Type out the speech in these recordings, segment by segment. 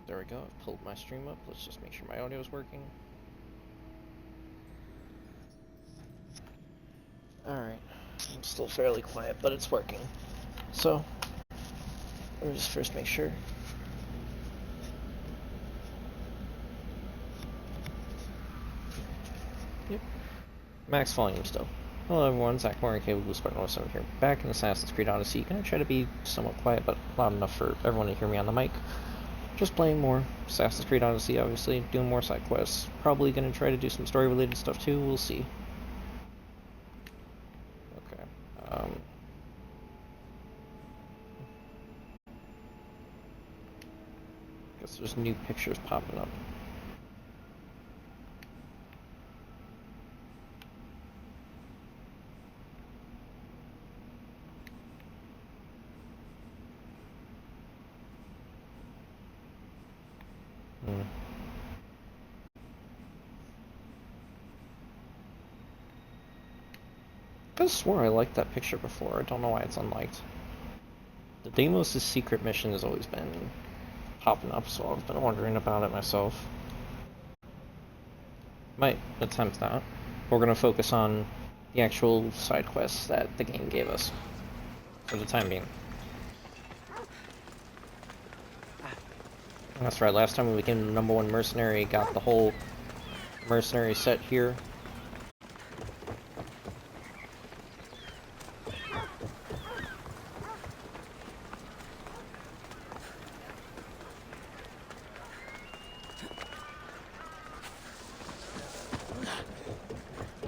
There we go, I've pulled my stream up. Let's just make sure my audio is working. Alright, I'm still fairly quiet, but it's working. So, let me just first make sure. Yep. Max volume still. Hello everyone, Zach Moore, Cable Blue Spartan 07 here, back in Assassin's Creed Odyssey. Gonna try to be somewhat quiet, but loud enough for everyone to hear me on the mic. Just playing more Assassin's Creed Odyssey, obviously, doing more side quests. Probably gonna try to do some story-related stuff too, we'll see. Okay, guess there's new pictures popping up. I swore I liked that picture before. I don't know why it's unliked. The Deimos' secret mission has always been popping up, so I've been wondering about it myself. Might attempt that. We're gonna focus on the actual side quests that the game gave us for the time being. That's right, last time we became the #1 mercenary, got the whole mercenary set here.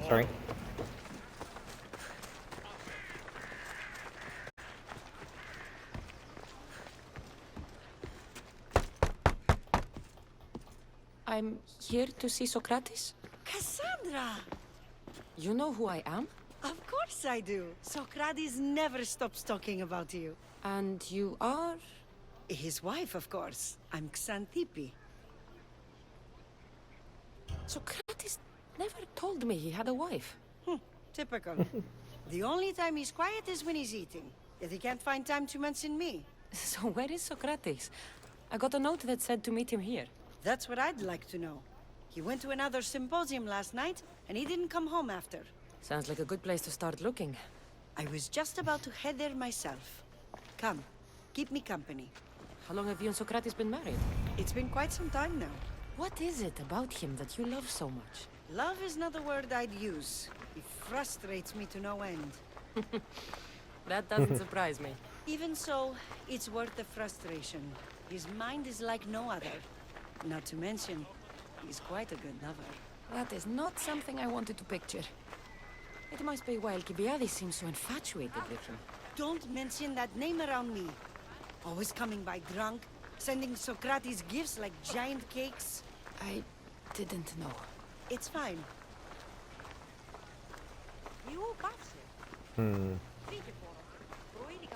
Sorry. I'm here to see Socrates. Cassandra! You know who I am? Of course I do. Socrates never stops talking about you. And you are? His wife, of course. I'm Xanthippe. Socrates never told me he had a wife. Typical. The only time he's quiet is when he's eating. Yet he can't find time to mention me. So where is Socrates? I got a note that said to meet him here. That's what I'd like to know. He went to another symposium last night, and he didn't come home after. Sounds like a good place to start looking. I was just about to head there myself. Come, keep me company. How long have you and Socrates been married? It's been quite some time now. What is it about him that you love so much? Love is not a word I'd use. He frustrates me to no end. That doesn't surprise me. Even so, it's worth the frustration. His mind is like no other. Not to mention, he's quite a good lover. That is not something I wanted to picture. It must be why Alcibiades seems so infatuated with him. Don't mention that name around me. Always coming by drunk, sending Socrates gifts like giant cakes. I didn't know. It's fine.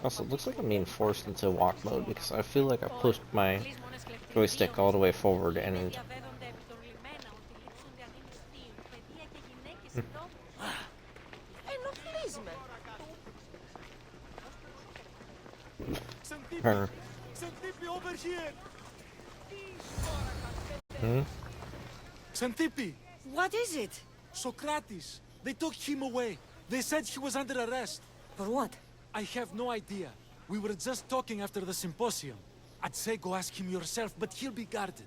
Also, it looks like I'm being forced into walk mode because I feel like I pushed my joystick all the way forward and... Her. Over here. Xanthippe! What is it? Socrates! They took him away. They said he was under arrest. For what? I have no idea. We were just talking after the symposium. I'd say go ask him yourself, but he'll be guarded.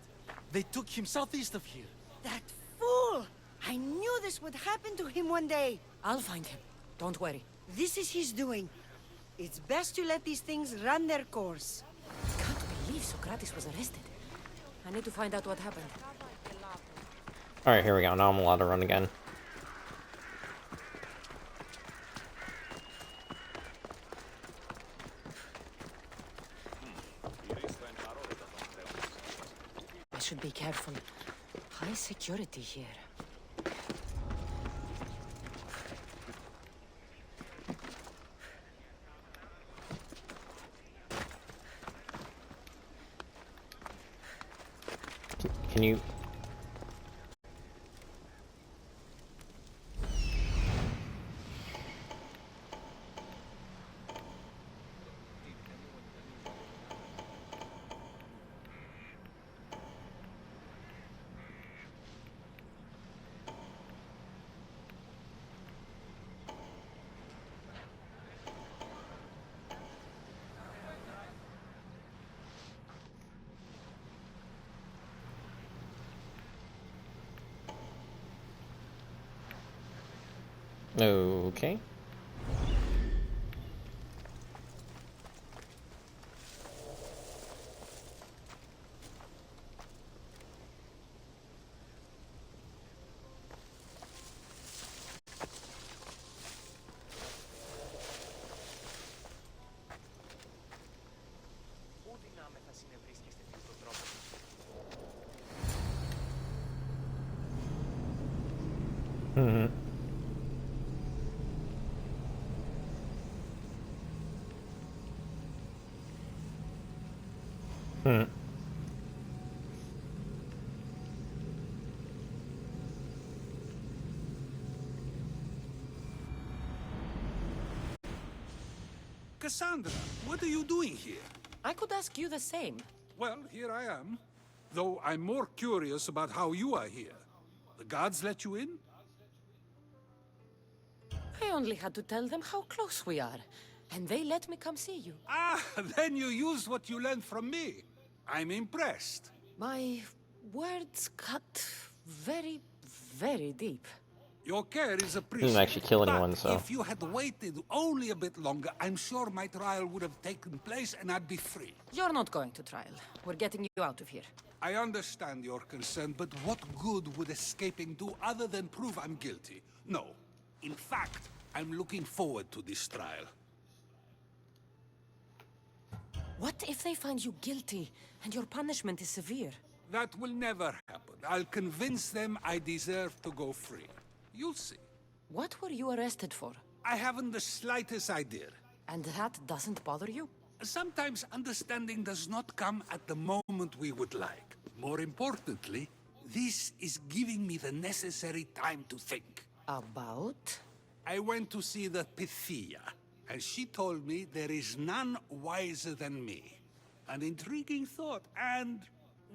They took him southeast of here. That fool! I knew this would happen to him one day. I'll find him. Don't worry. This is his doing. It's best to let these things run their course. I can't believe Socrates was arrested. I need to find out what happened. Alright, here we go. Now I'm allowed to run again. I should be careful. High security here. Can you... Okay. Mm-hmm. Hmm. Cassandra, what are you doing here? I could ask you the same. Well, here I am. Though I'm more curious about how you are here. The guards let you in? I only had to tell them how close we are, and they let me come see you. Ah, then you used what you learned from me. I'm impressed. My words cut very, very deep. Your care is Didn't appreciated. actually kill anyone, but so. if you had waited only a bit longer, I'm sure my trial would have taken place and I'd be free. You're not going to trial. We're getting you out of here. I understand your concern, but what good would escaping do other than prove I'm guilty? No. In fact, I'm looking forward to this trial. What if they find you guilty, and your punishment is severe? That will never happen. I'll convince them I deserve to go free. You'll see. What were you arrested for? I haven't the slightest idea. And that doesn't bother you? Sometimes understanding does not come at the moment we would like. More importantly, this is giving me the necessary time to think. About? I went to see the Pythia, and she told me there is none wiser than me. An intriguing thought, and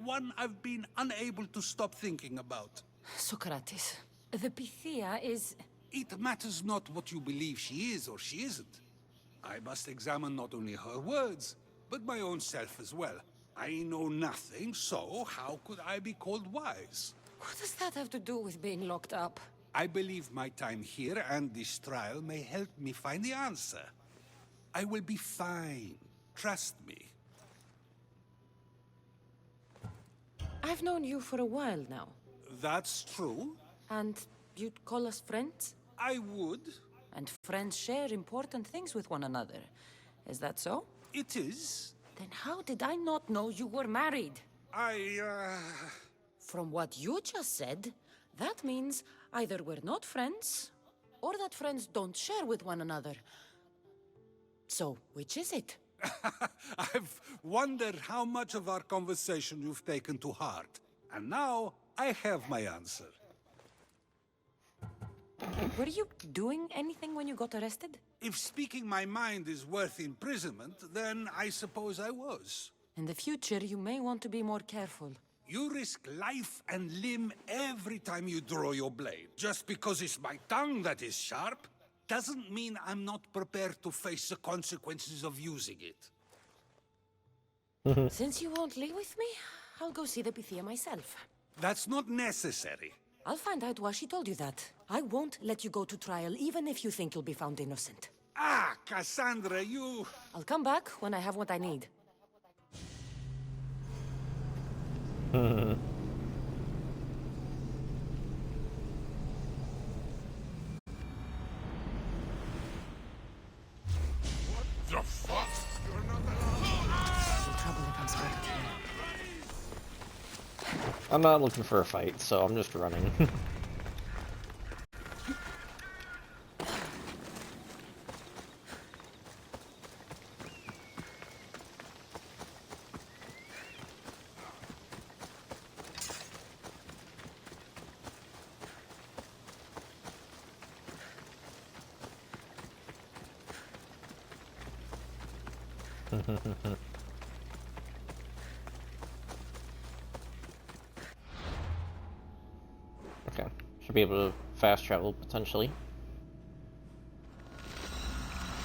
one I've been unable to stop thinking about. Socrates, the Pythia is... It matters not what you believe she is or she isn't. I must examine not only her words, but my own self as well. I know nothing, so how could I be called wise? What does that have to do with being locked up? I believe my time here and this trial may help me find the answer. I will be fine. Trust me. I've known you for a while now. That's true. And you'd call us friends? I would. And friends share important things with one another. Is that so? It is. Then how did I not know you were married? From what you just said, that means either we're not friends, or that friends don't share with one another. So, which is it? I've wondered how much of our conversation you've taken to heart. And now, I have my answer. Were you doing anything when you got arrested? If speaking my mind is worth imprisonment, then I suppose I was. In the future, you may want to be more careful. You risk life and limb every time you draw your blade. Just because it's my tongue that is sharp, doesn't mean I'm not prepared to face the consequences of using it. Since you won't leave with me, I'll go see the Pythia myself. That's not necessary. I'll find out why she told you that. I won't let you go to trial, even if you think you'll be found innocent. Ah, Cassandra, you... I'll come back when I have what I need. The fuck? You're not In trouble if I'm spotted here. I'm not looking for a fight, so I'm just running. Okay, should be able to fast travel potentially.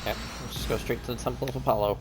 Okay, let's just go straight to the Temple of Apollo.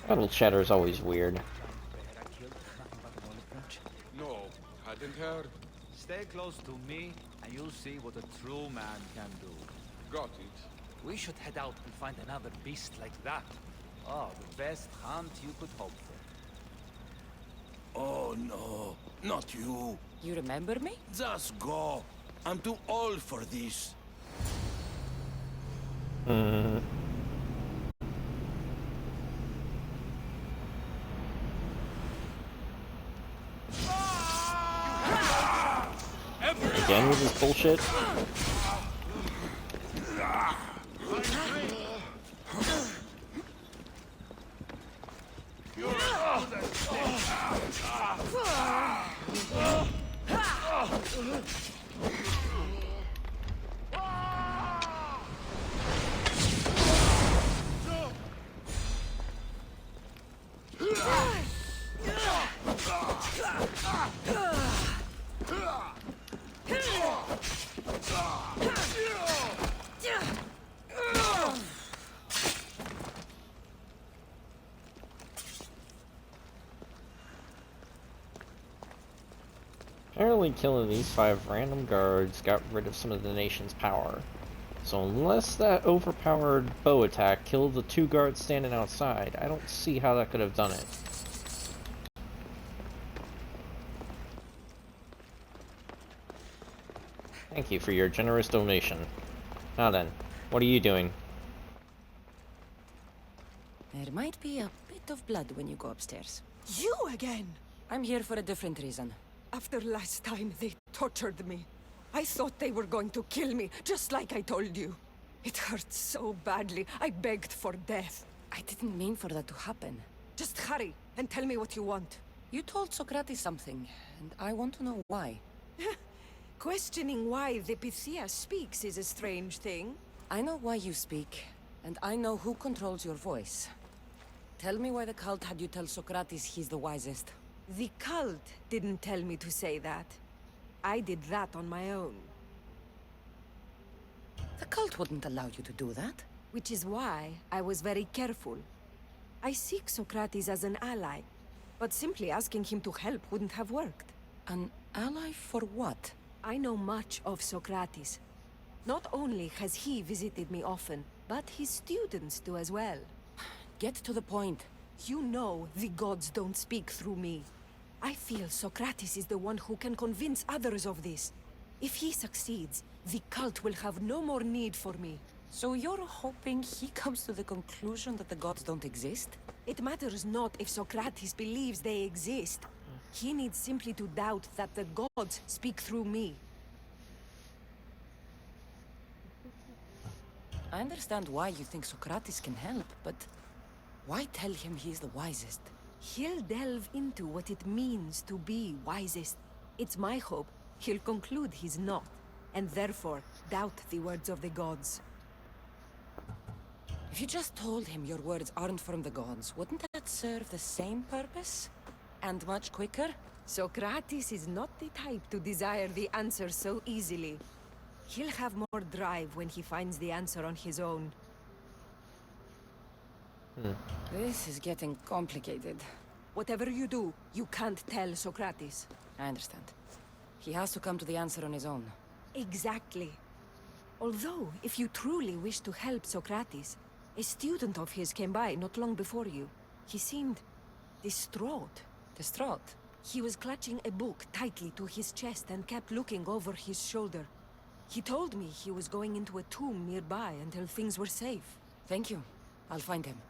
Idle chatter is always weird. No, hadn't heard. Stay close to me, and you'll see what a true man can do. Got it. We should head out and find another beast like that. Oh, the best hunt you could hope for. Oh no, not you. You remember me? Just go. I'm too old for this. Again with this bullshit? Apparently killing these 5 random guards got rid of some of the nation's power. So unless that overpowered bow attack killed the 2 guards standing outside, I don't see how that could have done it. Thank you for your generous donation. Now then, what are you doing? There might be a bit of blood when you go upstairs. You again! I'm here for a different reason. After last time, they tortured me. I thought they were going to kill me, just like I told you. It hurt so badly, I begged for death. I didn't mean for that to happen. Just hurry, and tell me what you want. You told Socrates something, and I want to know why. Questioning why the Pythia speaks is a strange thing. I know why you speak, and I know who controls your voice. Tell me why the cult had you tell Socrates he's the wisest. The cult didn't tell me to say that. I did that on my own. The cult wouldn't allow you to do that. Which is why I was very careful. I seek Socrates as an ally, but simply asking him to help wouldn't have worked. An ally for what? I know much of Socrates. Not only has he visited me often, but his students do as well. Get to the point. You know the gods don't speak through me. I feel Socrates is the one who can convince others of this. If he succeeds, the cult will have no more need for me. So you're hoping he comes to the conclusion that the gods don't exist? It matters not if Socrates believes they exist. He needs simply to doubt that the gods speak through me. I understand why you think Socrates can help, but why tell him he's the wisest? He'll delve into what it means to be wisest. It's my hope he'll conclude he's not, and therefore doubt the words of the gods. If you just told him your words aren't from the gods, wouldn't that serve the same purpose? And much quicker? Socrates is not the type to desire the answer so easily. He'll have more drive when he finds the answer on his own. This is getting complicated. Whatever you do, you can't tell Socrates. I understand. He has to come to the answer on his own. Exactly. Although, if you truly wish to help Socrates, a student of his came by not long before you. He seemed distraught. Distraught? He was clutching a book tightly to his chest and kept looking over his shoulder. He told me he was going into a tomb nearby until things were safe. Thank you. I'll find him.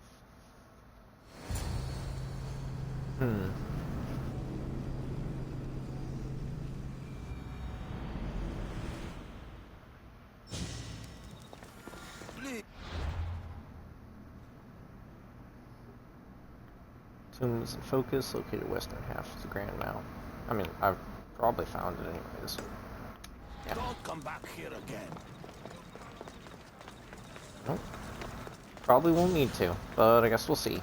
Tomb is in focus, located western half of the Grand Mount. I mean, I've probably found it anyways. Yeah. Don't come back here again. Nope. Probably won't need to, but I guess we'll see.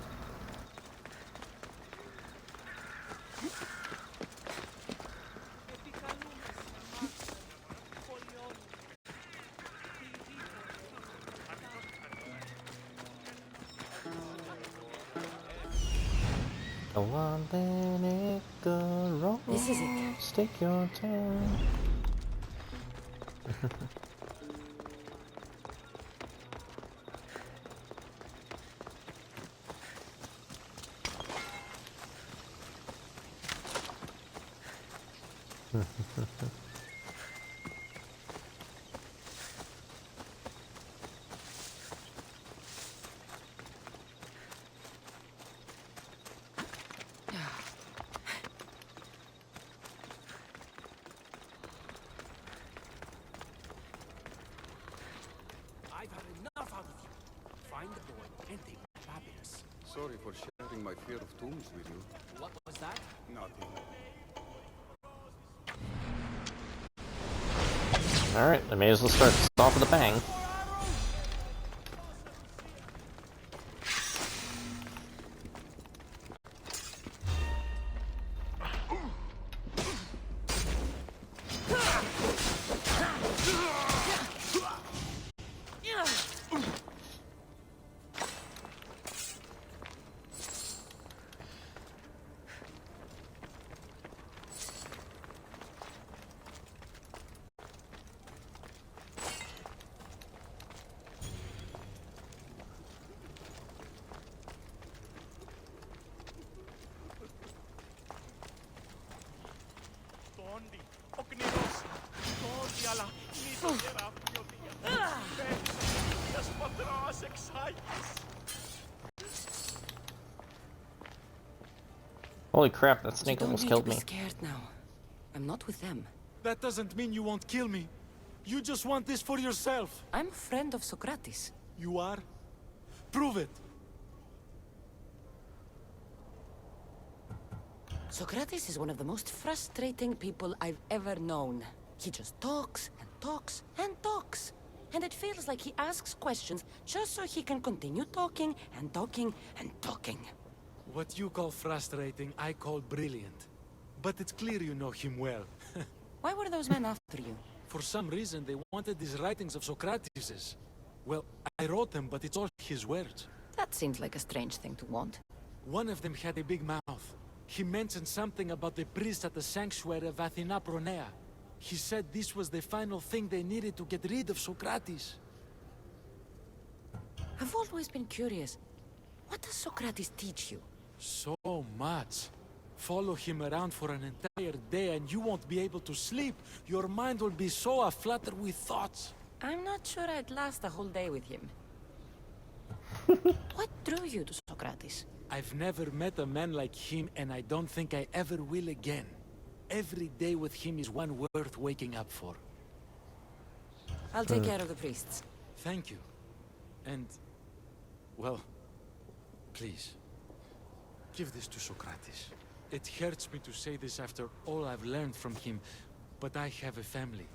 Go on, then it go. This is it. Take your time. I've had enough out of you. Find the boy and take Fabulous. Sorry for sharing my fear of tombs with you. What was that? Nothing. Alright, I may as well start this off with a bang. Holy crap, that snake You don't almost need killed to be me. scared now. I'm not with them. That doesn't mean you won't kill me. You just want this for yourself. I'm a friend of Socrates. You are? Prove it. Socrates is one of the most frustrating people I've ever known. He just talks and talks and talks. And it feels like he asks questions just so he can continue talking and talking and talking. What you call frustrating, I call brilliant. But it's clear you know him well. Why were those men after you? For some reason, they wanted these writings of Socrates's. Well, I wrote them, but it's all his words. That seems like a strange thing to want. One of them had a big mouth. He mentioned something about the priest at the sanctuary of Athena Pronea. He said this was the final thing they needed to get rid of Socrates. I've always been curious. What does Socrates teach you? So much. Follow him around for an entire day and you won't be able to sleep. Your mind will be so aflutter with thoughts. I'm not sure I'd last a whole day with him. What drew you to Socrates? I've never met a man like him and I don't think I ever will again. Every day with him is one worth waking up for. I'll take care of the priests. Thank you. And, well, please, give this to Socrates. It hurts me to say this after all I've learned from him, but I have a family.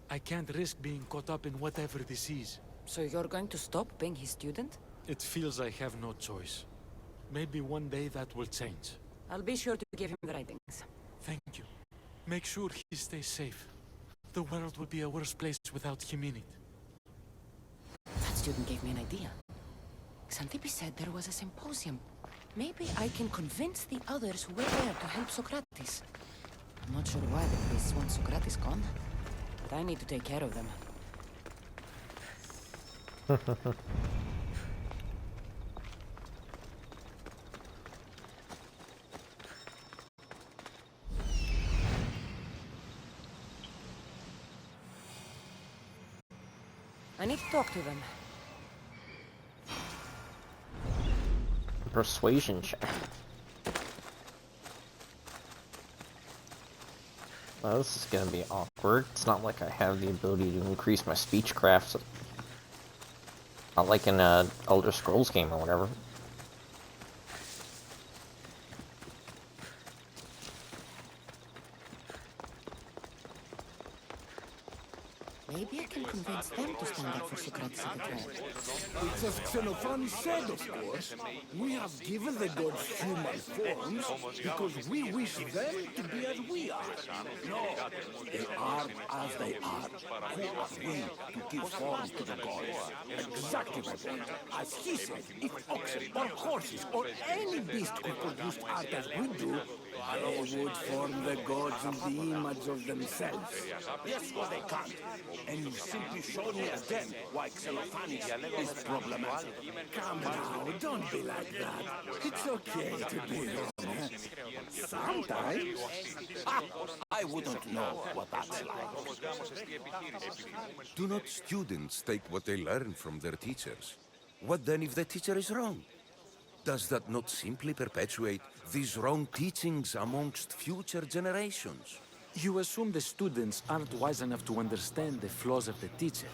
I can't risk being caught up in whatever this is. So you're going to stop being his student? It feels I have no choice. Maybe one day that will change. I'll be sure to give him the writings. Thank you. Make sure he stays safe. The world would be a worse place without him in it. That student gave me an idea. Xanthippe said there was a symposium. Maybe I can convince the others who were there to help Socrates. I'm not sure why the priests want Socrates gone, but I need to take care of them. I need to talk to them. Persuasion check. Well, this is gonna be awkward. It's not like I have the ability to increase my speechcraft. Not like in a Elder Scrolls game or whatever. Maybe I can convince them to stand up for Socrates at the trial. It's as Xenophon said, of course. We have given the gods human forms because we wish them to be as we are. No, they are as they are. Who are we to give form to the gods? Exactly my point. As he said, if oxen or horses or any beast could produce art as we do, they would form the gods in the image of themselves. Yes, well they can't. And you simply showed me again why Xenophanes is problematic. Come now, don't be like that. It's okay to be wrong. Sometimes. I wouldn't know what that's like. Do not students take what they learn from their teachers? What then if the teacher is wrong? Does that not simply perpetuate these wrong teachings amongst future generations? You assume the students aren't wise enough to understand the flaws of the teacher.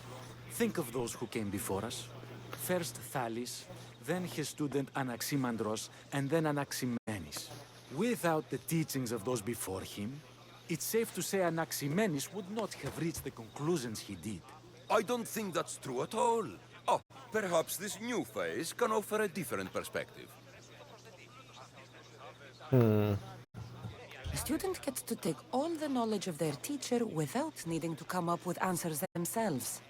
Think of those who came before us. First Thales, then his student Anaximandros, and then Anaximenes. Without the teachings of those before him, it's safe to say Anaximenes would not have reached the conclusions he did. I don't think that's true at all. Oh, perhaps this new phase can offer a different perspective. A student gets to take all the knowledge of their teacher without needing to come up with answers themselves.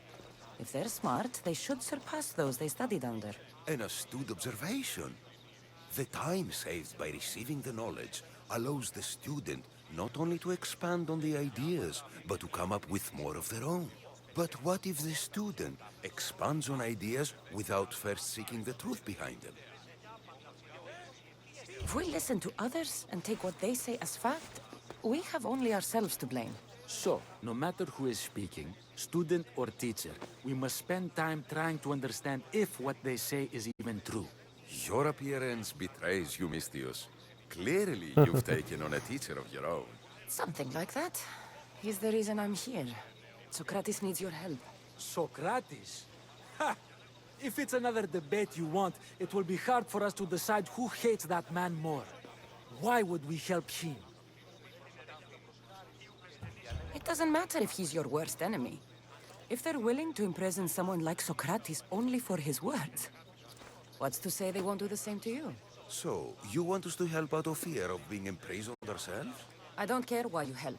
If they're smart, they should surpass those they studied under. An astute observation. The time saved by receiving the knowledge allows the student not only to expand on the ideas, but to come up with more of their own. But what if the student expands on ideas without first seeking the truth behind them? If we listen to others and take what they say as fact, we have only ourselves to blame. So, no matter who is speaking, student or teacher, we must spend time trying to understand if what they say is even true. Your appearance betrays you, Mystius. Clearly, you've taken on a teacher of your own. Something like that. He's the reason I'm here. Socrates needs your help. Socrates? Ha! If it's another debate you want, it will be hard for us to decide who hates that man more. Why would we help him? It doesn't matter if he's your worst enemy. If they're willing to imprison someone like Socrates only for his words, what's to say they won't do the same to you? So, you want us to help out of fear of being imprisoned ourselves? I don't care why you help.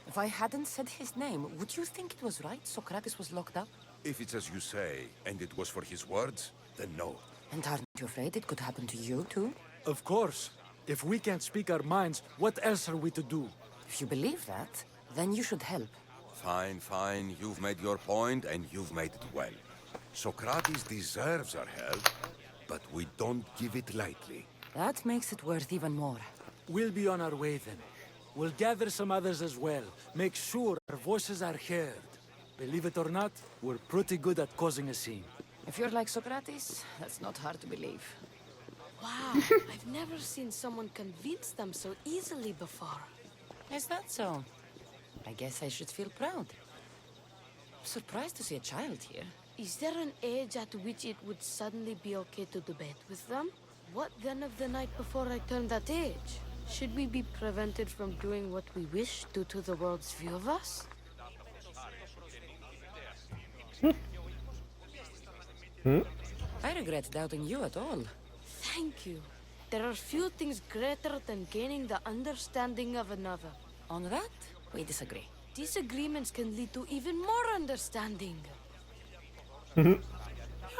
If I hadn't said his name, would you think it was right Socrates was locked up? If it's as you say, and it was for his words, then no. And aren't you afraid it could happen to you, too? Of course. If we can't speak our minds, what else are we to do? If you believe that, then you should help. Fine, fine. You've made your point, and you've made it well. Socrates deserves our help, but we don't give it lightly. That makes it worth even more. We'll be on our way then. We'll gather some others as well. Make sure our voices are heard. Believe it or not, we're pretty good at causing a scene. If you're like Socrates, that's not hard to believe. Wow, I've never seen someone convince them so easily before. Is that so? I guess I should feel proud. I'm surprised to see a child here. Is there an age at which it would suddenly be okay to debate with them? What then of the night before I turned that age? Should we be prevented from doing what we wish due to the world's view of us? I regret doubting you at all. Thank you. There are few things greater than gaining the understanding of another. On that, we disagree. Disagreements can lead to even more understanding. You're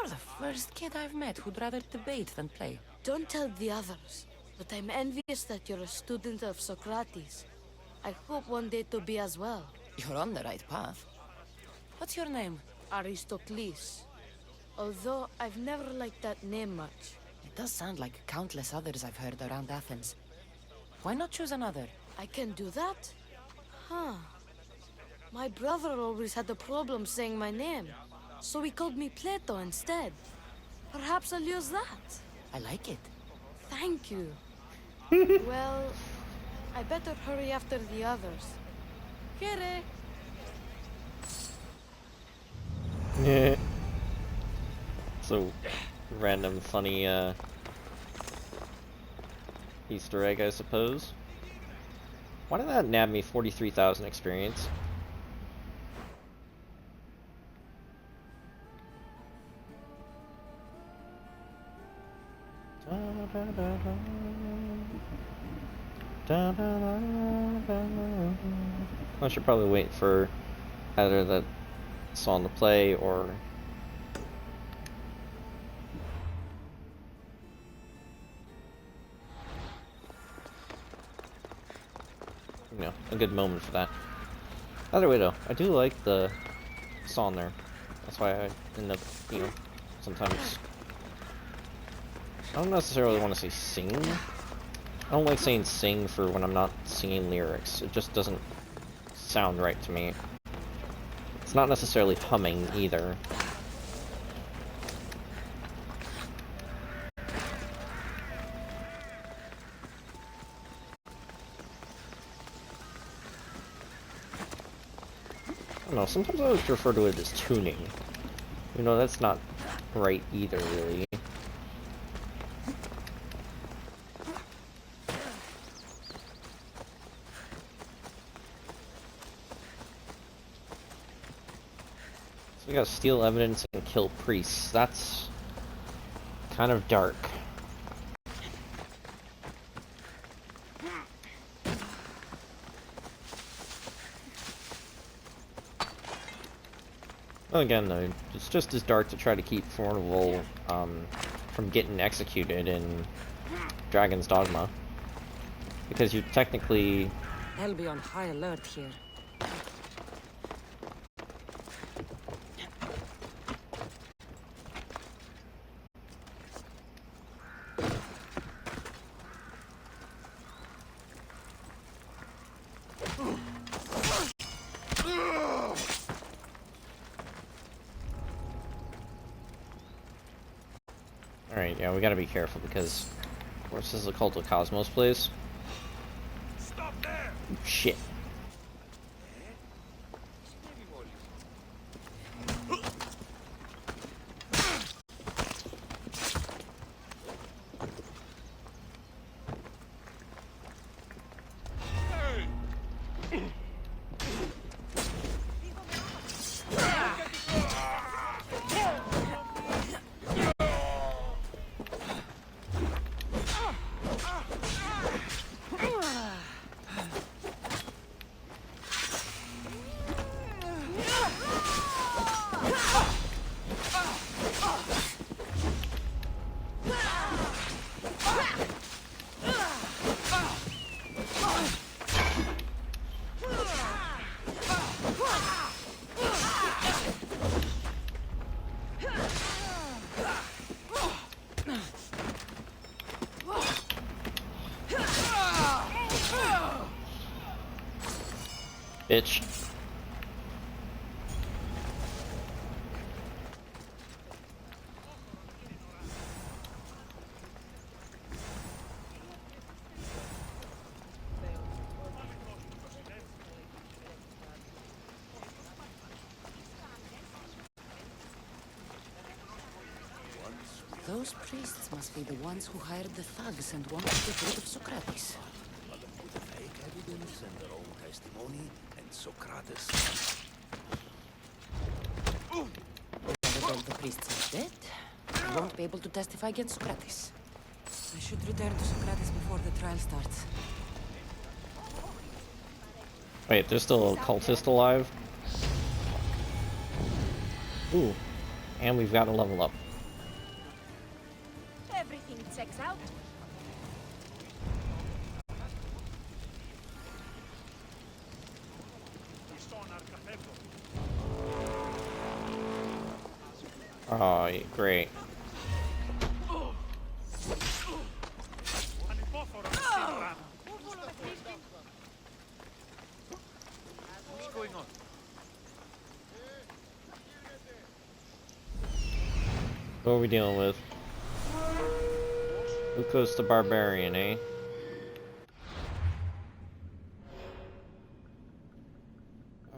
the first kid I've met who'd rather debate than play. Don't tell the others, but I'm envious that you're a student of Socrates. I hope one day to be as well. You're on the right path. What's your name? Aristocles. Although I've never liked that name much. It does sound like countless others I've heard around Athens. Why not choose another? I can do that? Huh. My brother always had a problem saying my name, so he called me Plato instead. Perhaps I'll use that. I like it. Thank you. Well, I better hurry after the others. Here. Yeah. So, random funny, Easter egg, I suppose. Why did that nab me 43,000 experience? I should probably wait for either the song to play or you know, a good moment for that. Either way though, I do like the song there. That's why I end up, you know, sometimes I don't necessarily want to say sing. I don't like saying sing for when I'm not singing lyrics. It just doesn't sound right to me. It's not necessarily humming either. I don't know, sometimes I always refer to it as tuning. You know, that's not right either, really. So we gotta steal evidence and kill priests. That's kind of dark. Well, again, though, it's just as dark to try to keep Fornival from getting executed in Dragon's Dogma. Because you technically... I'll be on high alert here. Alright, yeah, we gotta be careful because, of course, this is a Cult of Cosmos place. Stop there! Shit. Bitch. Those priests must be the ones who hired the thugs and wanted to get rid of Socrates. With the fake evidence and their own testimony, and Socrates. Now that all the priests are dead, I won't be able to testify against Socrates. I should return to Socrates before the trial starts. Wait, there's still a cultist alive? Ooh. And we've got to level up. Everything checks out. Oh, great. What's going on? What are we dealing with? Lucas the Barbarian, eh?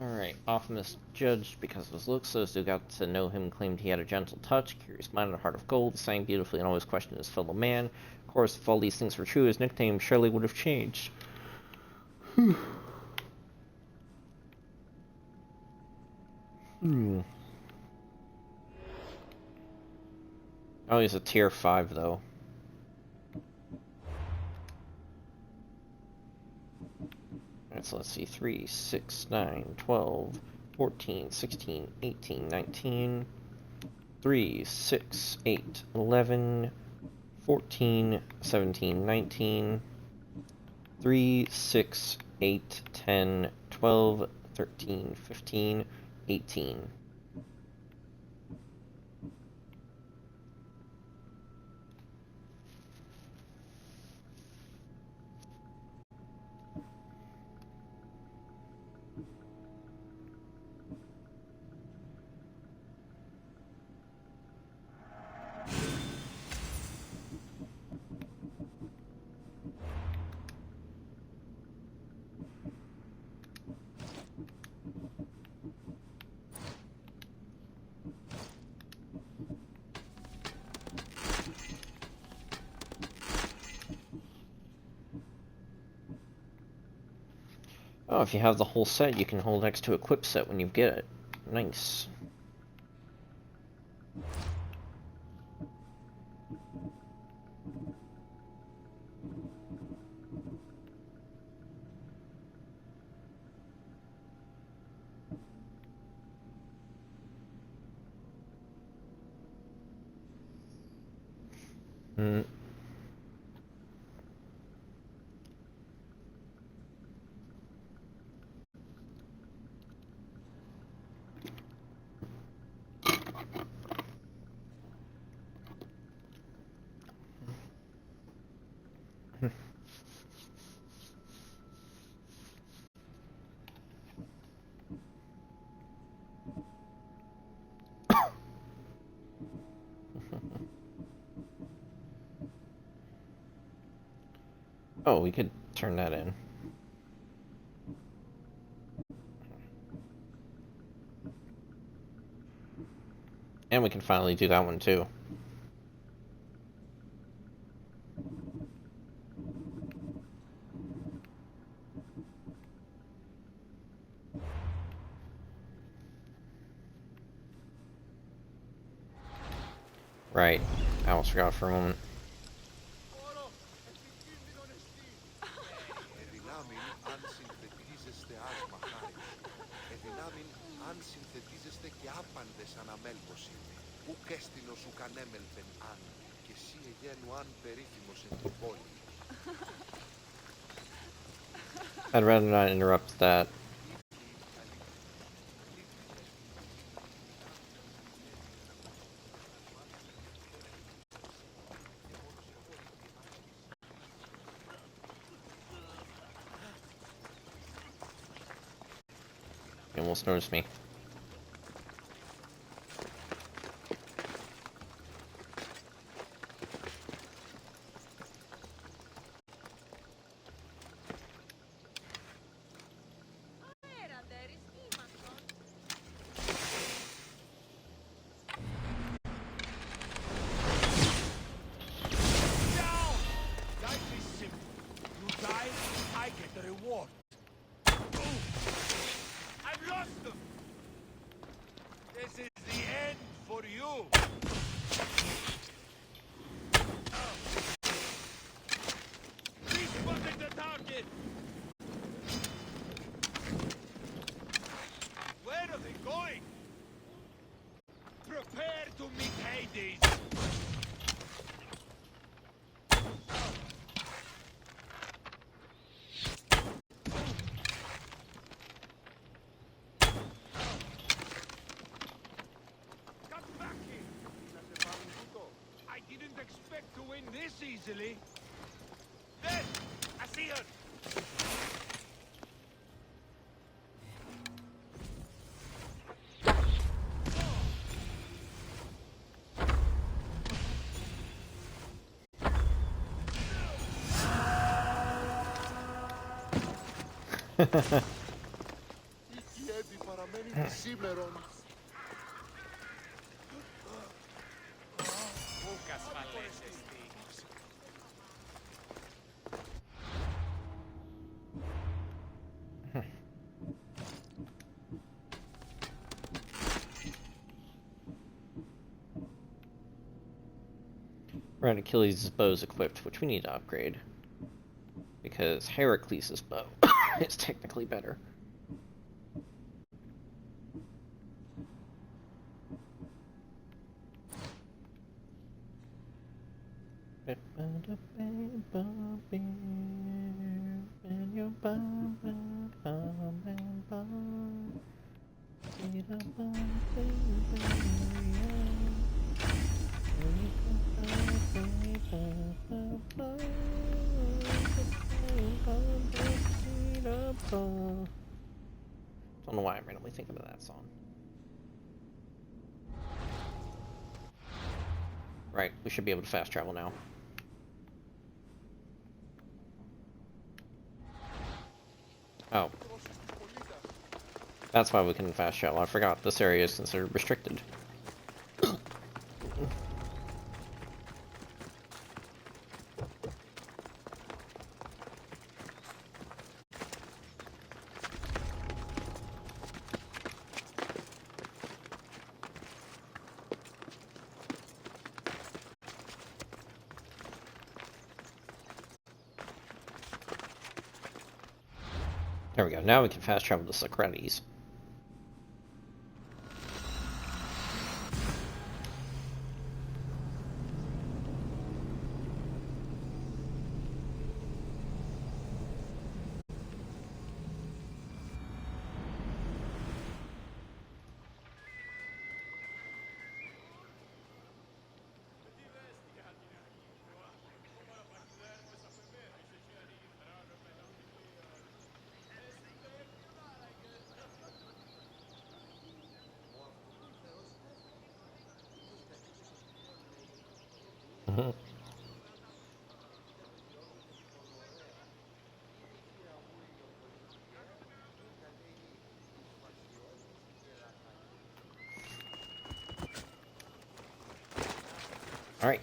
Alright, Optimus judged because of his looks. Those who got to know him claimed he had a gentle touch, curious mind, and a heart of gold, sang beautifully, and always questioned his fellow man. Of course, if all these things were true, his nickname surely would have changed. Oh, he's a tier 5, though. Alright, so let's see. 3, 6, 9, 12, 14, 16, 18, 19, 3, 6, 8, 11, 14, 17, 19, 3, 6, 8, 10, 12, 13, 15, 18. Oh, if you have the whole set, you can hold X to equip set when you get it. Nice. Hmm. Oh, we could turn that in. And we can finally do that one too. Right. I almost forgot for a moment. I'd rather not interrupt that. You almost noticed me. Easily. There! I see her! Right, Achilles' bow is equipped, which we need to upgrade. Because Heracles' bow is technically better. Don't know why I'm randomly thinking of that song. Right, we should be able to fast travel now. Oh. That's why we can fast travel. I forgot this area is considered restricted. There we go. Now we can fast travel to Socrates. Alright.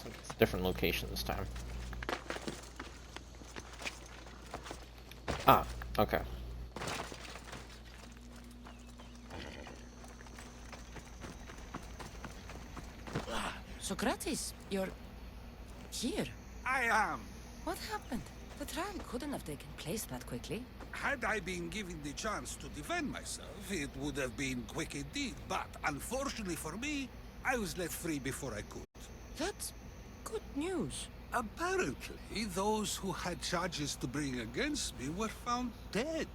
It's a different location this time. Ah, okay. Socrates, you're here. I am. What happened? The trial couldn't have taken place that quickly. Had I been given the chance to defend myself, it would have been quick indeed. But unfortunately for me, I was let free before I could. That's good news. Apparently, those who had charges to bring against me were found dead.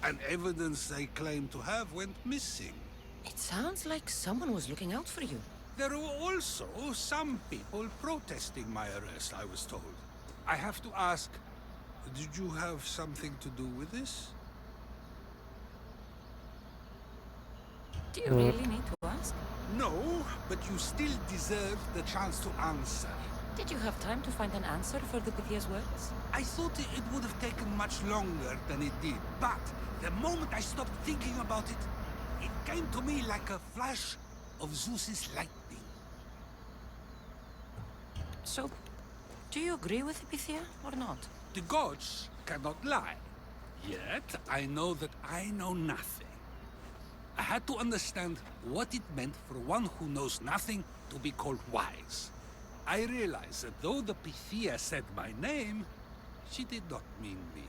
And evidence they claimed to have went missing. It sounds like someone was looking out for you. There were also some people protesting my arrest, I was told. I have to ask, did you have something to do with this? Do you really need to ask? No, but you still deserve the chance to answer. Did you have time to find an answer for the Pythia's words? I thought it would have taken much longer than it did, but the moment I stopped thinking about it, it came to me like a flash of Zeus's lightning. So, do you agree with Pythia or not? The gods cannot lie. Yet, I know that I know nothing. I had to understand what it meant for one who knows nothing to be called wise. I realized that though the Pythia said my name, she did not mean me.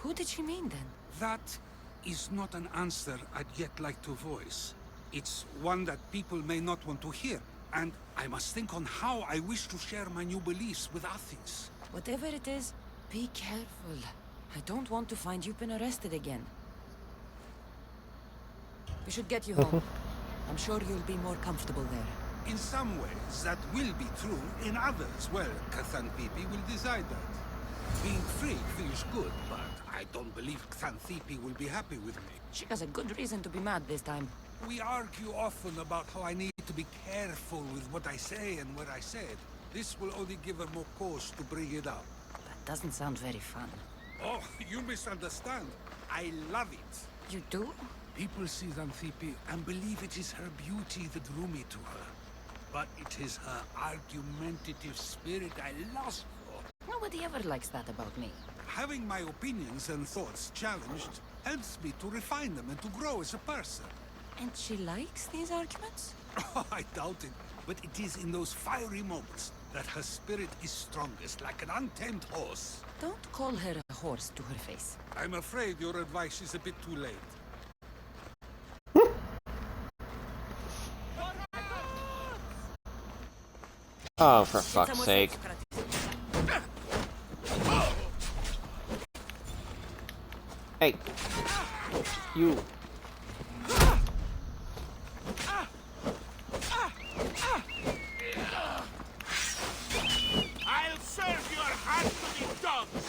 Who did she mean then? That is not an answer I'd yet like to voice. It's one that people may not want to hear, and I must think on how I wish to share my new beliefs with Athens. Whatever it is, be careful. I don't want to find you've been arrested again. We should get you home. I'm sure you'll be more comfortable there. In some ways, that will be true. In others, well, Xanthippe will decide that. Being free feels good, but I don't believe Xanthippe will be happy with me. She has a good reason to be mad this time. We argue often about how I need to be careful with what I say and what I said. This will only give her more cause to bring it up. That doesn't sound very fun. Oh, you misunderstand. I love it. You do? People see Xanthippe and believe it is her beauty that drew me to her. But it is her argumentative spirit I lust for. Nobody ever likes that about me. Having my opinions and thoughts challenged helps me to refine them and to grow as a person. And she likes these arguments? Oh, I doubt it. But it is in those fiery moments that her spirit is strongest, like an untamed horse. Don't call her a horse to her face. I'm afraid your advice is a bit too late. Oh, for fuck's sake. Hey. You. I'll serve your hand to the dogs!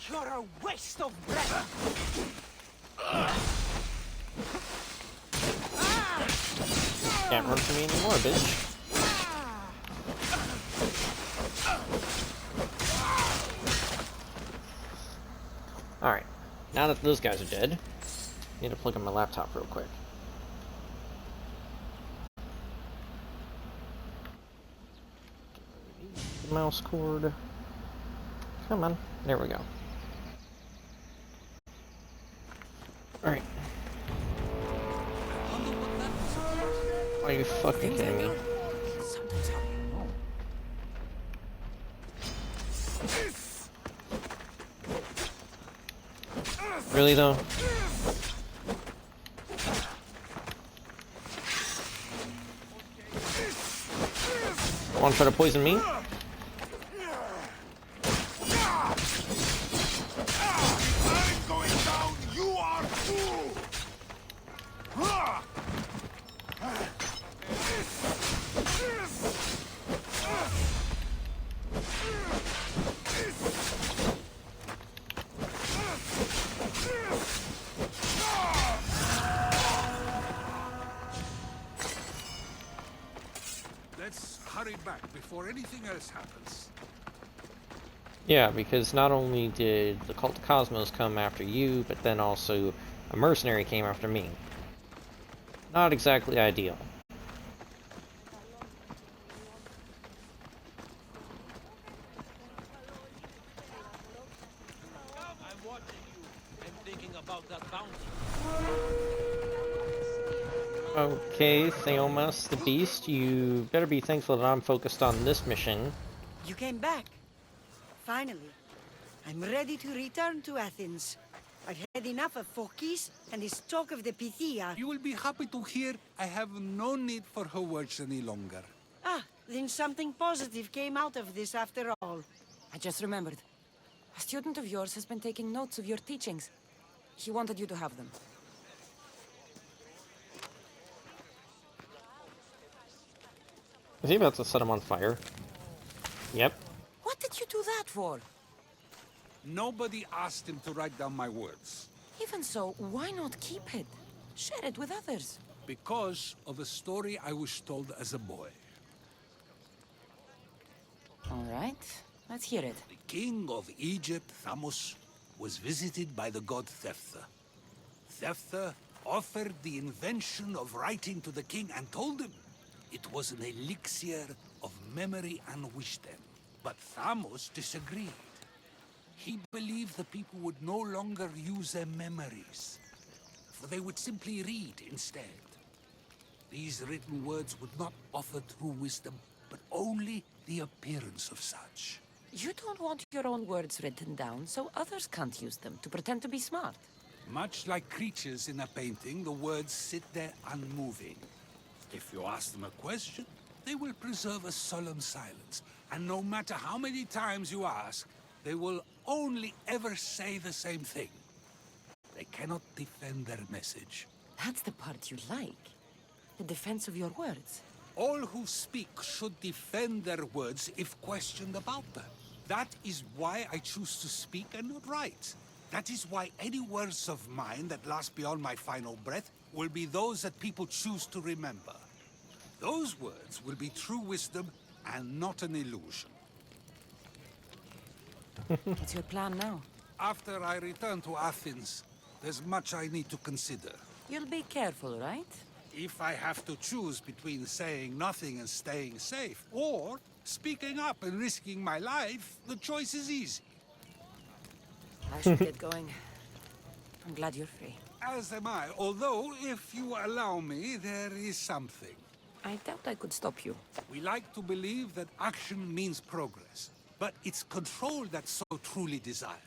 You're a waste of breath! Can't run from me anymore, bitch. Alright. Now that those guys are dead, I need to plug in my laptop real quick. The mouse cord. Come on. There we go. Alright. Are you fucking kidding me? Sometimes how do you know? Really though? Want to try to poison me? I'm going down, you are too! Let's hurry back before anything else happens. Yeah, because not only did the Cult of Cosmos come after you, but then also a mercenary came after me. Not exactly ideal. I'm watching you and thinking about that bounty. Okay, Theomas the Beast, you better be thankful that I'm focused on this mission. You came back. Finally. I'm ready to return to Athens. I've had enough of Phokis and his talk of the Pythia. You will be happy to hear I have no need for her words any longer. Ah, then something positive came out of this after all. I just remembered. A student of yours has been taking notes of your teachings. He wanted you to have them. Is he about to set him on fire? Yep. What did you do that for? Nobody asked him to write down my words. Even so, why not keep it? Share it with others. Because of a story I was told as a boy. All right, let's hear it. The king of Egypt, Thamos, was visited by the god Thephtha. Thephtha offered the invention of writing to the king and told him it was an elixir of memory and wisdom. But Thamos disagreed. He believed the people would no longer use their memories, for they would simply read instead. These written words would not offer true wisdom, but only the appearance of such. You don't want your own words written down, so others can't use them to pretend to be smart. Much like creatures in a painting, the words sit there unmoving. If you ask them a question, they will preserve a solemn silence. And no matter how many times you ask, they will only ever say the same thing. They cannot defend their message. That's the part you like. The defense of your words. All who speak should defend their words if questioned about them. That is why I choose to speak and not write. That is why any words of mine that last beyond my final breath will be those that people choose to remember. Those words will be true wisdom and not an illusion. What's your plan now? After I return to Athens, there's much I need to consider. You'll be careful, right? If I have to choose between saying nothing and staying safe, or speaking up and risking my life, the choice is easy. I should get going. I'm glad you're free. As am I, although, if you allow me, there is something. I doubt I could stop you. We like to believe that action means progress, but it's control that's so truly desired.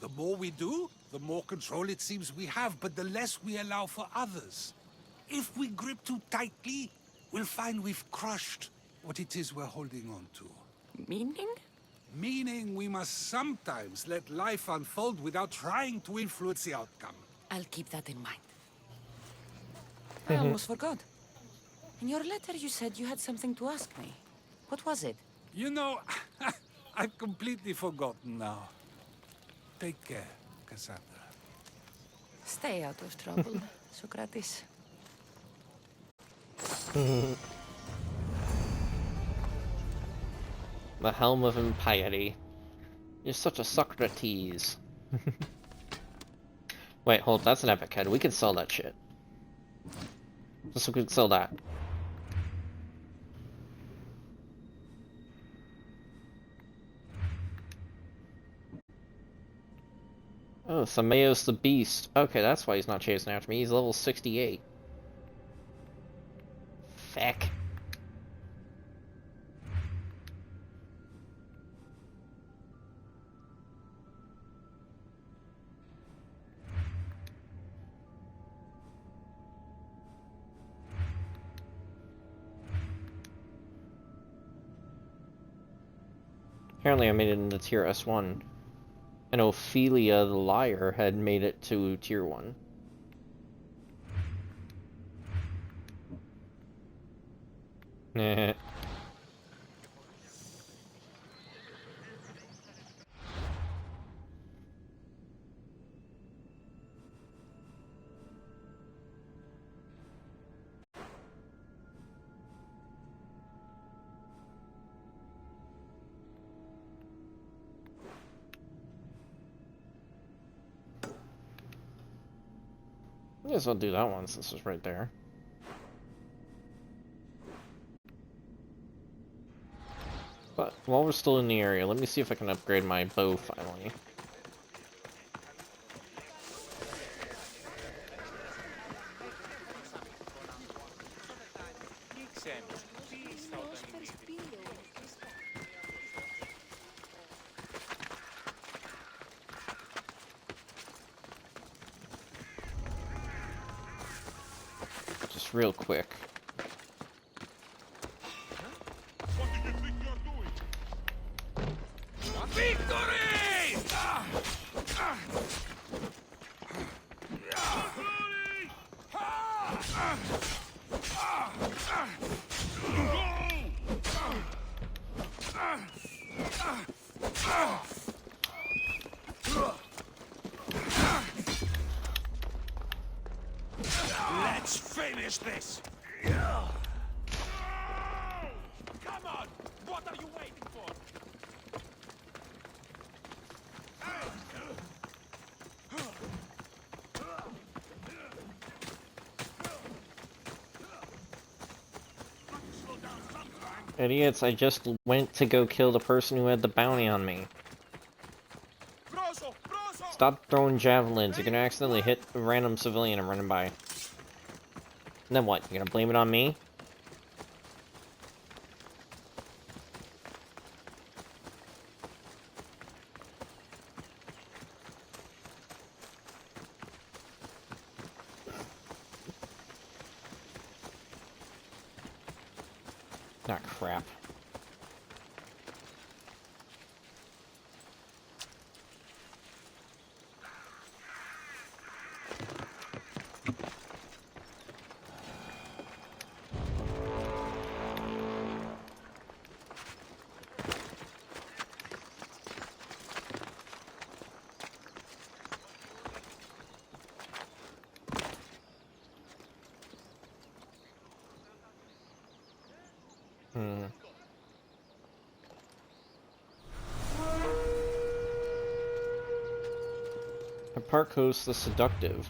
The more we do, the more control it seems we have, but the less we allow for others. If we grip too tightly, we'll find we've crushed what it is we're holding on to. Meaning? Meaning we must sometimes let life unfold without trying to influence the outcome. I'll keep that in mind. I almost forgot. In your letter you said you had something to ask me. What was it? You know, I've completely forgotten now. Take care, Cassandra. Stay out of trouble, Socrates. The helm of impiety. You're such a Socrates. Wait, hold, that's an epic head. We can sell that shit. Just so we can sell that. Oh, Sameos the Beast. Okay, that's why he's not chasing after me. He's level 68. Feck. Apparently I made it into tier S1. And Ophelia the Liar had made it to tier 1. Nah. I guess I'll do that one since it's right there. But while we're still in the area, let me see if I can upgrade my bow finally. Just real quick. Let's finish this! Come on! What are you waiting for? Idiots, I just went to go kill the person who had the bounty on me. Throw Stop throwing javelins. You're gonna accidentally hit a random civilian I'm running by. And then what? You're gonna blame it on me? Ah, crap. Hipparchos the Seductive.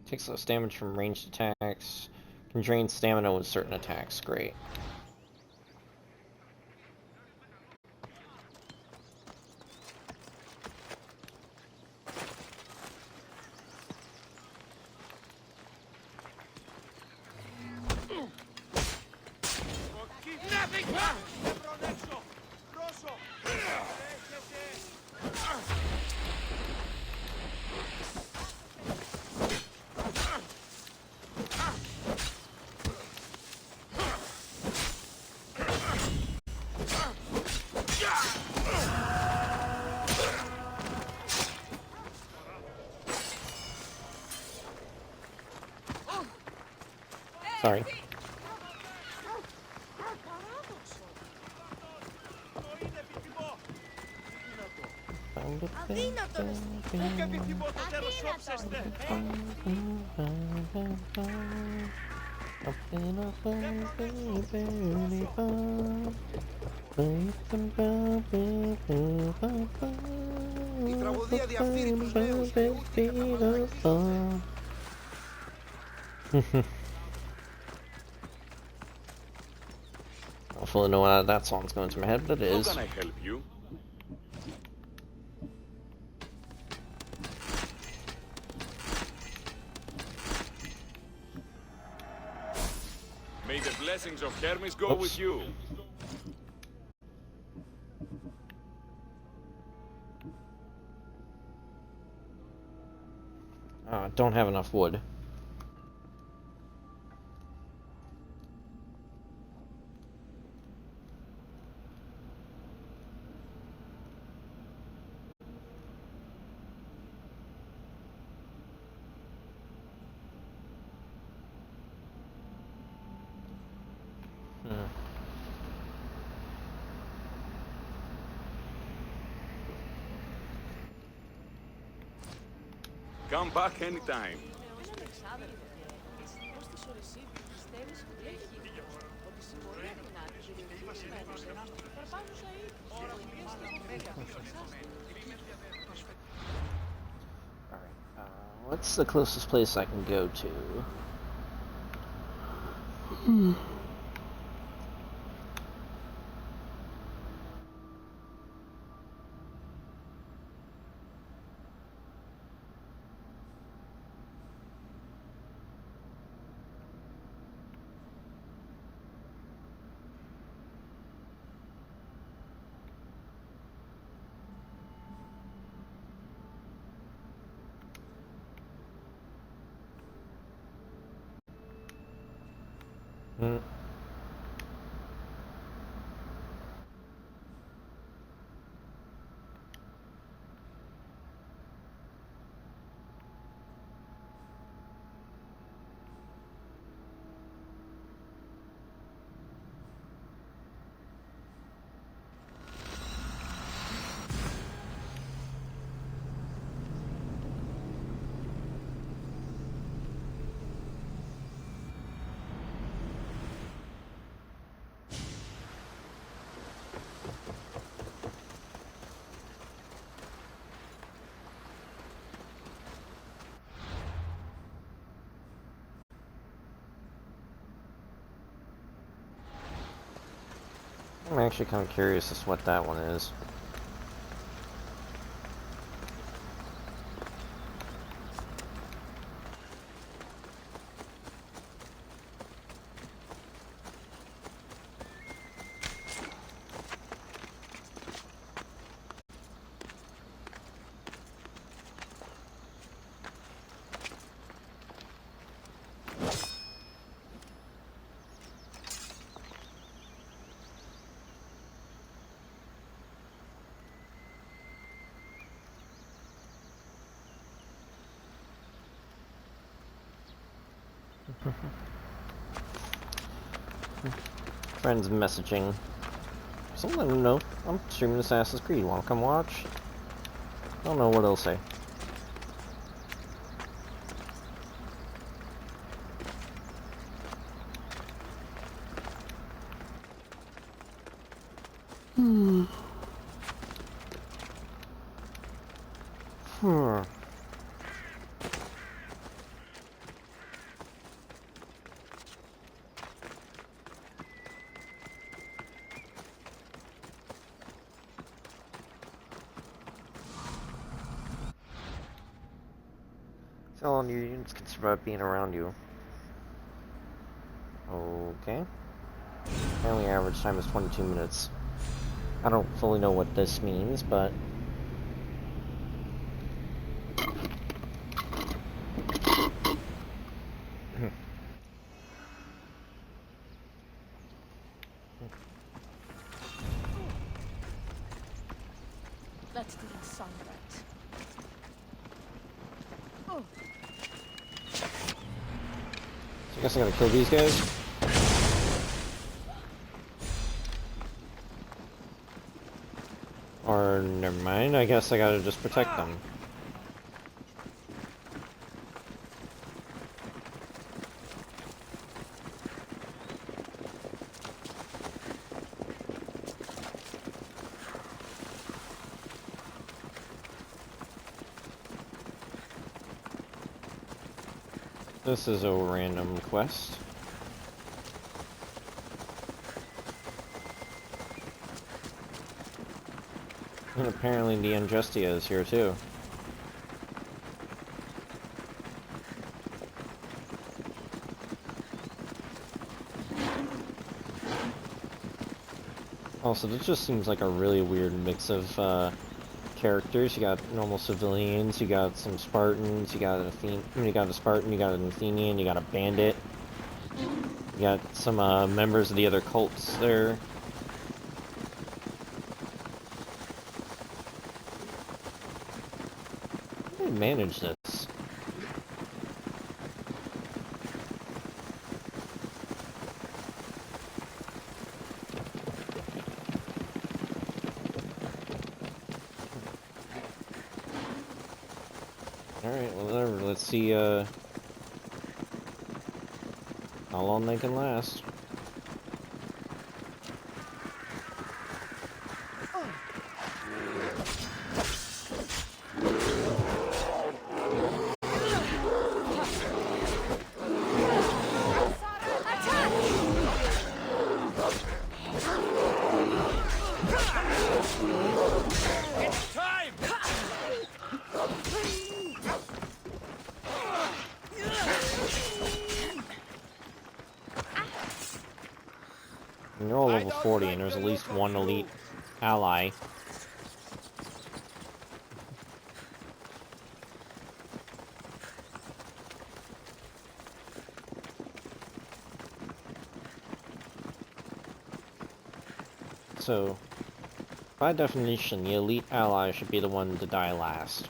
Takes less damage from ranged attacks. Can drain stamina with certain attacks. Great. Sorry. Η τραγωδία διαφθείρει τους νέους και ούτε η καπανάκι. I don't fully know why that song's going through my head, but it is. How can I help you? May the blessings of Hermes go Oops. with you. Don't have enough wood. Come back anytime. What's the closest place I can go to? I'm actually kind of curious as to what that one is. Friends messaging. So let them know I'm streaming Assassin's Creed. Wanna come watch? I don't know what they'll say. Hmm. So all new units can survive being around you. Okay. Apparently average time is 22 minutes. I don't fully know what this means, but... That didn't sound right. Oh. I guess I gotta kill these guys? Or, never mind, I guess I gotta just protect them. This is a random quest. And apparently the Injustia is here too. Also, this just seems like a really weird mix of characters. You got normal civilians, you got some Spartans, you got you got a Spartan, you got an Athenian, you got a bandit. You got some members of the other cults there. How do they manage this? Alright, well, whatever. Let's see, how long they can last. It's time! And you're all level 40, and there's at least one elite ally. So, by definition, the elite ally should be the one to die last.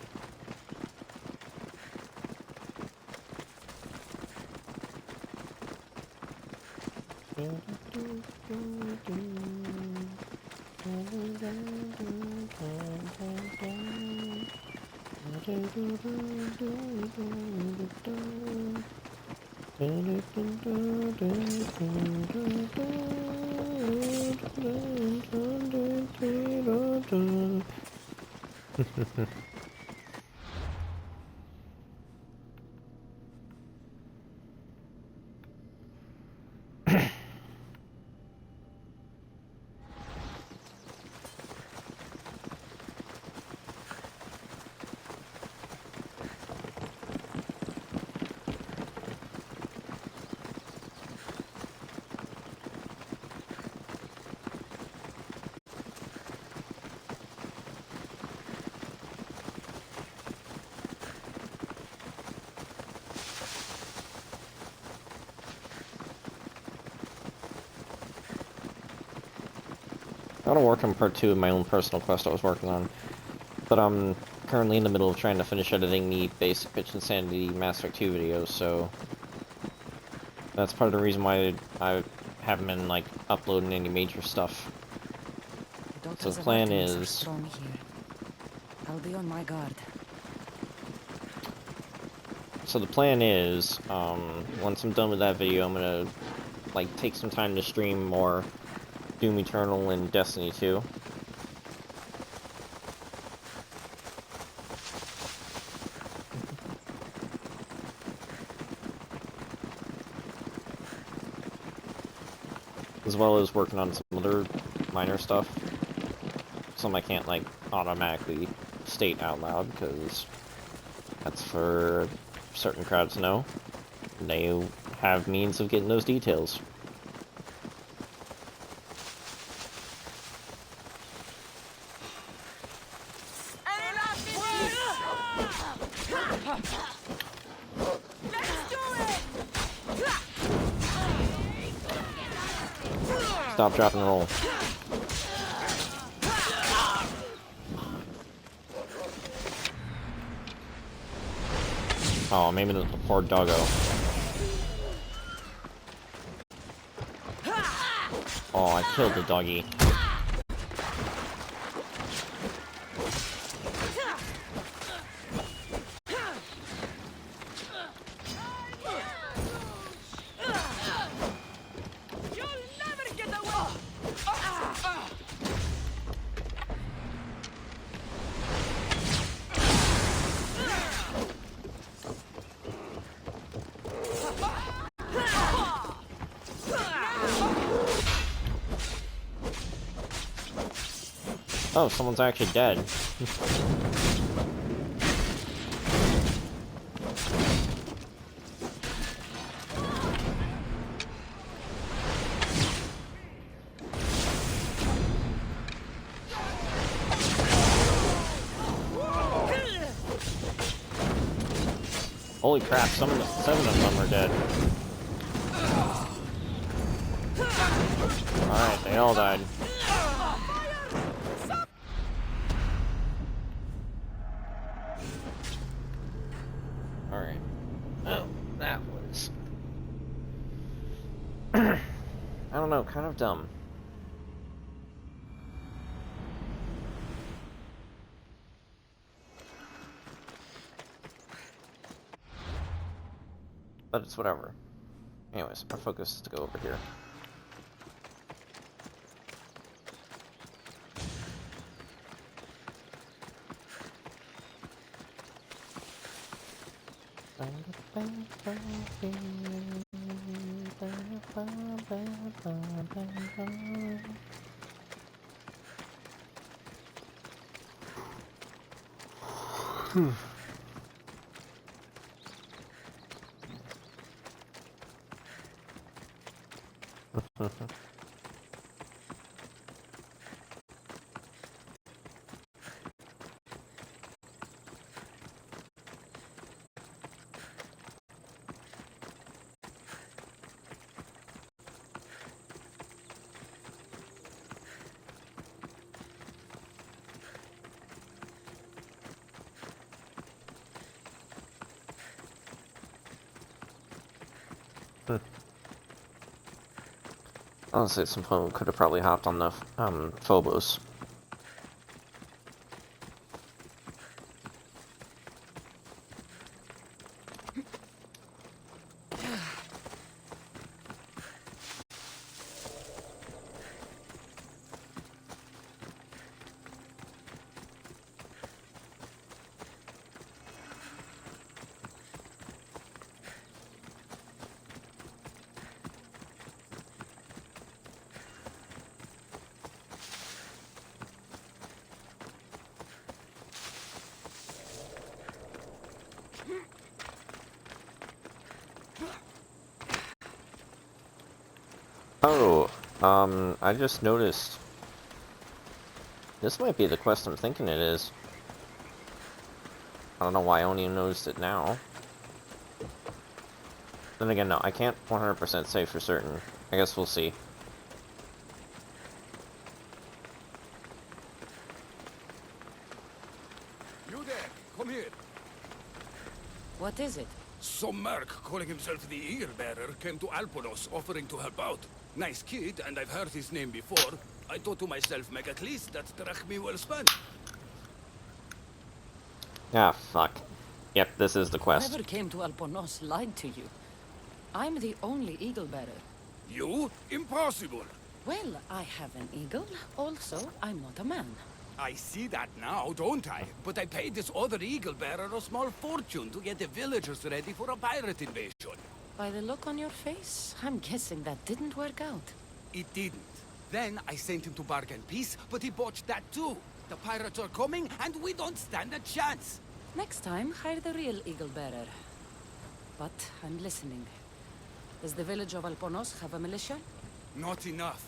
I want to work on part 2 of my own personal quest I was working on. But I'm currently in the middle of trying to finish editing the basic Pitch Insanity Mass Effect 2 videos, so... That's part of the reason why I haven't been, like, uploading any major stuff. So the plan is... Strong here. I'll be on my guard. So the plan is, once I'm done with that video, I'm gonna, like, take some time to stream more Doom Eternal and Destiny 2. As well as working on some other minor stuff. Some I can't, like, automatically state out loud, because that's for certain crowds to know. And they have means of getting those details. Stop, drop, and roll. Oh, maybe the poor doggo. Oh, I killed the doggy. Oh, someone's actually dead. Holy crap, 7 of them are dead. Alright, they all died. Alright. Oh, that was... I don't know, kind of dumb. But it's whatever. Anyways, our focus is to go over here. Honestly, at some point we could have probably hopped on the Phobos. Oh, I just noticed. This might be the quest I'm thinking it is. I don't know why I only noticed it now. Then again, no, I can't 100% say for certain. I guess we'll see. You there, come here. What is it? Some merc calling himself the Eagle Bearer came to Alponos offering to help out. Nice kid, and I've heard his name before. I thought to myself, make at least that drachmi well spent. Ah, fuck. Yep, this is the quest. Whoever came to Alponos lied to you. I'm the only eagle bearer. You? Impossible. Well, I have an eagle. Also, I'm not a man. I see that now, don't I? But I paid this other Eagle Bearer a small fortune to get the villagers ready for a pirate invasion. By the look on your face, I'm guessing that didn't work out. It didn't. Then I sent him to bargain peace, but he botched that too. The pirates are coming, and we don't stand a chance. Next time, hire the real eagle bearer. But I'm listening. Does the village of Alponos have a militia? Not enough.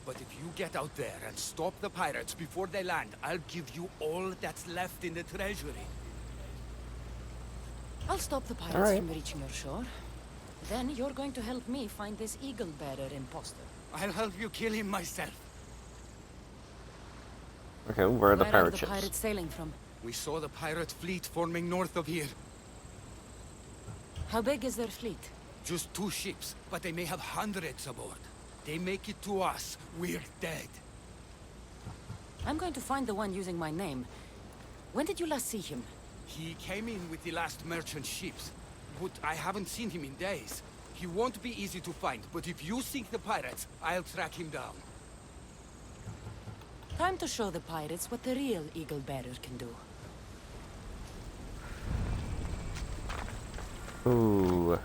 But if you get out there and stop the pirates before they land, I'll give you all that's left in the treasury. I'll stop the pirates All right. from reaching your shore. Then you're going to help me find this eagle bearer imposter. I'll help you kill him myself. Okay, where are the Where pirate are the ships? pirates sailing from? We saw the pirate fleet forming north of here. How big is their fleet? Just 2 ships, but they may have hundreds aboard. They make it to us, we're dead. I'm going to find the one using my name. When did you last see him? He came in with the last merchant ships, but I haven't seen him in days. He won't be easy to find, but if you sink the pirates, I'll track him down. Time to show the pirates what the real eagle bearer can do. Ooh.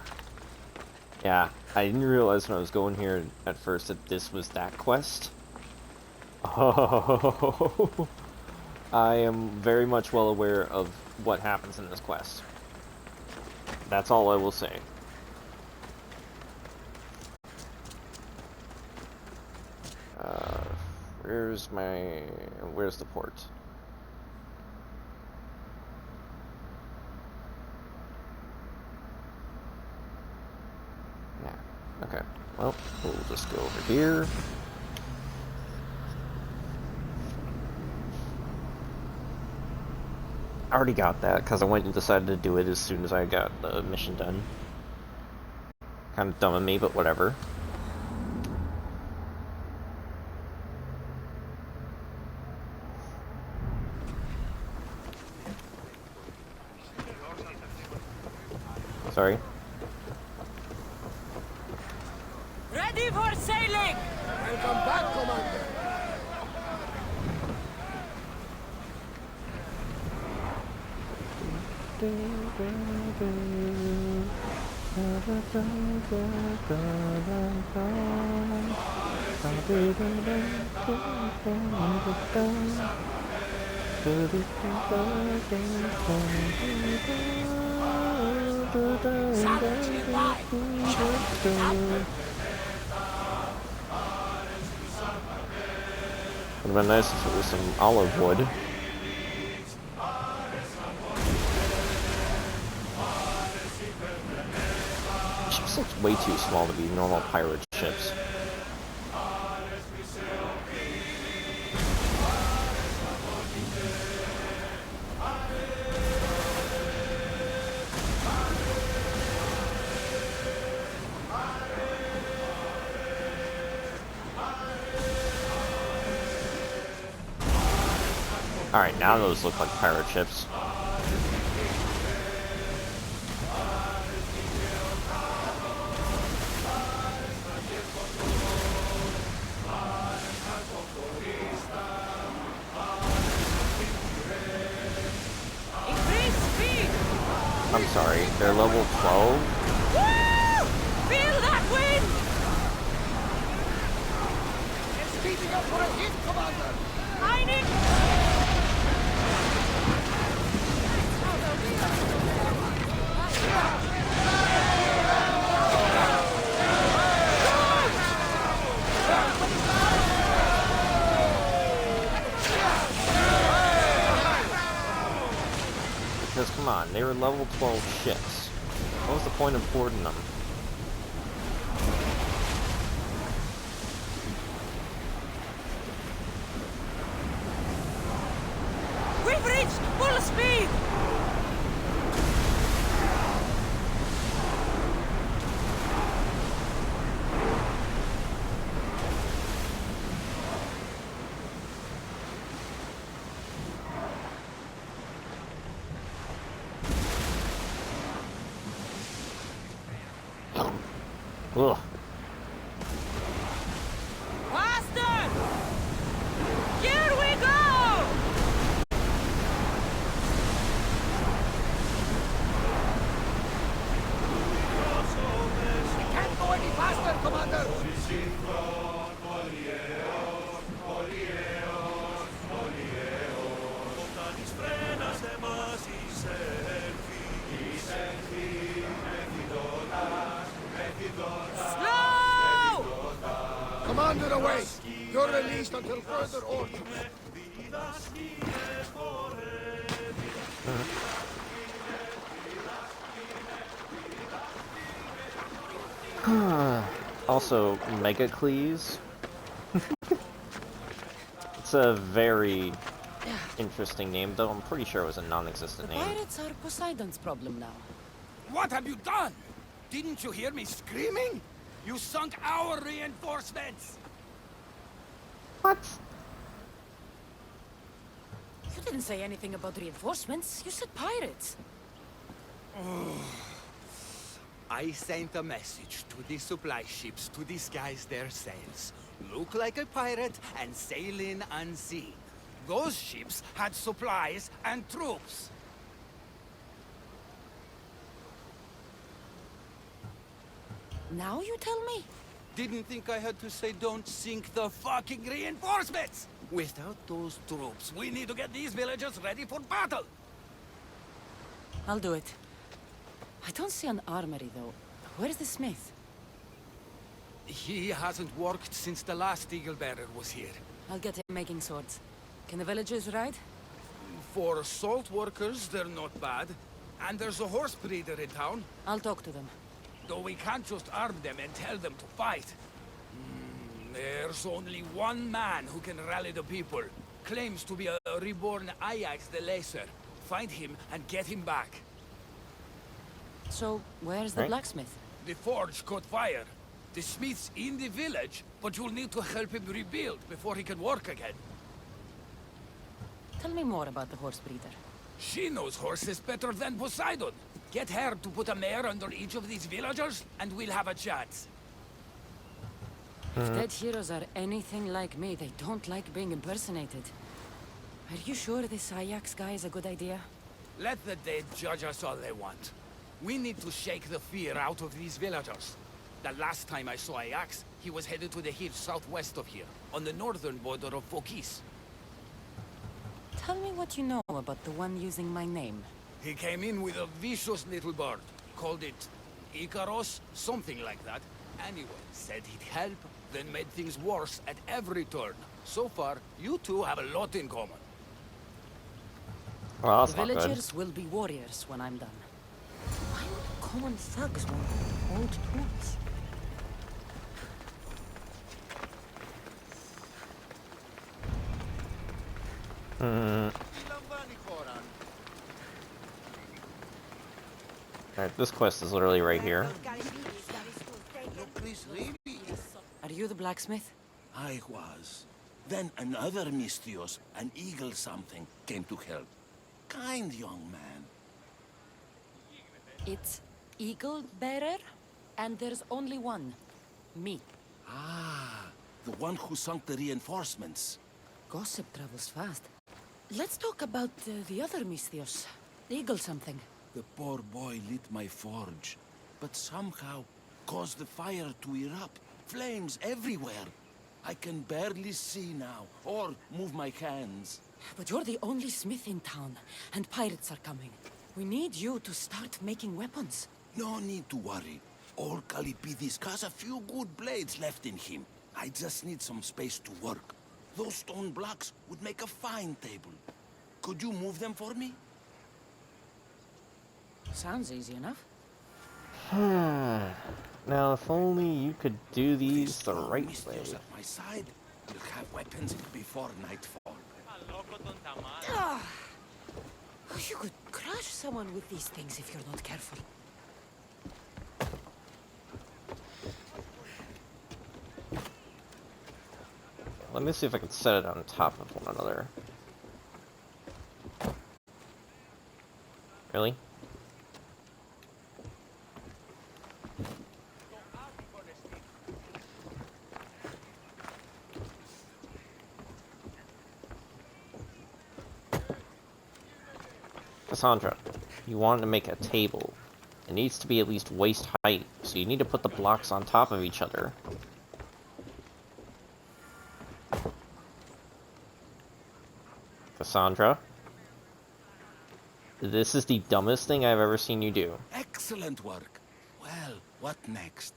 Yeah, I didn't realize when I was going here at first that this was that quest. Oh, I am very much well aware of what happens in this quest. That's all I will say. Where's the port? Yeah, okay. Well, we'll just go over here. I already got that, because I went and decided to do it as soon as I got the mission done. Kind of dumb of me, but whatever. Sorry. Ready for sailing! Welcome back, Commander. Would have been nice if it was some olive wood. Ships look way too small to be normal pirate ships. Alright, now those look like pirate ships. Increase speed! I'm sorry, they're level 12? Woo! Feel that wind! It's speeding up for a hit, Commander. I need... Because, come on, they were level 12 ships. What was the point of boarding them? We've reached full speed! Ugh. Faster! Here we go! We can't go any faster, Commander! Slow! Commander, away! You're released until further orders. Also, Megacles. It's a very interesting name, though I'm pretty sure it was a non-existent The name. pirates are Poseidon's problem now. What have you done? Didn't you hear me screaming? You sunk our reinforcements! What? You didn't say anything about reinforcements. You said pirates. I sent a message to the supply ships to disguise their sails. Look like a pirate and sail in unseen. Those ships had supplies and troops. Now you tell me? Didn't think I had to say don't sink the fucking reinforcements! Without those troops, we need to get these villagers ready for battle! I'll do it. I don't see an armory, though. Where's the smith? He hasn't worked since the last eagle bearer was here. I'll get him making swords. Can the villagers ride? For assault workers, they're not bad. And there's a horse breeder in town. I'll talk to them. Though we can't just arm them and tell them to fight. There's only one man who can rally the people. Claims to be a reborn Ajax the Lesser. Find him and get him back. So, where's the blacksmith? The forge caught fire. The smith's in the village, but you'll need to help him rebuild before he can work again. Tell me more about the horse breeder. She knows horses better than Poseidon. Get her to put a mare under each of these villagers, and we'll have a chance. If dead heroes are anything like me, they don't like being impersonated. Are you sure this Ajax guy is a good idea? Let the dead judge us all they want. We need to shake the fear out of these villagers. The last time I saw Ajax, he was headed to the hills southwest of here, on the northern border of Phokis. Tell me what you know about the one using my name. He came in with a vicious little bird. Called it Icaros, something like that. Anyway, said he'd help, then made things worse at every turn. So far, you two have a lot in common. Well, The that's not good. villagers will be warriors when I'm done. Why would common thugs want old tools? Alright, this quest is literally right here. Are you the blacksmith? I was. Then another Misthios, an eagle something, came to help. Kind young man. It's Eagle Bearer, and there's only one. Me. Ah, the one who sunk the reinforcements. Gossip travels fast. Let's talk about the other Misthios. Eagle something. The poor boy lit my forge, but somehow caused the fire to erupt. Flames everywhere. I can barely see now, or move my hands. But you're the only smith in town, and pirates are coming. We need you to start making weapons. No need to worry. Old Kalipidis has a few good blades left in him. I just need some space to work. Those stone blocks would make a fine table. Could you move them for me? Sounds easy enough. Now, if only you could do these the right way. Misthios at my side, we'll have weapons before nightfall. You could crush someone with these things if you're not careful. Let me see if I can set it on top of one another. Really? Cassandra, you want to make a table. It needs to be at least waist height, so you need to put the blocks on top of each other. Cassandra? This is the dumbest thing I've ever seen you do. Excellent work. Well, what next?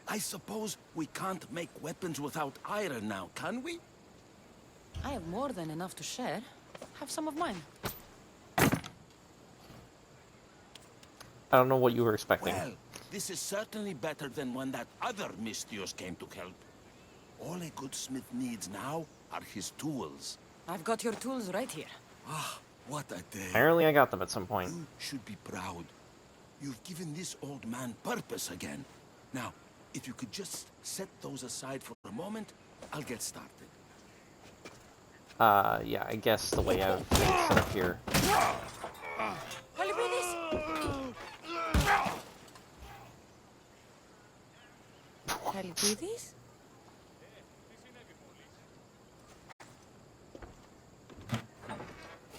I suppose we can't make weapons without iron now, can we? I have more than enough to share. Have some of mine. I don't know what you were expecting. Well, this is certainly better than when that other Mystios came to help. All a good smith needs now are his tools. I've got your tools right here. Ah, what a day. Apparently I got them at some point. You should be proud. You've given this old man purpose again. Now, if you could just set those aside for a moment, I'll get started. Yeah, I guess the way I've set up here. Helipides?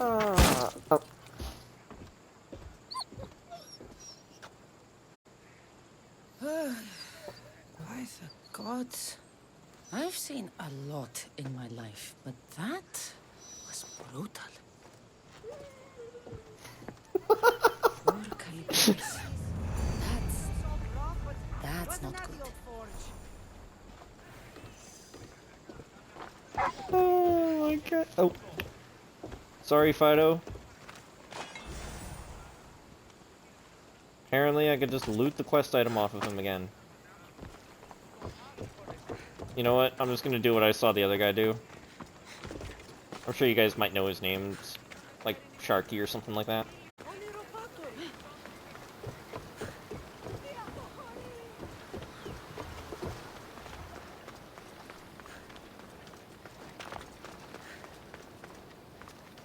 Oh. By the gods. I've seen a lot in my life, but that was brutal. Poor Helipides. That's not good. Oh my god. Oh. Sorry, Fido. Apparently I could just loot the quest item off of him again. You know what? I'm just gonna do what I saw the other guy do. I'm sure you guys might know his name. It's like Sharky or something like that.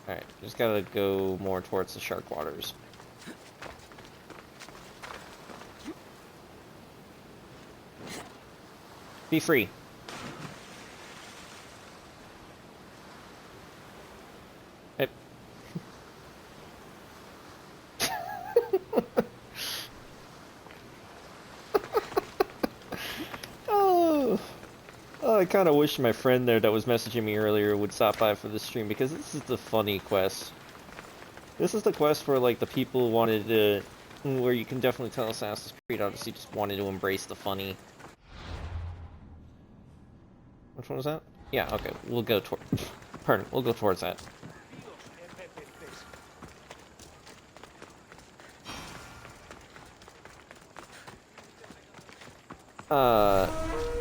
Alright, just gotta go more towards the shark waters. Be free. Hey. Oh, I kind of wish my friend there that was messaging me earlier would stop by for the stream, because this is the funny quest. This is the quest where, like, the people wanted to... where you can definitely tell Assassin's Creed Odyssey just wanted to embrace the funny. Which one was that? Yeah, okay, we'll go toward... Pardon, we'll go towards that.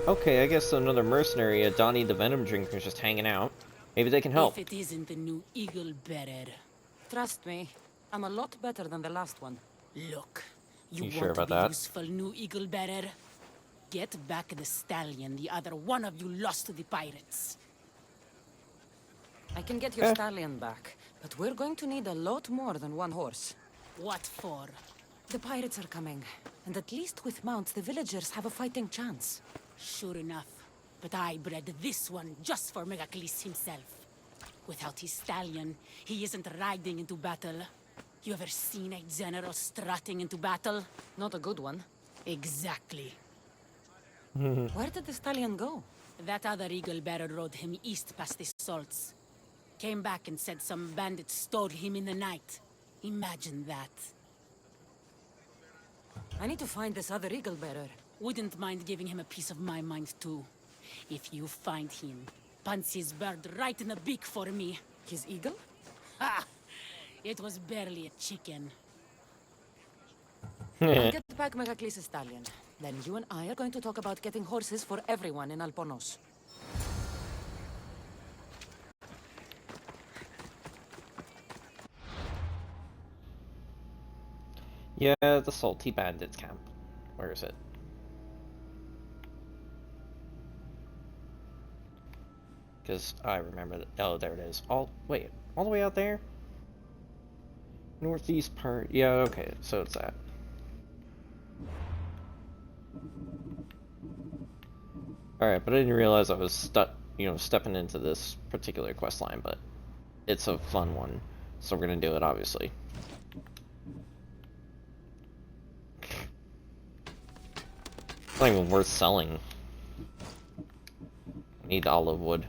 Okay, I guess another mercenary, a Donnie the Venom Drinker, is just hanging out. Maybe they can help. If it isn't the new Eagle Bearer. Trust me, I'm a lot better than the last one. Look, you want sure to about be that? useful, new Eagle Bearer? Get back the stallion the other one of you lost to the pirates. I can get your stallion back, but we're going to need a lot more than one horse. What for? The pirates are coming, and at least with mounts, the villagers have a fighting chance. Sure enough, but I bred this one just for Megacles himself. Without his stallion, he isn't riding into battle. You ever seen a general strutting into battle? Not a good one. Exactly. Where did the stallion go? That other eagle bearer rode him east past the salts. Came back and said some bandits stole him in the night. Imagine that. I need to find this other eagle bearer. Wouldn't mind giving him a piece of my mind too. If you find him, punch his bird right in the beak for me. His eagle? Ha! It was barely a chicken. I'll get back Megacles' stallion. Then you and I are going to talk about getting horses for everyone in Alponos. Yeah, the Salty Bandits camp. Where is it? Because I remember that. Oh, there it is. Wait, all the way out there? Northeast part. Yeah, okay, so it's that. Alright, but I didn't realize I was stepping into this particular quest line, but it's a fun one, so we're gonna do it, obviously. It's not even worth selling. I need olive wood.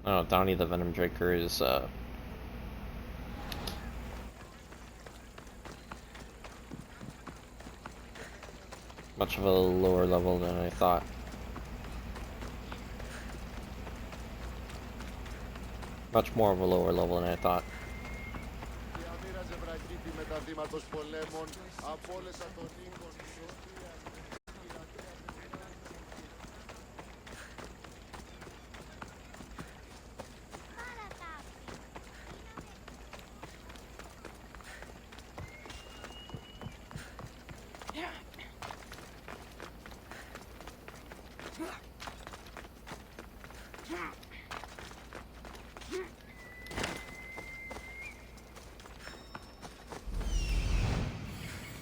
Oh, Donnie the Venom Drinker is, much of a lower level than I thought. Much more of a lower level than I thought.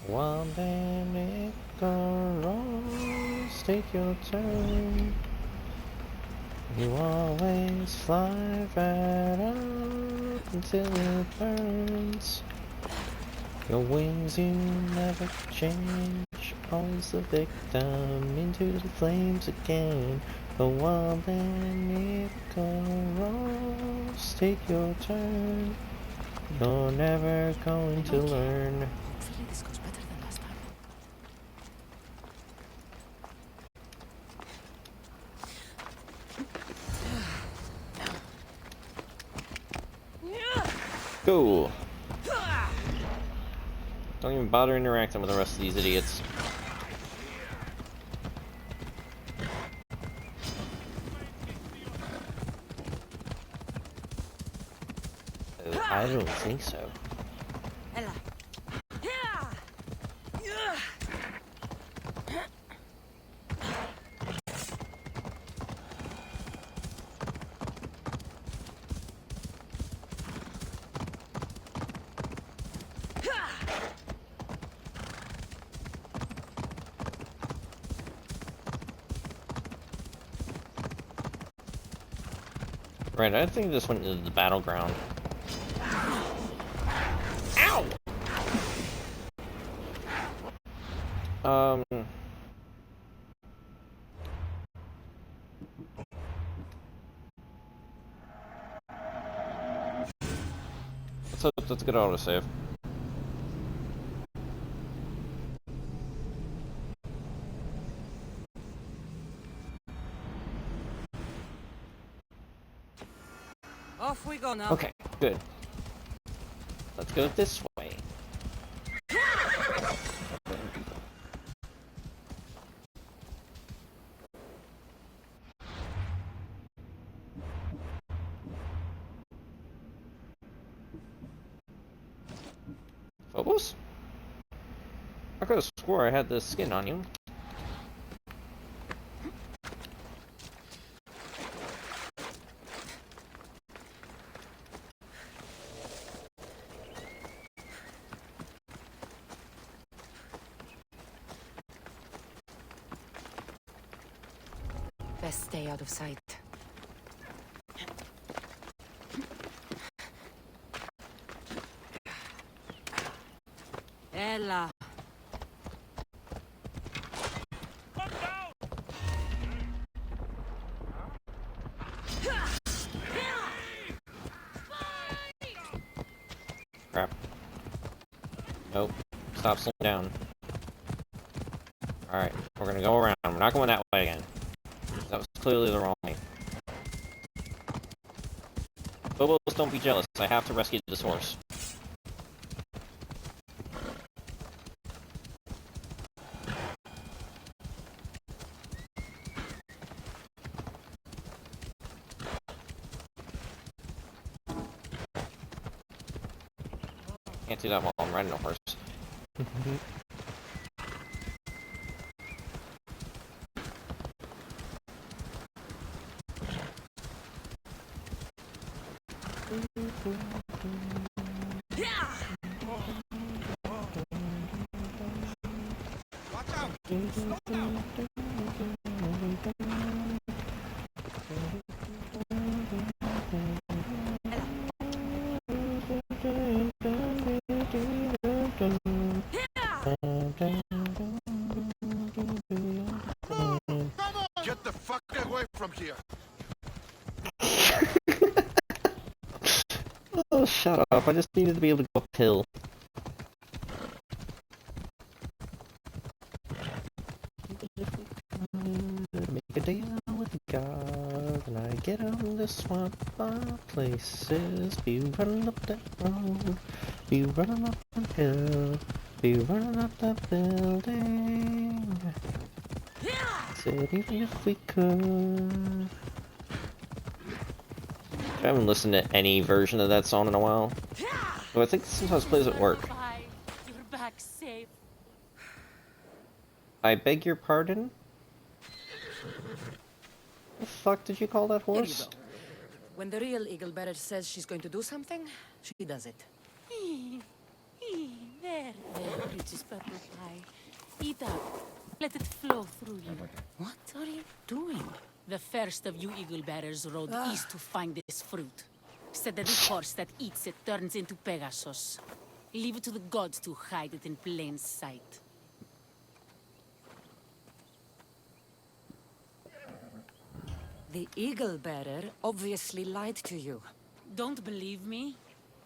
One day, Nicholas, take your turn. You always fly right up until it burns. Your wings, you never change. Always the victim into the flames again. The wild and Nicholas, take your turn. You're never going to learn. Hopefully this goes better than last time. Go! Don't even bother interacting with the rest of these idiots. I don't think so. Right, I think this one is the battleground. Ow! Let's hope that's a good autosave. Off we go now. Okay, good. Let's go this way. Phobos? I could have swore I had this skin on you. Best stay out of sight. Ella. Crap. Nope. Stop slowing down. Alright, we're gonna go around. We're not going that way again. That was clearly the wrong way. Phobos, don't be jealous. I have to rescue this horse. Can't do that while I'm riding a horse. Get the fuck away from here! Oh, shut up. I just needed to be able to go uphill. Make a deal with God, and I get on the swamp bar places. Be running up that road, be running up the hill, be running up that building. Said even if we could. I haven't listened to any version of that song in a while. Though I think it sometimes plays at work. You're back safe. I beg your pardon? The fuck did you call that Here you horse? go. When the real eagle bearer says she's going to do something, she does it. There, Princess Purple Pie. Eat up. Let it flow through you. What are you doing? The first of you eagle bearers rode east to find this fruit. Said that the horse that eats it turns into Pegasus. Leave it to the gods to hide it in plain sight. The eagle bearer obviously lied to you. Don't believe me?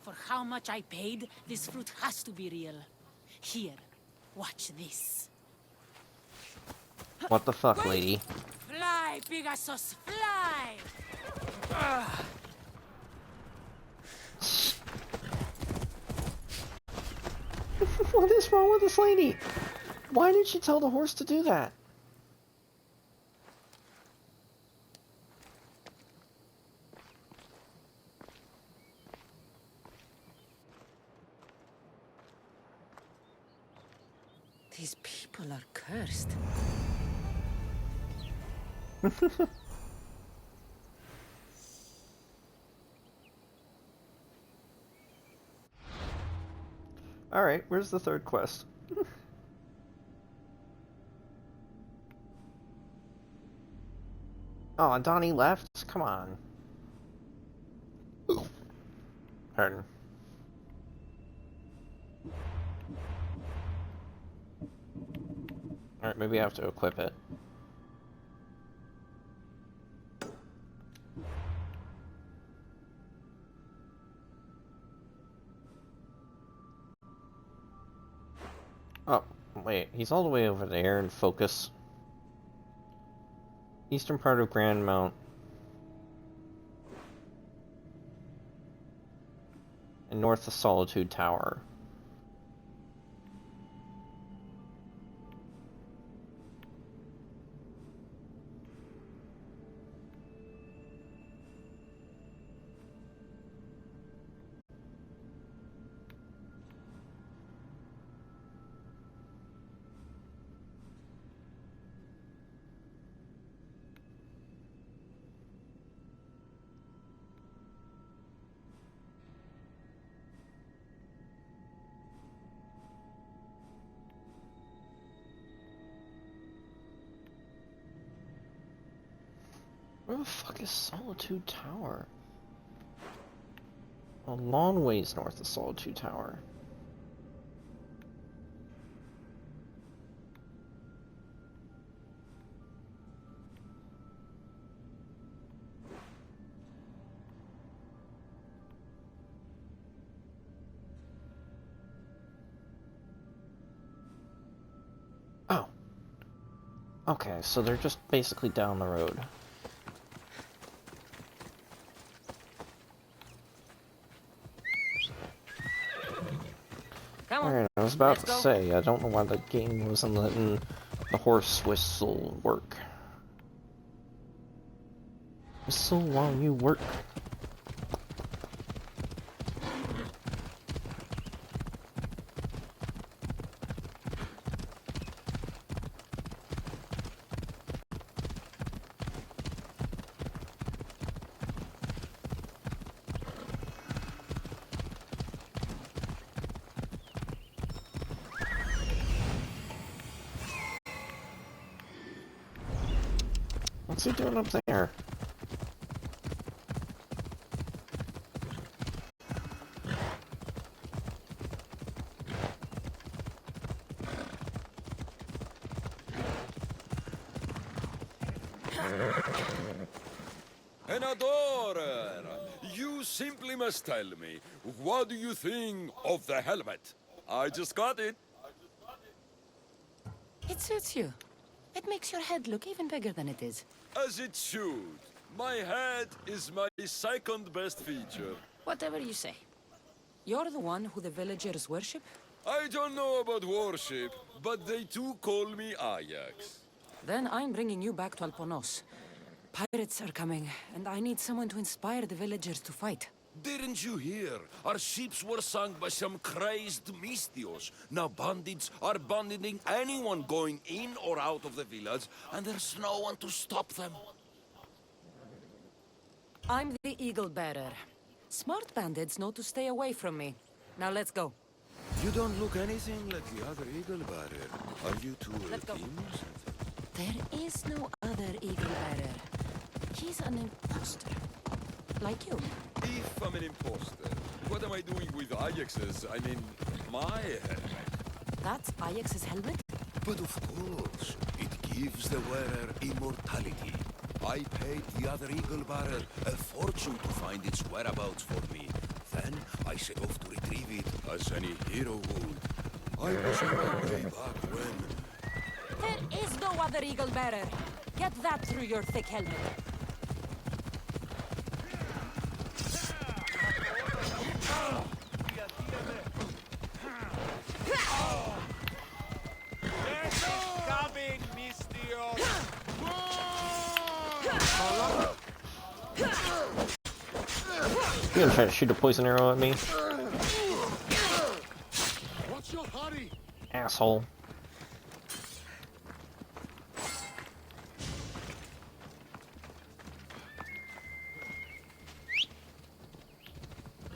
For how much I paid, this fruit has to be real. Here, watch this. What the fuck, lady? Fly, Pegasus, fly! What is wrong with this lady? Why did she tell the horse to do that? These people are cursed. Alright, where's the third quest? Oh, and Donnie left? Come on. Pardon. Alright, maybe I have to equip it. Oh, wait, he's all the way over there in focus. Eastern part of Grand Mount. And north of Solitude Tower. Where the fuck is Solitude Tower? A long ways north of Solitude Tower. Oh. Okay, so they're just basically down the road. Alright, I was about to say, I don't know why the game wasn't letting the horse whistle work. Whistle while you work. What's he doing up there? An adorer! You simply must tell me, what do you think of the helmet? I just got it. It suits you. It makes your head look even bigger than it is. As it should. My head is my second best feature. Whatever you say. You're the one who the villagers worship? I don't know about worship, but they too call me Ajax. Then I'm bringing you back to Alponos. Pirates are coming, and I need someone to inspire the villagers to fight. Didn't you hear? Our ships were sunk by some crazed Mystios. Now bandits are banditing anyone going in or out of the village, and there's no one to stop them. I'm the Eagle Bearer. Smart bandits know to stay away from me. Now let's go. You don't look anything like the other Eagle Bearer. Are you two Let's go. teams? There is no other Eagle Bearer. He's an imposter. Like you. If I'm an imposter, what am I doing with Ajax's, I mean, my helmet? That's Ajax's helmet? But of course, it gives the wearer immortality. I paid the other Eagle Bearer a fortune to find its whereabouts for me. Then I set off to retrieve it as any hero would. I was on my way back when... There is no other Eagle Bearer. Get that through your thick helmet. Coming, Mystios! You gonna try to shoot a poison arrow at me? What's your hurry? Asshole.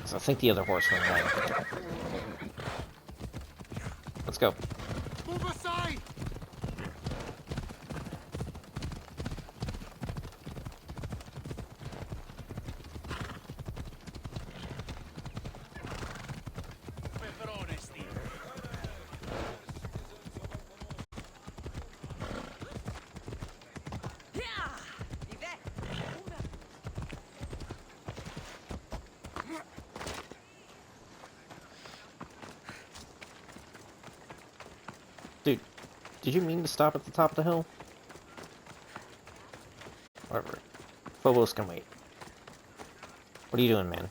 So I think the other horse went away. Let's go. Move aside! Dude, did you mean to stop at the top of the hill? Whatever. Phobos can wait. What are you doing, man?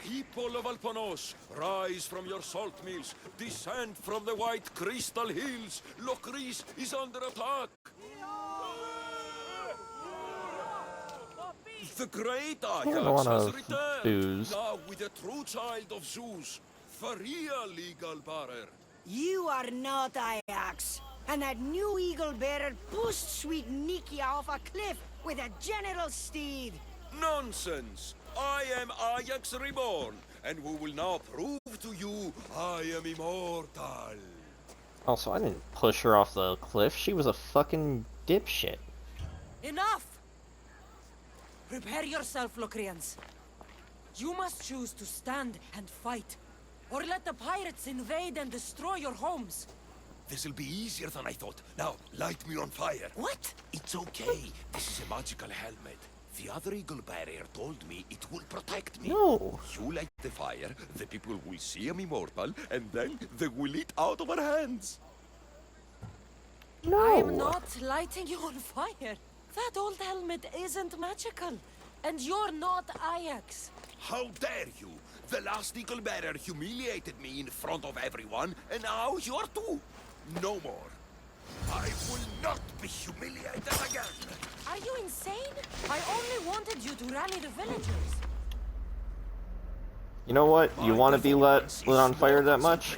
People of Alponos, rise from your salt mills, descend from the white crystal hills. Lokris is under attack. The great a Ajax lot has of returned, booze. now with a true child of Zeus, for real Eagle Bearer. You are not Ajax. And that new Eagle Bearer pushed sweet Nikia off a cliff with a general steed. Nonsense! I am Ajax Reborn, and we will now prove to you I am immortal. Also, I didn't push her off the cliff. She was a fucking dipshit. Enough! Prepare yourself, Locrians. You must choose to stand and fight, or let the pirates invade and destroy your homes. This'll be easier than I thought. Now, light me on fire. What? It's okay. This is a magical helmet. The other Eagle Barrier told me it will protect me. No. You light the fire, the people will see I'm immortal, and then they will eat out of our hands. No. I'm not lighting you on fire. That old helmet isn't magical. And you're not Ajax. How dare you? The last Eagle Bearer humiliated me in front of everyone, and now you're too. No more. I will not be humiliated again. Are you insane? I only wanted you to rally the villagers. You know what? You want to be lit on fire that much?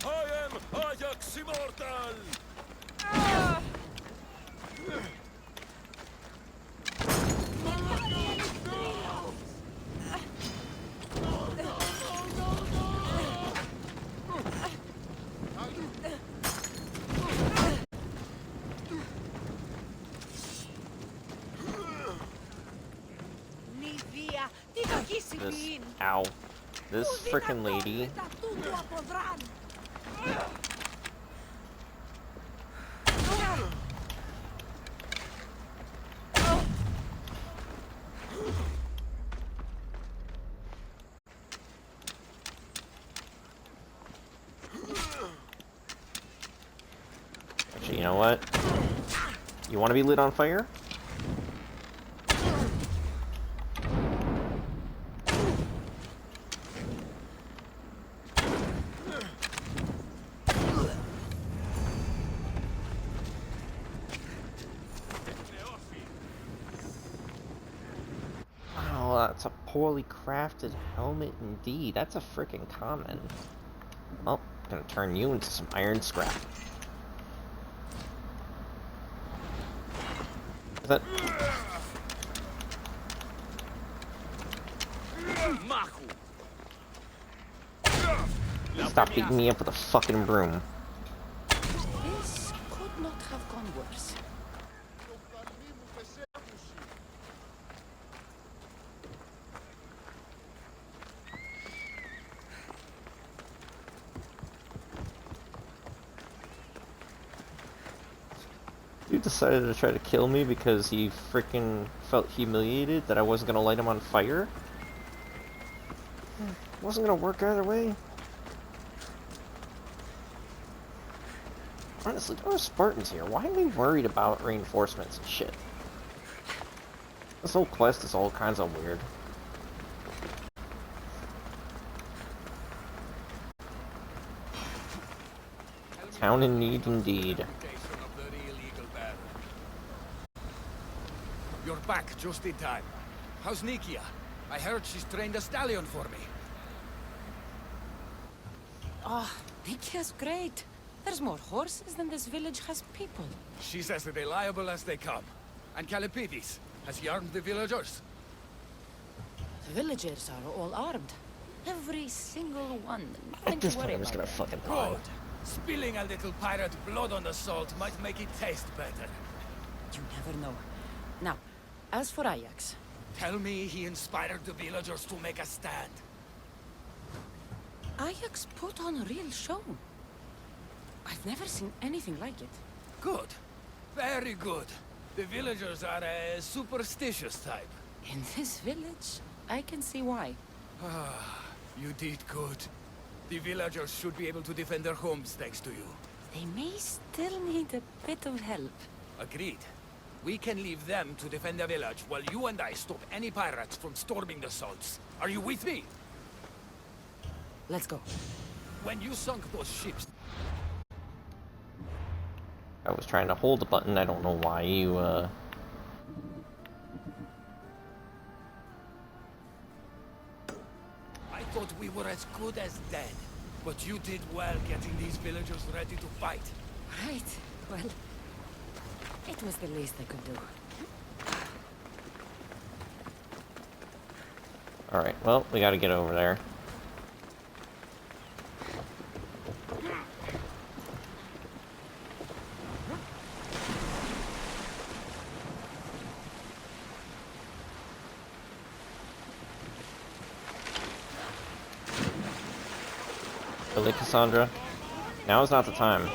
I am Ajax Immortal! Ow. This frickin' lady. Actually, you know what? You want to be lit on fire? Oh, that's a poorly crafted helmet indeed. That's a frickin' common. Well, gonna turn you into some iron scrap. Is that... Stop beating me up with a fucking broom. This could not have gone worse. Dude decided to try to kill me because he freaking felt humiliated that I wasn't gonna light him on fire. It wasn't gonna work either way. Honestly, there are Spartans here. Why are we worried about reinforcements and shit? This whole quest is all kinds of weird. Town in need indeed. You're back just in time. How's Nikia? I heard she's trained a stallion for me. Oh, Nikia's great. There's more horses than this village has people. She's as reliable as they come. And Calipidis, has he armed the villagers? The villagers are all armed. Every single one. At this point, I'm just gonna fucking die. Good. Spilling a little pirate blood on the salt might make it taste better. You never know. Now, as for Ajax... Tell me he inspired the villagers to make a stand. Ajax put on a real show. I've never seen anything like it. Good. Very good. The villagers are a superstitious type. In this village, I can see why. Ah, you did good. The villagers should be able to defend their homes thanks to you. They may still need a bit of help. Agreed. We can leave them to defend the village while you and I stop any pirates from storming the salts. Are you with me? Let's go. When you sunk those ships... I was trying to hold the button. I don't know why you, I thought we were as good as dead. But you did well getting these villagers ready to fight. Right. Well, it was the least I could do. Alright, well, we gotta get over there. Really, Cassandra? Now is not the time.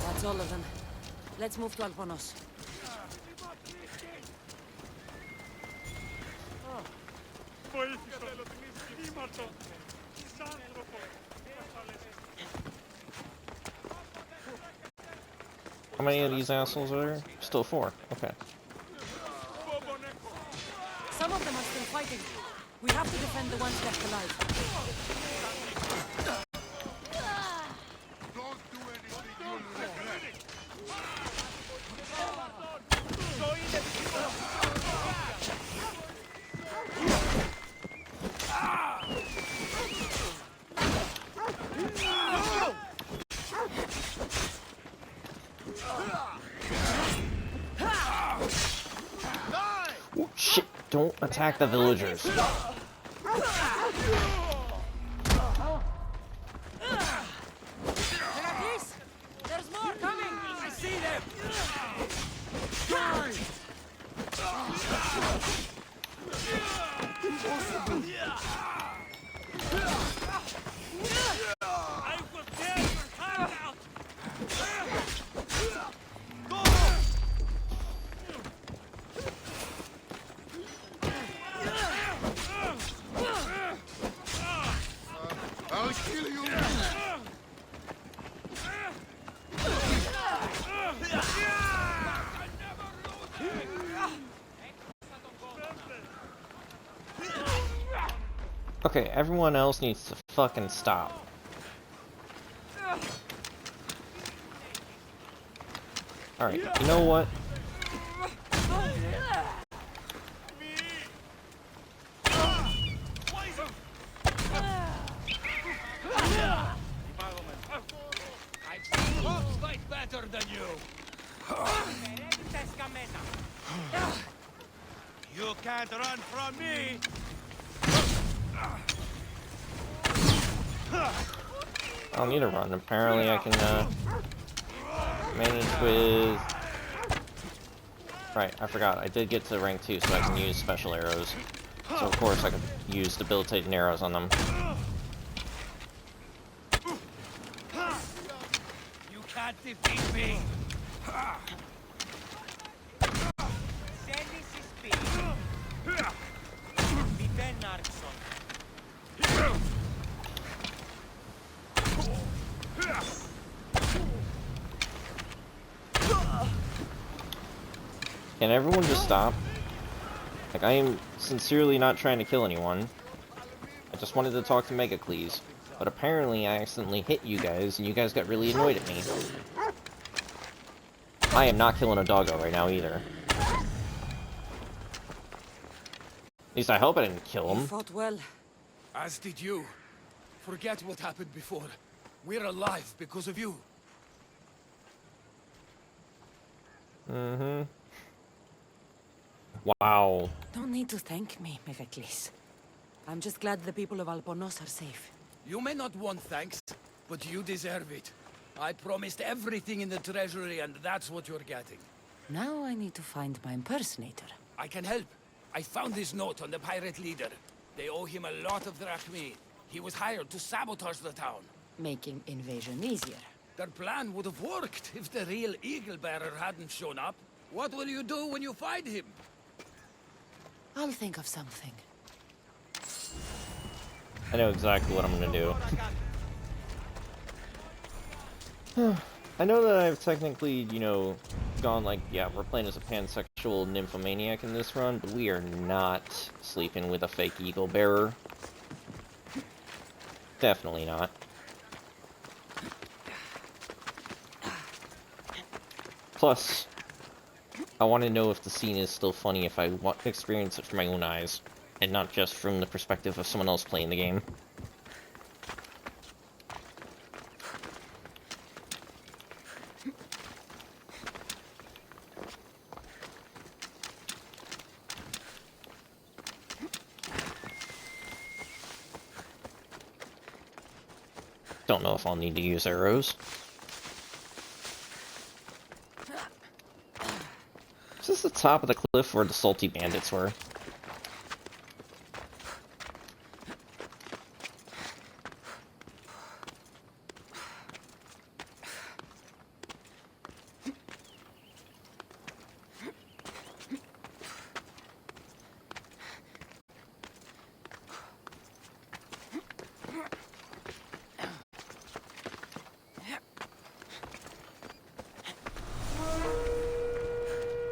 That's all of them. Let's move to Alponos. How many of these assholes are there? Still 4. Okay. Some of them are still fighting. We have to defend the ones left alive. Oh, shit! Don't attack the villagers. Heracles! There's more coming! I see them! I will tear your heart out! I'll kill you! Okay, everyone else needs to fucking stop. Alright, you know what? I've seen folks fight better than you! You can't run from me! I don't need to run. Apparently I can, manage with... Right, I forgot. I did get to rank 2, so I can use special arrows. So of course I could use debilitating arrows on them. You can't defeat me! Can everyone just stop? Like, I am sincerely not trying to kill anyone. I just wanted to talk to Megacles. But apparently I accidentally hit you guys, and you guys got really annoyed at me. I am not killing a doggo right now, either. At least I hope I didn't kill him. You fought well. As did you. Forget what happened before. We're alive because of you. Mm-hmm. Wow. Don't need to thank me, Megacles. I'm just glad the people of Alponos are safe. You may not want thanks, but you deserve it. I promised everything in the treasury, and that's what you're getting. Now I need to find my impersonator. I can help. I found this note on the pirate leader. They owe him a lot of drachmae. He was hired to sabotage the town. Making invasion easier. Their plan would have worked if the real Eagle Bearer hadn't shown up. What will you do when you find him? I'll think of something. I know exactly what I'm gonna do. I know that I've technically, you know, gone like, yeah, we're playing as a pansexual nymphomaniac in this run, but we are not sleeping with a fake eagle bearer. Definitely not. Plus, I want to know if the scene is still funny if I experience it from my own eyes, and not just from the perspective of someone else playing the game. Don't know if I'll need to use arrows. Is this the top of the cliff where the salty bandits were?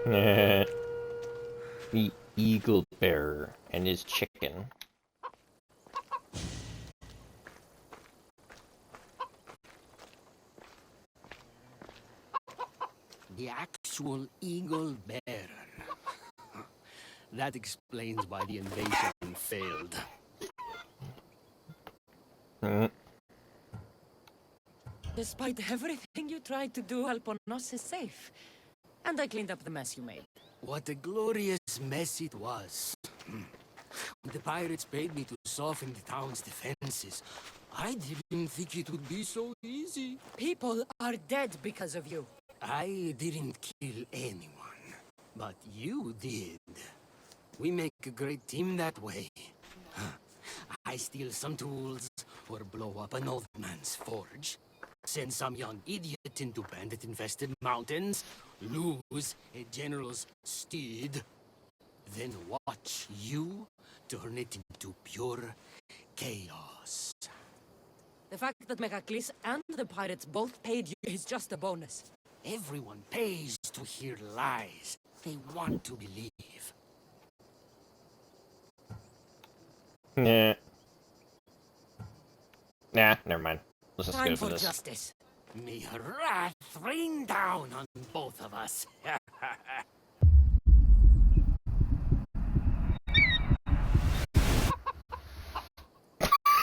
The eagle bearer and his chicken. The actual eagle bearer. That explains why the invasion failed. Despite everything you tried to do, Alponos is safe. And I cleaned up the mess you made. What a glorious mess it was. The pirates paid me to soften the town's defenses. I didn't think it would be so easy. People are dead because of you. I didn't kill anyone, but you did. We make a great team that way. I steal some tools, or blow up an old man's forge, send some young idiot into bandit-infested mountains, lose a general's steed, then watch you turn it into pure chaos. The fact that Megacles and the pirates both paid you is just a bonus. Everyone pays to hear lies. They want to believe. Nah. Nah, never mind. Let's just Time go for for this. justice. May wrath rain down on both of us.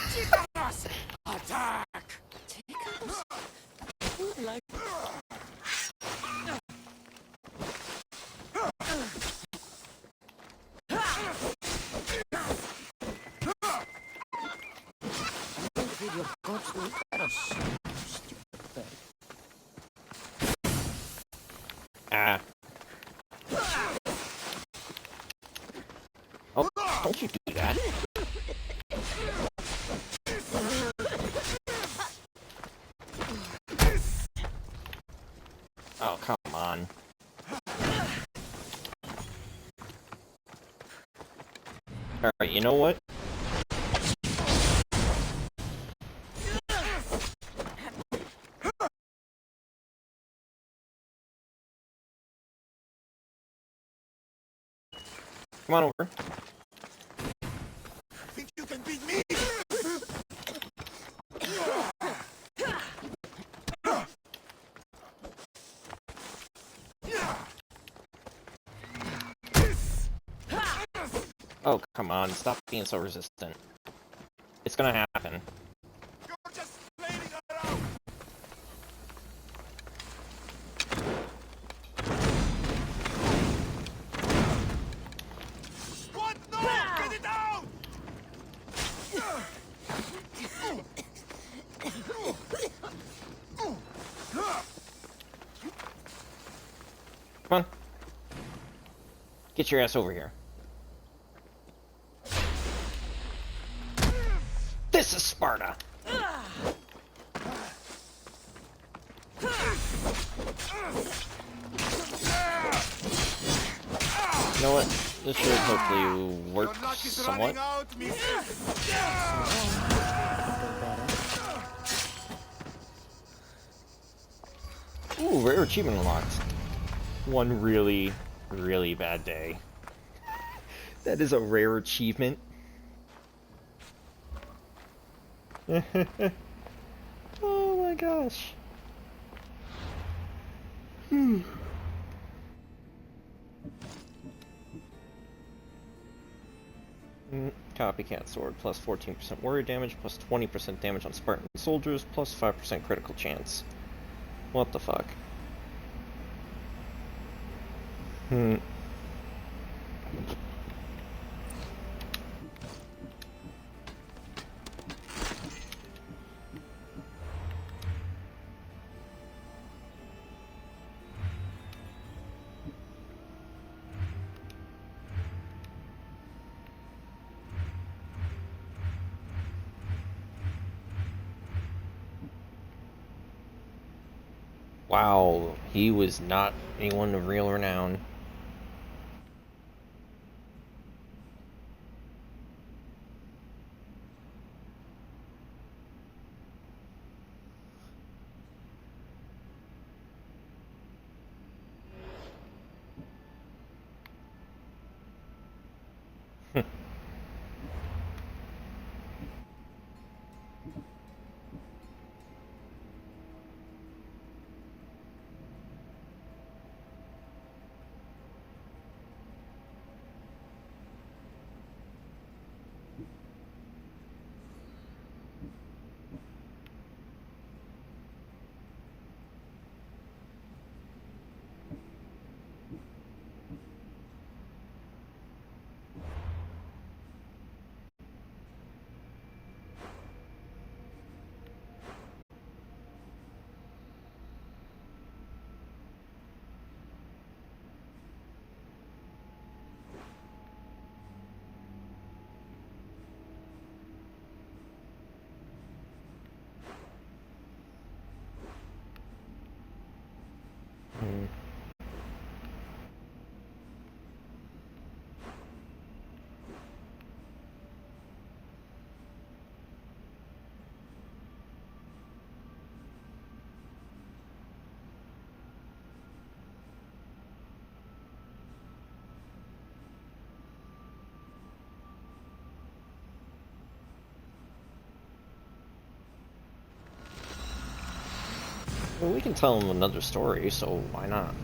Chicos! Attack! Chicos? Like... Your gods will let us. Stupid bird. Ah. Oh, don't you do that. Oh, come on. Alright, you know what? Come on over. Think you can beat me? Oh, come on. Stop being so resistant. It's gonna happen. You're just playing around. What? No! Get it out! Come on. Get your ass over here. This is Sparta! You know what? This should hopefully work somewhat. Ooh, rare achievement unlocked. One really, really bad day. That is a rare achievement. Oh my gosh. Copycat sword, plus 14% warrior damage, plus 20% damage on Spartan soldiers, plus 5% critical chance. What the fuck? Wow, he was not anyone of real renown. Well, we can tell him another story, so why not?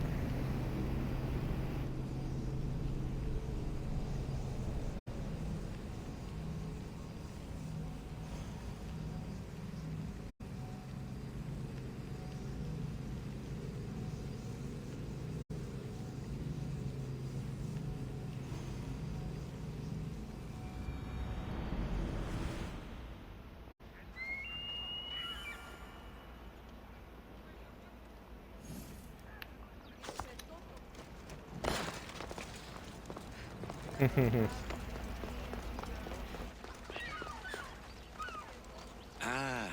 Ah,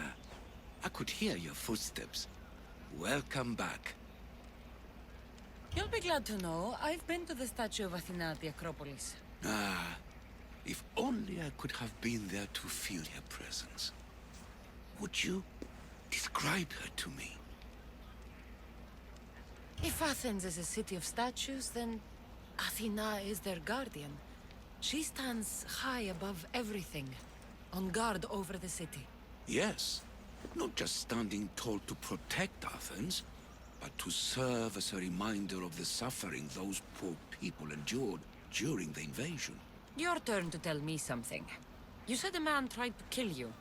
I could hear your footsteps. Welcome back. You'll be glad to know I've been to the statue of Athena at the Acropolis. Ah, if only I could have been there to feel her presence. Would you describe her to me? If Athens is a city of statues, then Athena is their guardian. She stands high above everything, on guard over the city. Yes, not just standing tall to protect Athens, but to serve as a reminder of the suffering those poor people endured during the invasion. Your turn to tell me something. You said a man tried to kill you.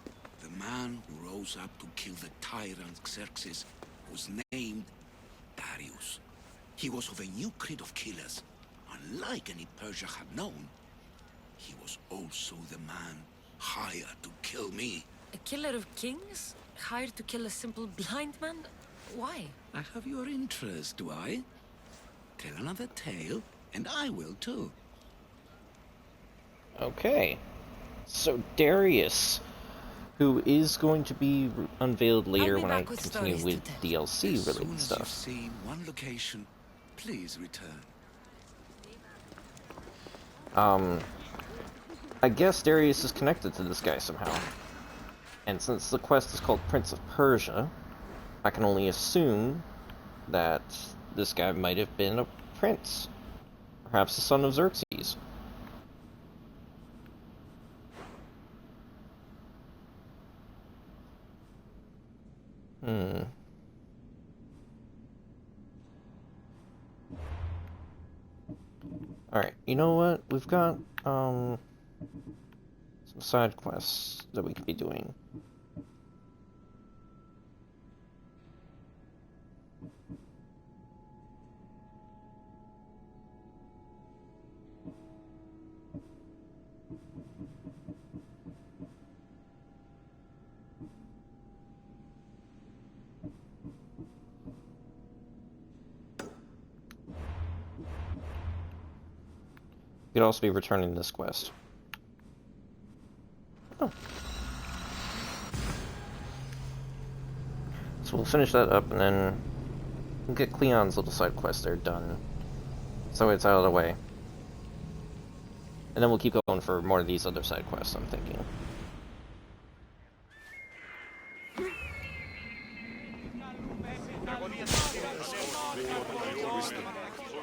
The man who rose up to kill the tyrant Xerxes was named Darius. He was of a new creed of killers. Unlike any Persia had known, he was also the man hired to kill me. A killer of kings? Hired to kill a simple blind man? Why? I have your interest, do I? Tell another tale, and I will too. Okay. So Darius, who is going to be unveiled later when I continue with DLC related stuff. As soon as you've seen one location, please return. I guess Darius is connected to this guy somehow. And since the quest is called Prince of Persia, I can only assume that this guy might have been a prince. Perhaps the son of Xerxes. Alright, you know what? We've got, some side quests that we could be doing. We could also be returning this quest. Oh. So we'll finish that up and then we'll get Cleon's little side quest there done. So it's out of the way. And then we'll keep going for more of these other side quests, I'm thinking.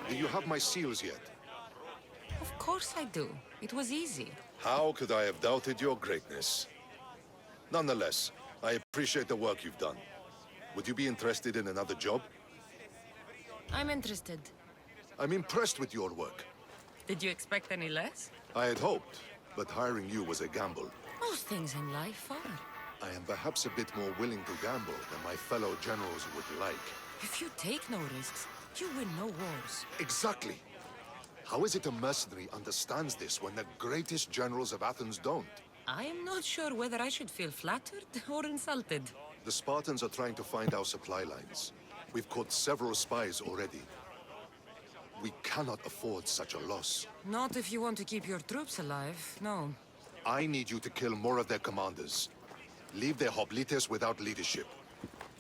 Do you have my seals yet? Of course I do. It was easy. How could I have doubted your greatness? Nonetheless, I appreciate the work you've done. Would you be interested in another job? I'm interested. I'm impressed with your work. Did you expect any less? I had hoped, but hiring you was a gamble. Most things in life are. I am perhaps a bit more willing to gamble than my fellow generals would like. If you take no risks, you win no wars. Exactly. How is it a mercenary understands this when the greatest generals of Athens don't? I am not sure whether I should feel flattered or insulted. The Spartans are trying to find our supply lines. We've caught several spies already. We cannot afford such a loss. Not if you want to keep your troops alive, no. I need you to kill more of their commanders. Leave their hoplites without leadership.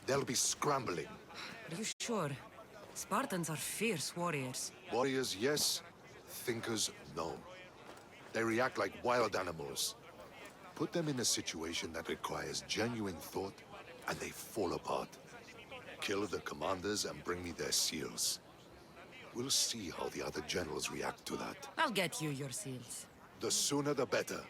They'll be scrambling. Are you sure? Spartans are fierce warriors. Warriors, yes. Thinkers, no. They react like wild animals. Put them in a situation that requires genuine thought, and they fall apart. Kill the commanders and bring me their seals. We'll see how the other generals react to that. I'll get you your seals. The sooner the better.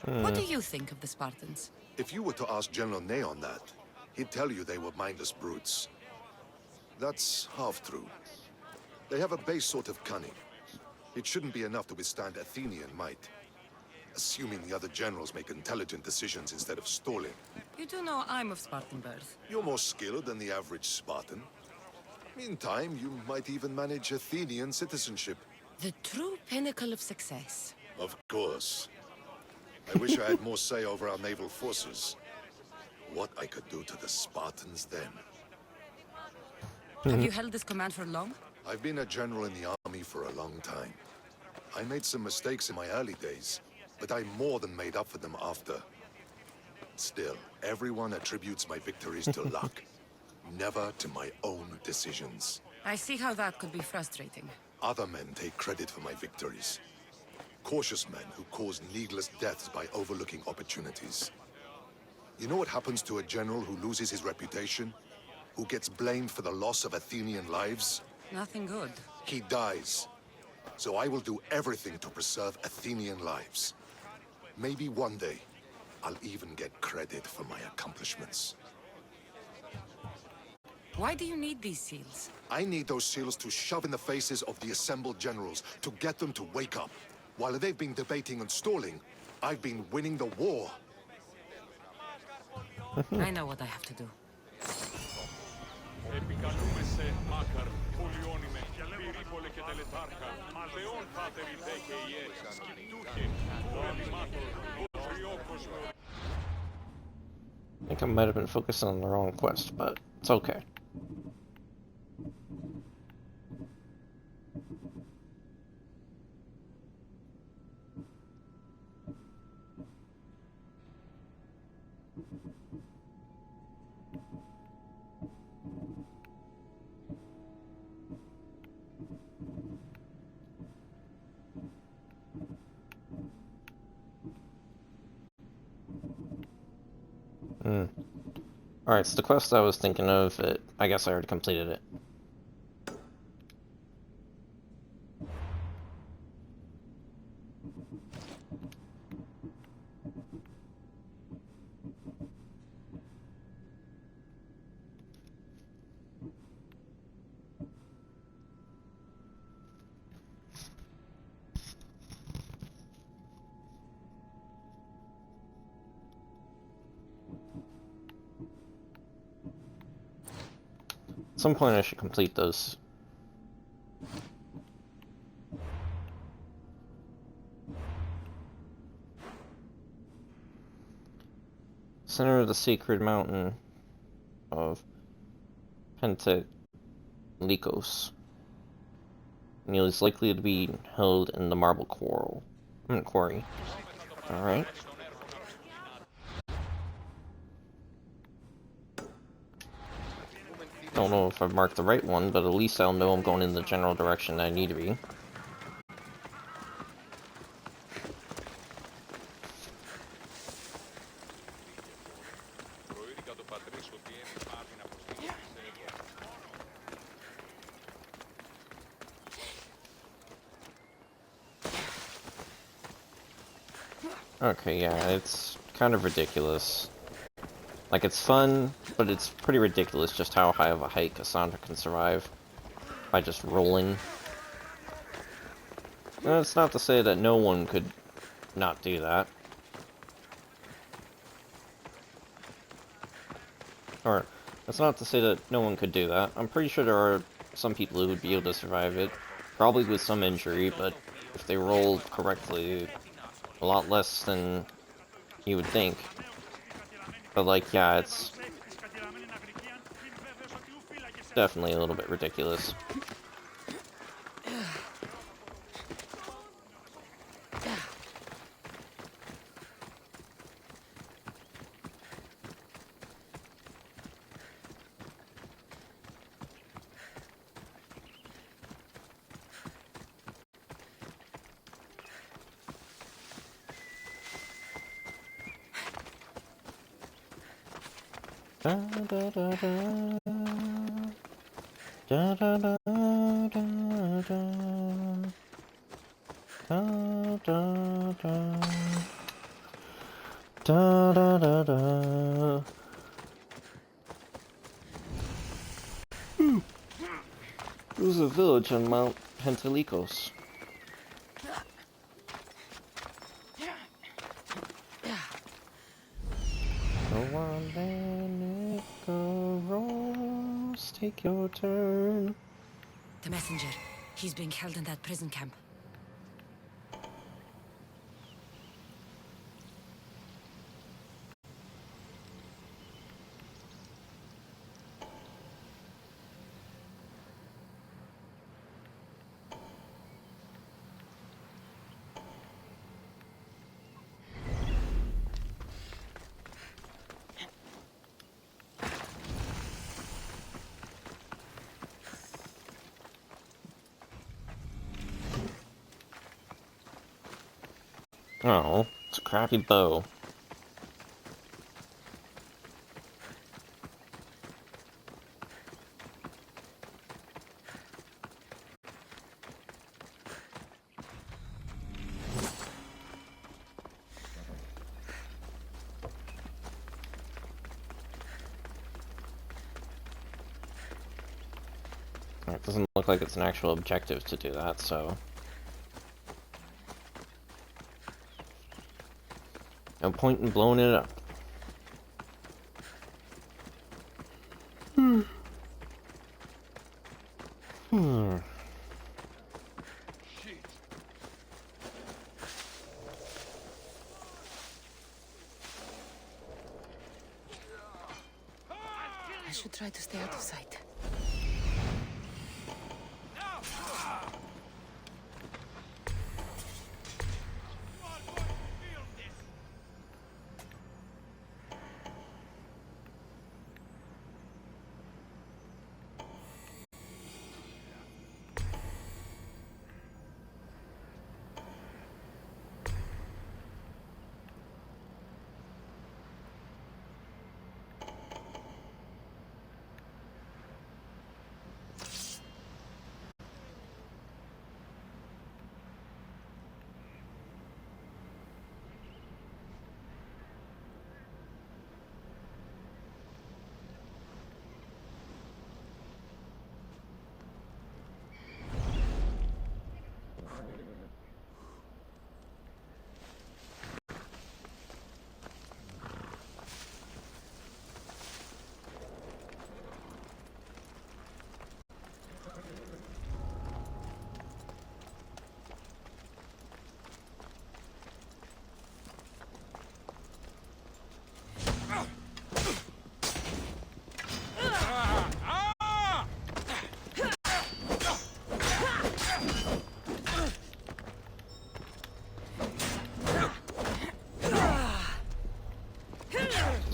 What do you think of the Spartans? If you were to ask General Ney on that, he'd tell you they were mindless brutes. That's half true. They have a base sort of cunning. It shouldn't be enough to withstand Athenian might. Assuming the other generals make intelligent decisions instead of stalling. You do know I'm of Spartan birth. You're more skilled than the average Spartan. In time, you might even manage Athenian citizenship. The true pinnacle of success. Of course. I wish I had more say over our naval forces. What I could do to the Spartans then. Have you held this command for long? I've been a general in the army for a long time. I made some mistakes in my early days, but I more than made up for them after. Still, everyone attributes my victories to luck, never to my own decisions. I see how that could be frustrating. Other men take credit for my victories. Cautious men who cause needless deaths by overlooking opportunities. You know what happens to a general who loses his reputation? Who gets blamed for the loss of Athenian lives? Nothing good. He dies. So I will do everything to preserve Athenian lives. Maybe one day, I'll even get credit for my accomplishments. Why do you need these seals? I need those seals to shove in the faces of the assembled generals, to get them to wake up. While they've been debating and stalling, I've been winning the war. I know what I have to do. I think I might have been focusing on the wrong quest, but it's okay. Alright, so the quest I was thinking of, I guess I already completed it. At some point I should complete those. Center of the sacred mountain of Pentelikos. And he is likely to be held in the marble quarry. Alright. Don't know if I've marked the right one, but at least I'll know I'm going in the general direction that I need to be. Okay, yeah, it's kind of ridiculous. Like, it's fun, but it's pretty ridiculous just how high of a height Cassandra can survive by just rolling. And it's not to say that no one could not do that. Or, it's not to say that no one could do that. I'm pretty sure there are some people who would be able to survive it. Probably with some injury, but if they rolled correctly, a lot less than you would think. But, like, yeah, it's definitely a little bit ridiculous. Da da da da da da da da da da da da da. There's a village on Mount Pentelicos. Go on then, Icarus, take your turn. The messenger. He's being held in that prison camp. Oh, it's a crappy bow. It doesn't look like it's an actual objective to do that, so... no point in blowing it up. I should try to stay out of sight.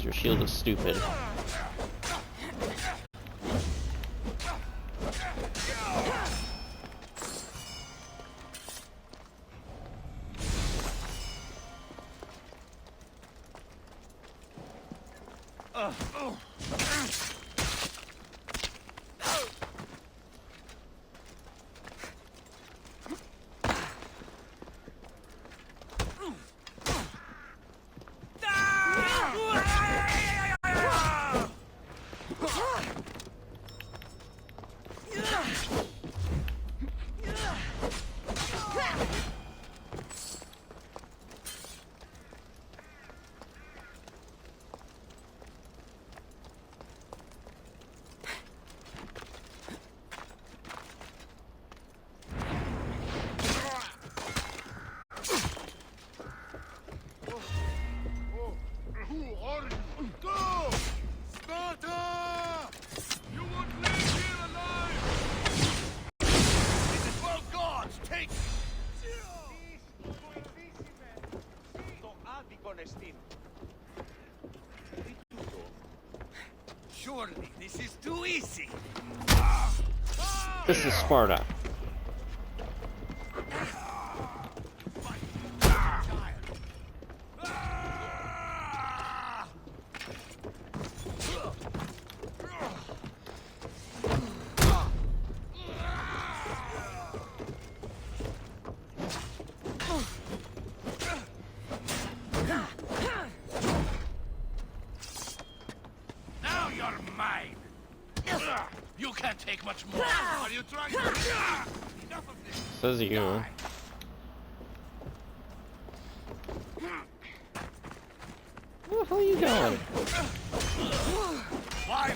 Your shield is stupid. Go! Sparta! You won't live here alive! It is well gods, take surely this is too easy. This is Sparta. Now you're mine. You can't take much more. Are you trying to... Enough of this. Says you. Where the hell are you going? Why?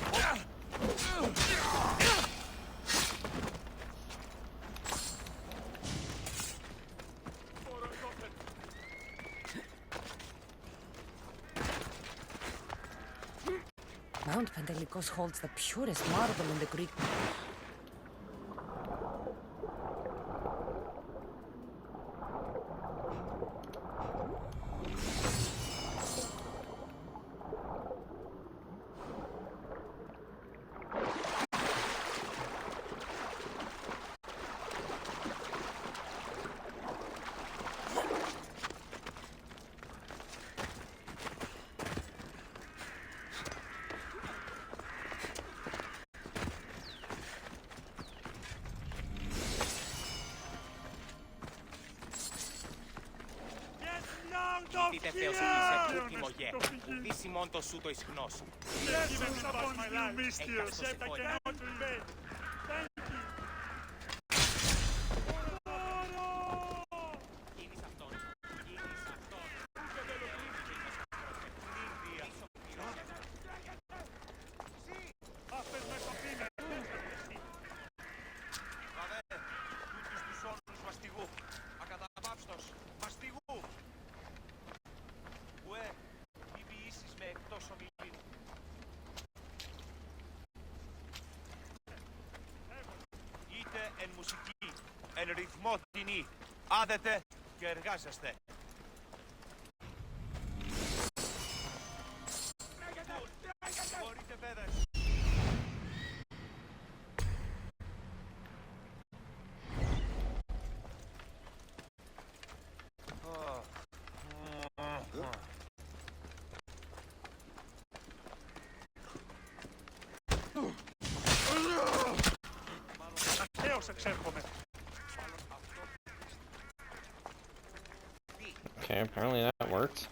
Mount Pentelicos holds the purest marble in the Greek. Δείτε Θεός ότι είσαι ούτιμο γε, ουδήσει μόν το σου το ισχνός. εν μουσική, εν ρυθμό τινή, άδετε και εργάζεστε. Μπορείτε παιδες. Okay, apparently that worked.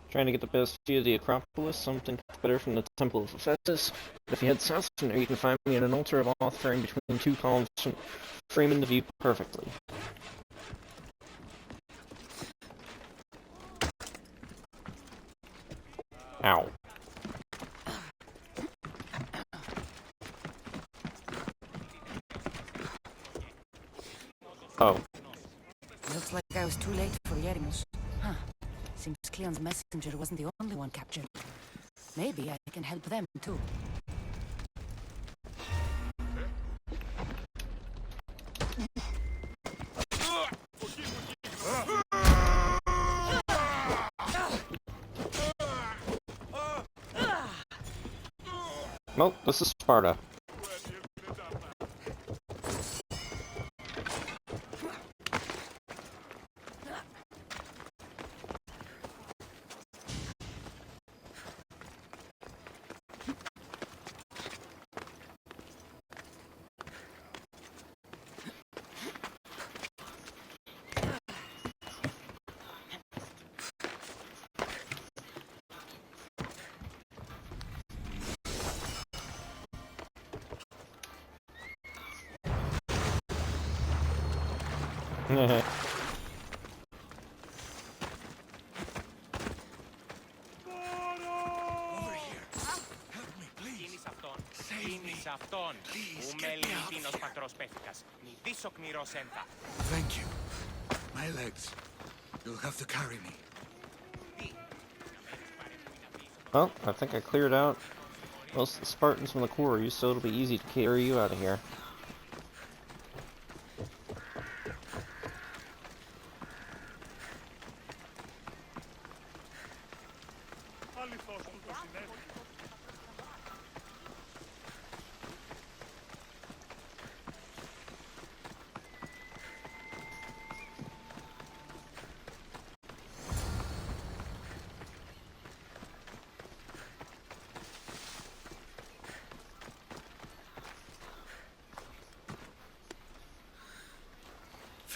Trying to get the best view of the Acropolis, something better from the Temple of Ephesus. If you head south from there, you can find me at an altar of offering between two columns, framing the view perfectly. Ow. Oh. Looks like I was too late for Yerimos. Huh. Seems Cleon's messenger wasn't the only one captured. Maybe I can help them, too. Nope, this is Sparta. Thank you. My legs. You'll have to carry me. Well, I think I cleared out most of the Spartans from the quarry, so it'll be easy to carry you out of here.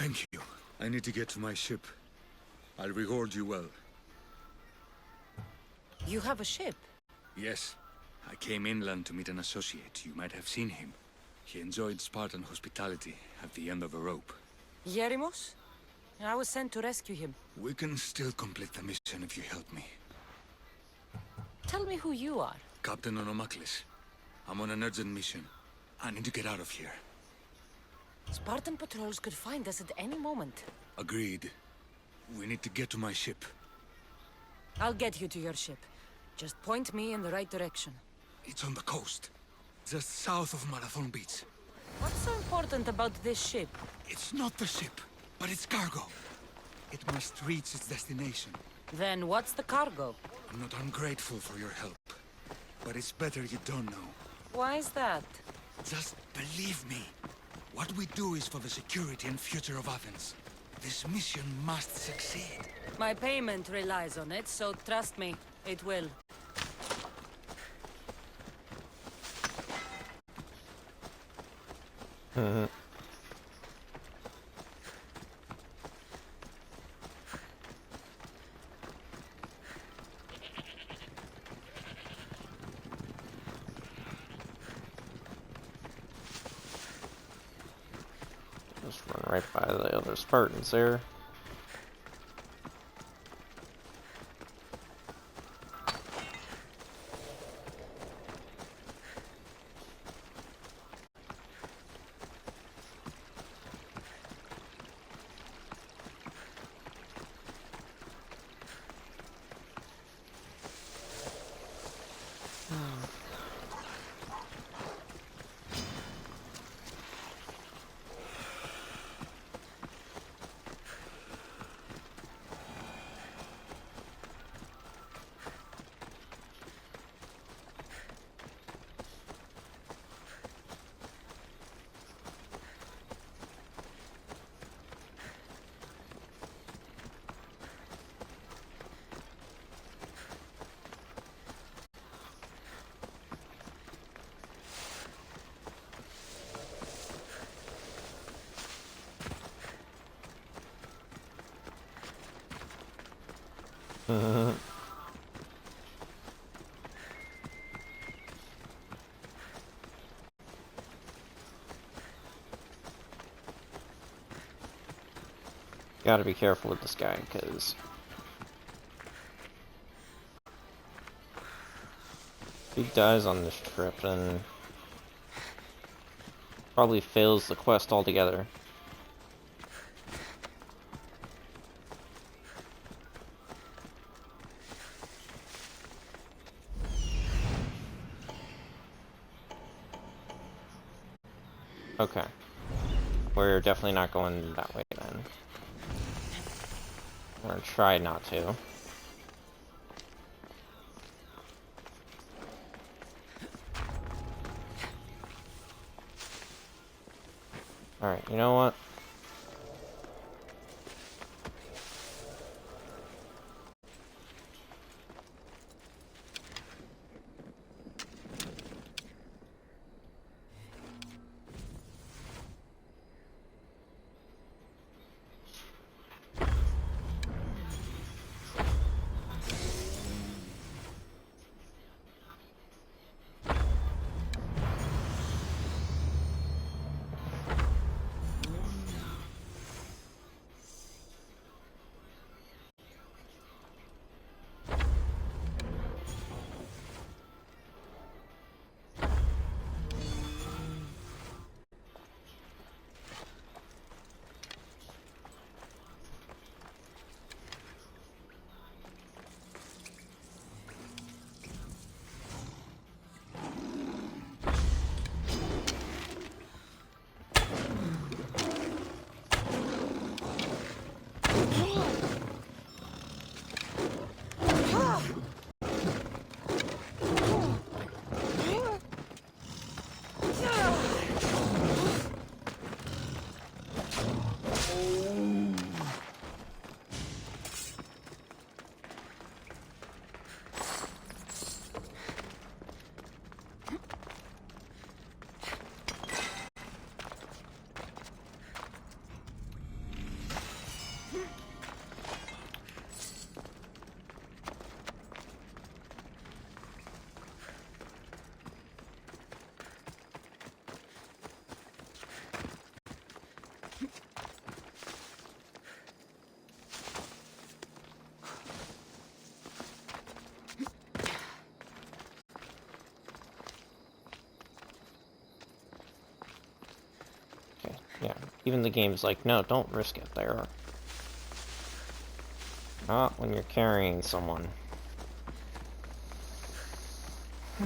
Thank you. I need to get to my ship. I'll reward you well. You have a ship? Yes. I came inland to meet an associate. You might have seen him. He enjoyed Spartan hospitality at the end of a rope. Yerimos? I was sent to rescue him. We can still complete the mission if you help me. Tell me who you are. Captain Onomaklis. I'm on an urgent mission. I need to get out of here. Spartan patrols could find us at any moment. Agreed. We need to get to my ship. I'll get you to your ship. Just point me in the right direction. It's on the coast. Just south of Marathon Beach. What's so important about this ship? It's not the ship, but its cargo. It must reach its destination. Then what's the cargo? I'm not ungrateful for your help, but it's better you don't know. Why is that? Just believe me. What we do is for the security and future of Athens. This mission must succeed. My payment relies on it, so trust me, it will. Just run right by the other Spartans there. Gotta be careful with this guy, because if he dies on this trip, then probably fails the quest altogether. Okay. We're definitely not going that way then. I'm gonna try not to. Alright, you know what? Even the game's like, no, don't risk it there. Not when you're carrying someone. I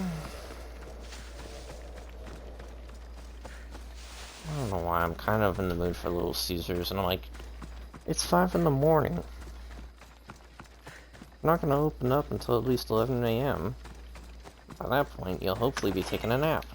don't know why, I'm kind of in the mood for Little Caesars, and I'm like, it's 5 in the morning. I'm not gonna open up until at least 11 AM. By that point, you'll hopefully be taking a nap.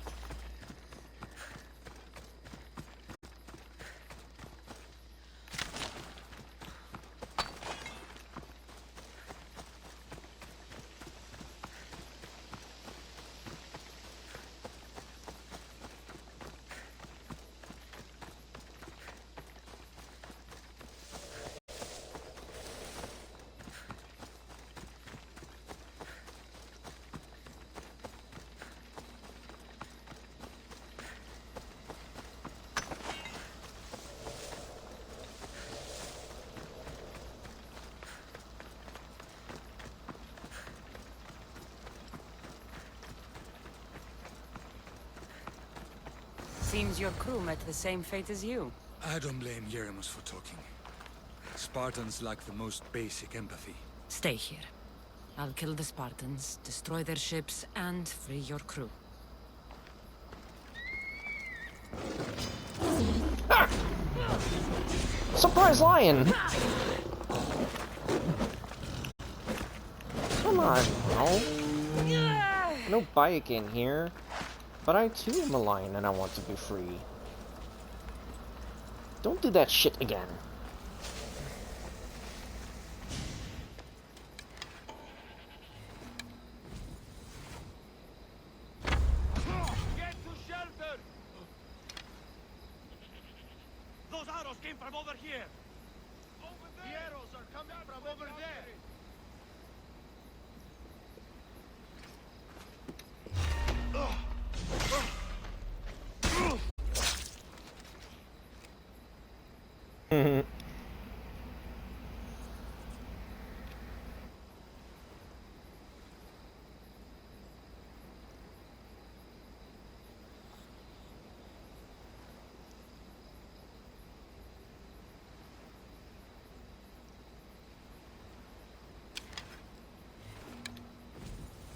Seems your crew met the same fate as you. I don't blame Yeremus for talking. Spartans lack the most basic empathy. Stay here. I'll kill the Spartans, destroy their ships, and free your crew. Ah! Surprise lion! Come on, no. No bike in here. But I too am a lion and I want to be free. Don't do that shit again. Get to shelter! Those arrows came from over here. Over there. The arrows are coming from over there.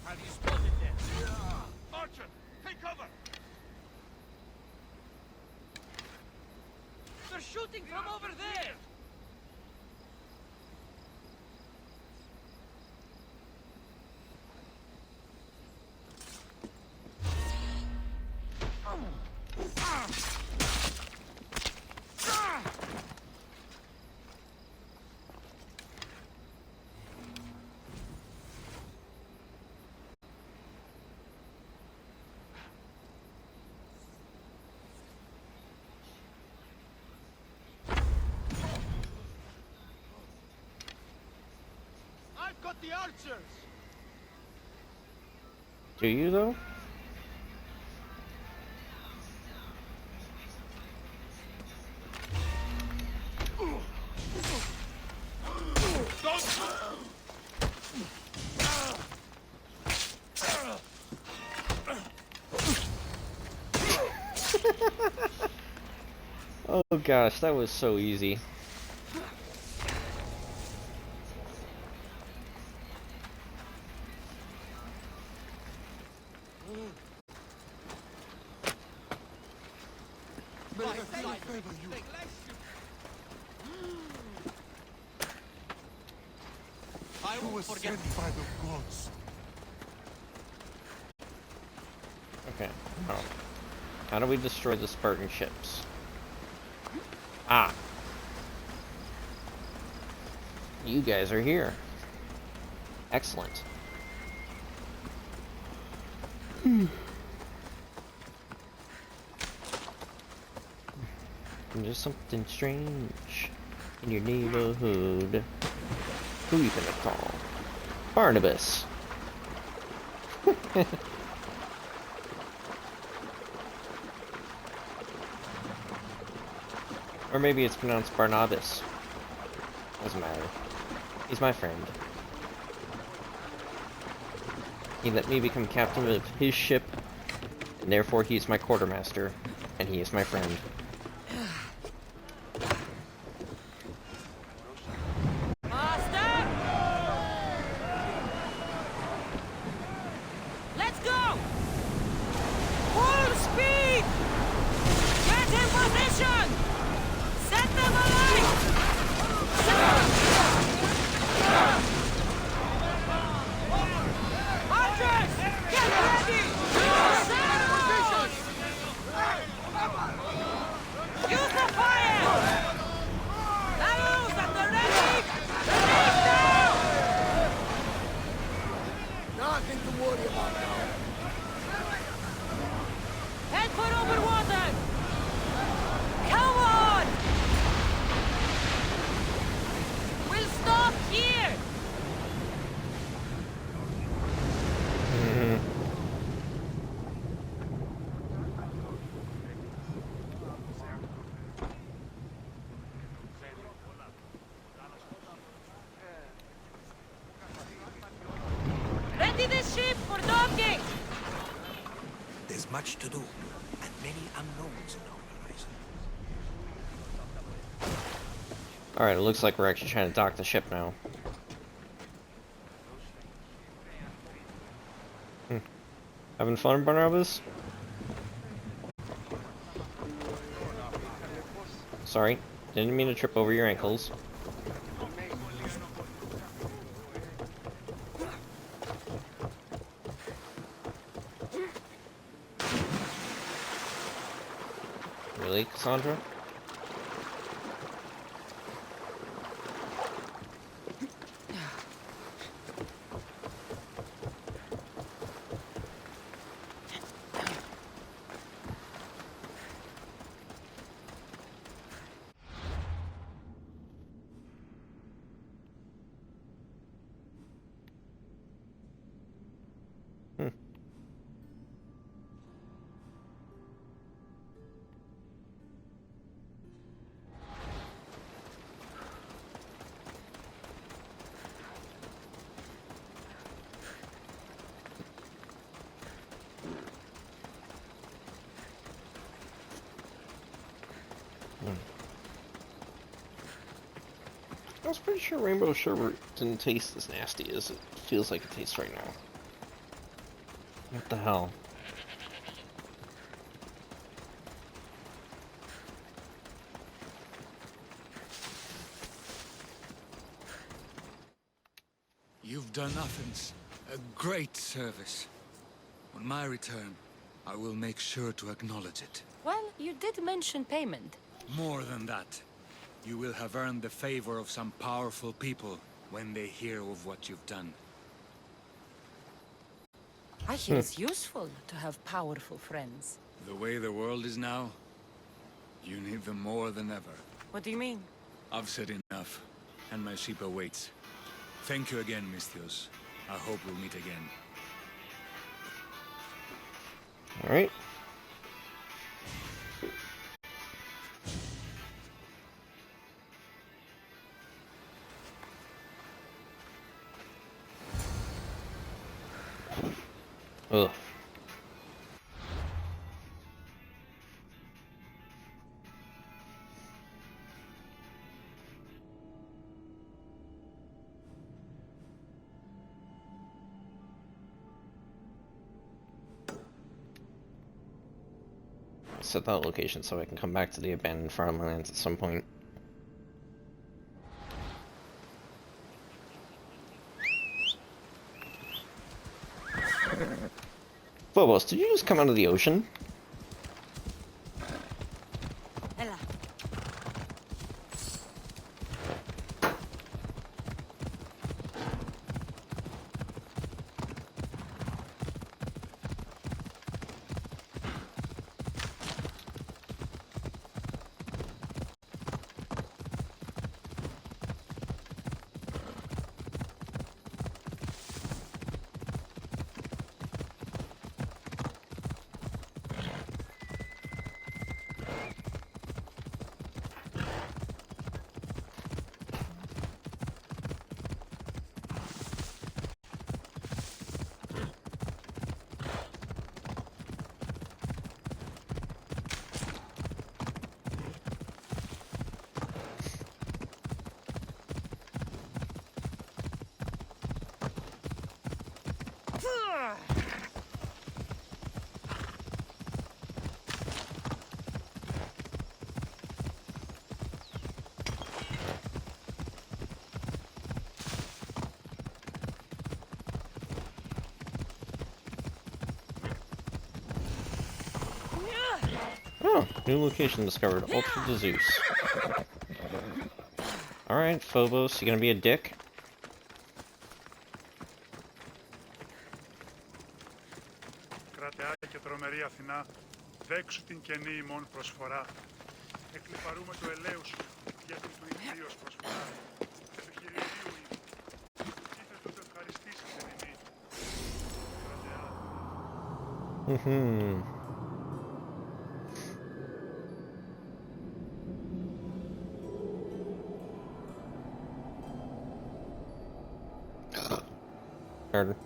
Have you spotted them? Archer, take cover! They're shooting from over there! I've got the archers! Do you though? Oh gosh, that was so easy. I will forget by the gods. Okay, now, how do we destroy the Spartan ships? Ah! You guys are here. Excellent. There's something strange in your neighborhood. Who you gonna call? Barnabas. Or maybe it's pronounced Barnabas. Doesn't matter. He's my friend. He let me become captain of his ship, and therefore he's my quartermaster, and he is my friend. Much to do, and many unknowns on our horizon. Alright, it looks like we're actually trying to dock the ship now. Having fun, Barnabas? Sorry, didn't mean to trip over your ankles. Really, Cassandra? I was pretty sure rainbow sherbet didn't taste as nasty as it feels like it tastes right now. What the hell? You've done Athens a great service. On my return, I will make sure to acknowledge it. Well, you did mention payment. More than that, you will have earned the favor of some powerful people when they hear of what you've done. I hear it's useful to have powerful friends. The way the world is now, you need them more than ever. What do you mean? I've said enough, and my ship awaits. Thank you again, Misthios. I hope we'll meet again. Alright. Ugh. Set that location so I can come back to the abandoned farmlands at some point. Phobos, did you just come out of the ocean? Ella. Oh, new location discovered. Ultra to Zeus. Alright, Phobos, you gonna be a dick? Κρατεά και τρομερή Αθηνά, δέξου την καινή ημών προσφορά. Εκλυπαρούμε το ελέους σου, γιατί του ιδίως προσφορά. Και του χειριδίου είμαι. Κοίτα τούτο ευχαριστήσεις εν ημί. Κρατεά. Pardon.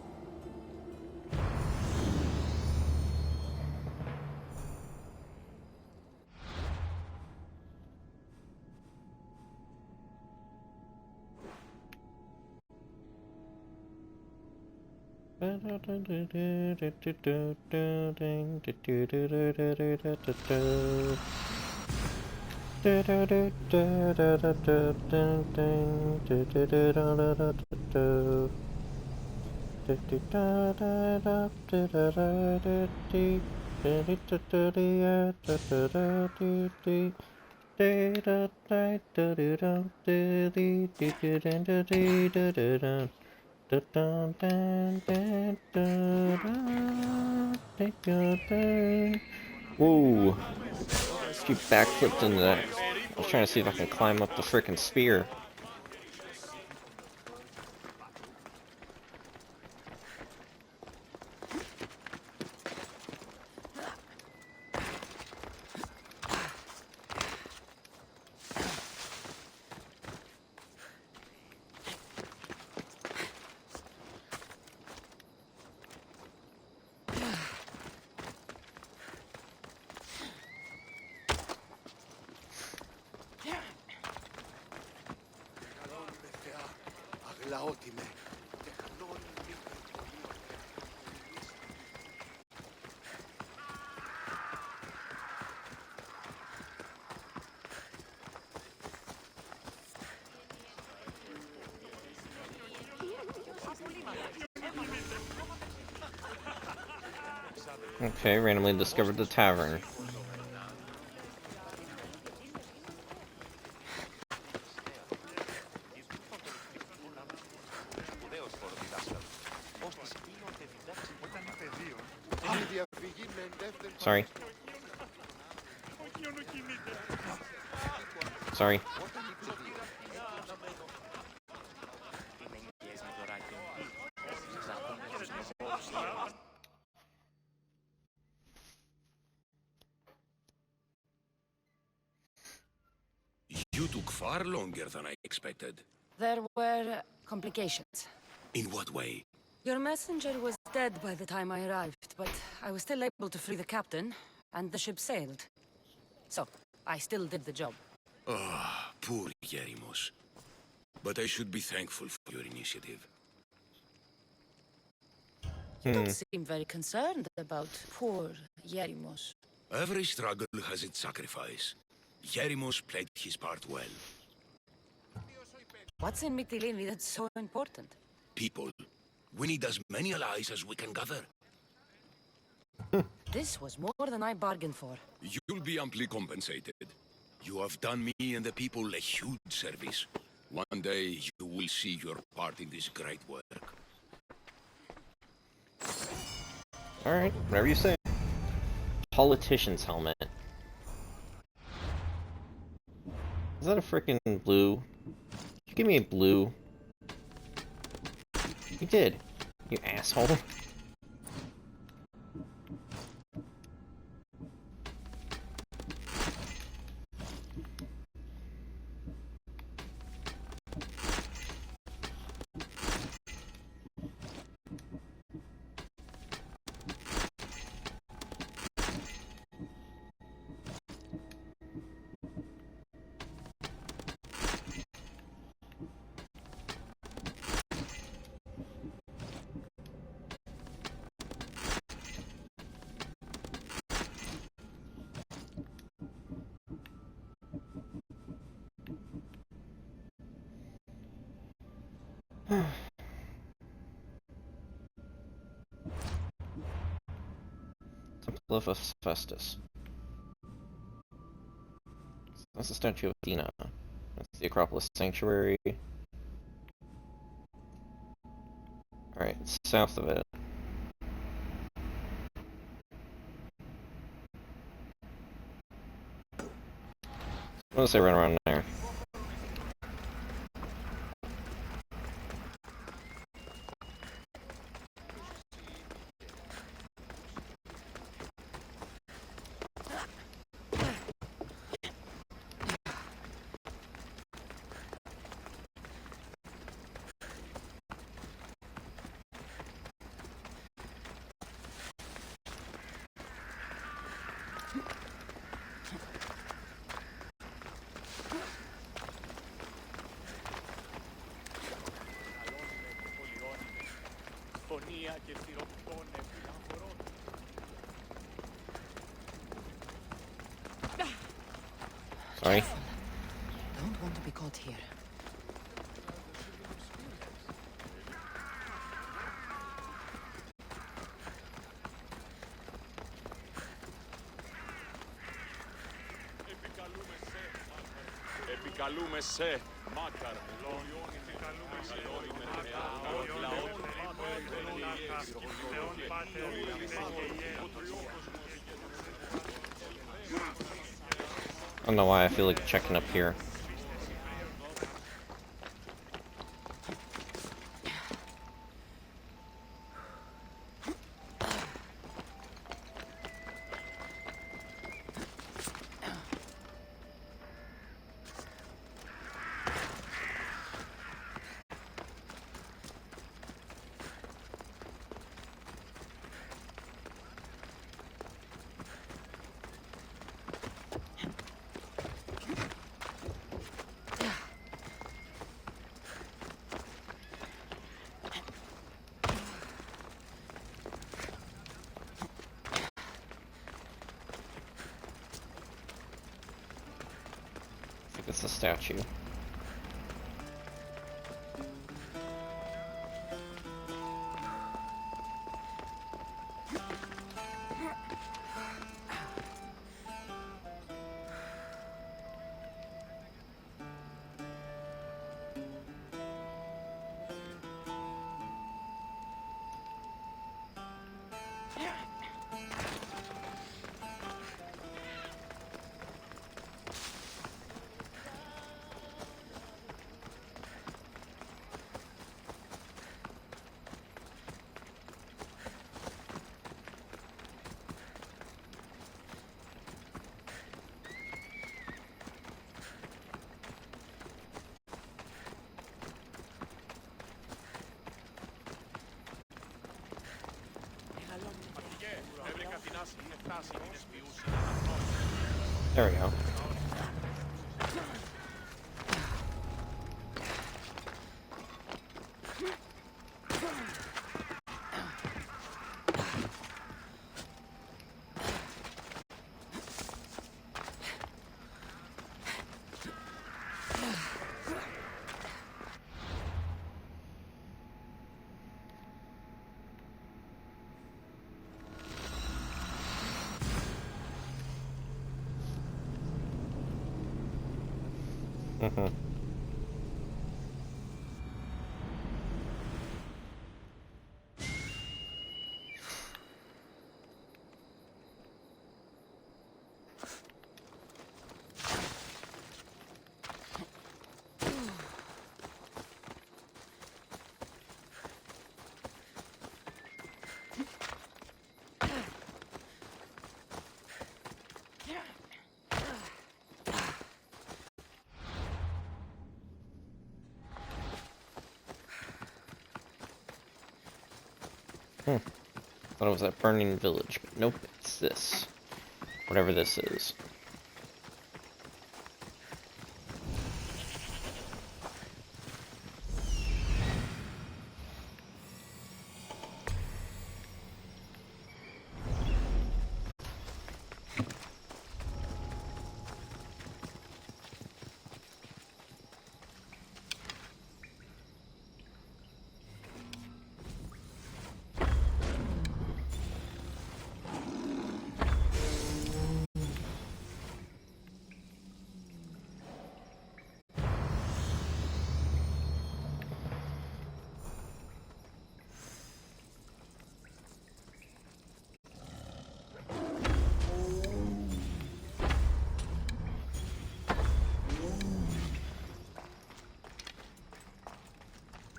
Whoa! She backflipped into that. I was trying to see if I can climb up the frickin' spear. Okay, randomly discovered the tavern. Sorry. Sorry. You took far longer than I expected. There were complications. In what way? Your messenger was dead by the time I arrived, but I was still able to free the captain, and the ship sailed. So, I still did the job. Ah, poor Yerimos. But I should be thankful for your initiative. You don't seem very concerned about poor Yerimos. Every struggle has its sacrifice. Yerimos played his part well. What's in Mytilene that's so important? People. We need as many allies as we can gather. This was more than I bargained for. You'll be amply compensated. You have done me and the people a huge service. One day you will see your part in this great work. Alright, whatever you say. Politician's helmet. Is that a frickin' blue? Did you give me a blue? You did, you asshole. Temple of Festus. That's the statue of Athena. That's the Acropolis Sanctuary. Alright, south of it. I'm gonna say right around there. Sorry. Don't want to be caught here. Επικαλούμε σε, μάκαρ, I don't know why I feel like checking up here. I think it's a statue. There we go. Mm-hmm. Thought it was that burning village, but nope, it's this. Whatever this is.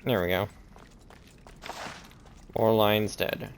There we go. More lines dead.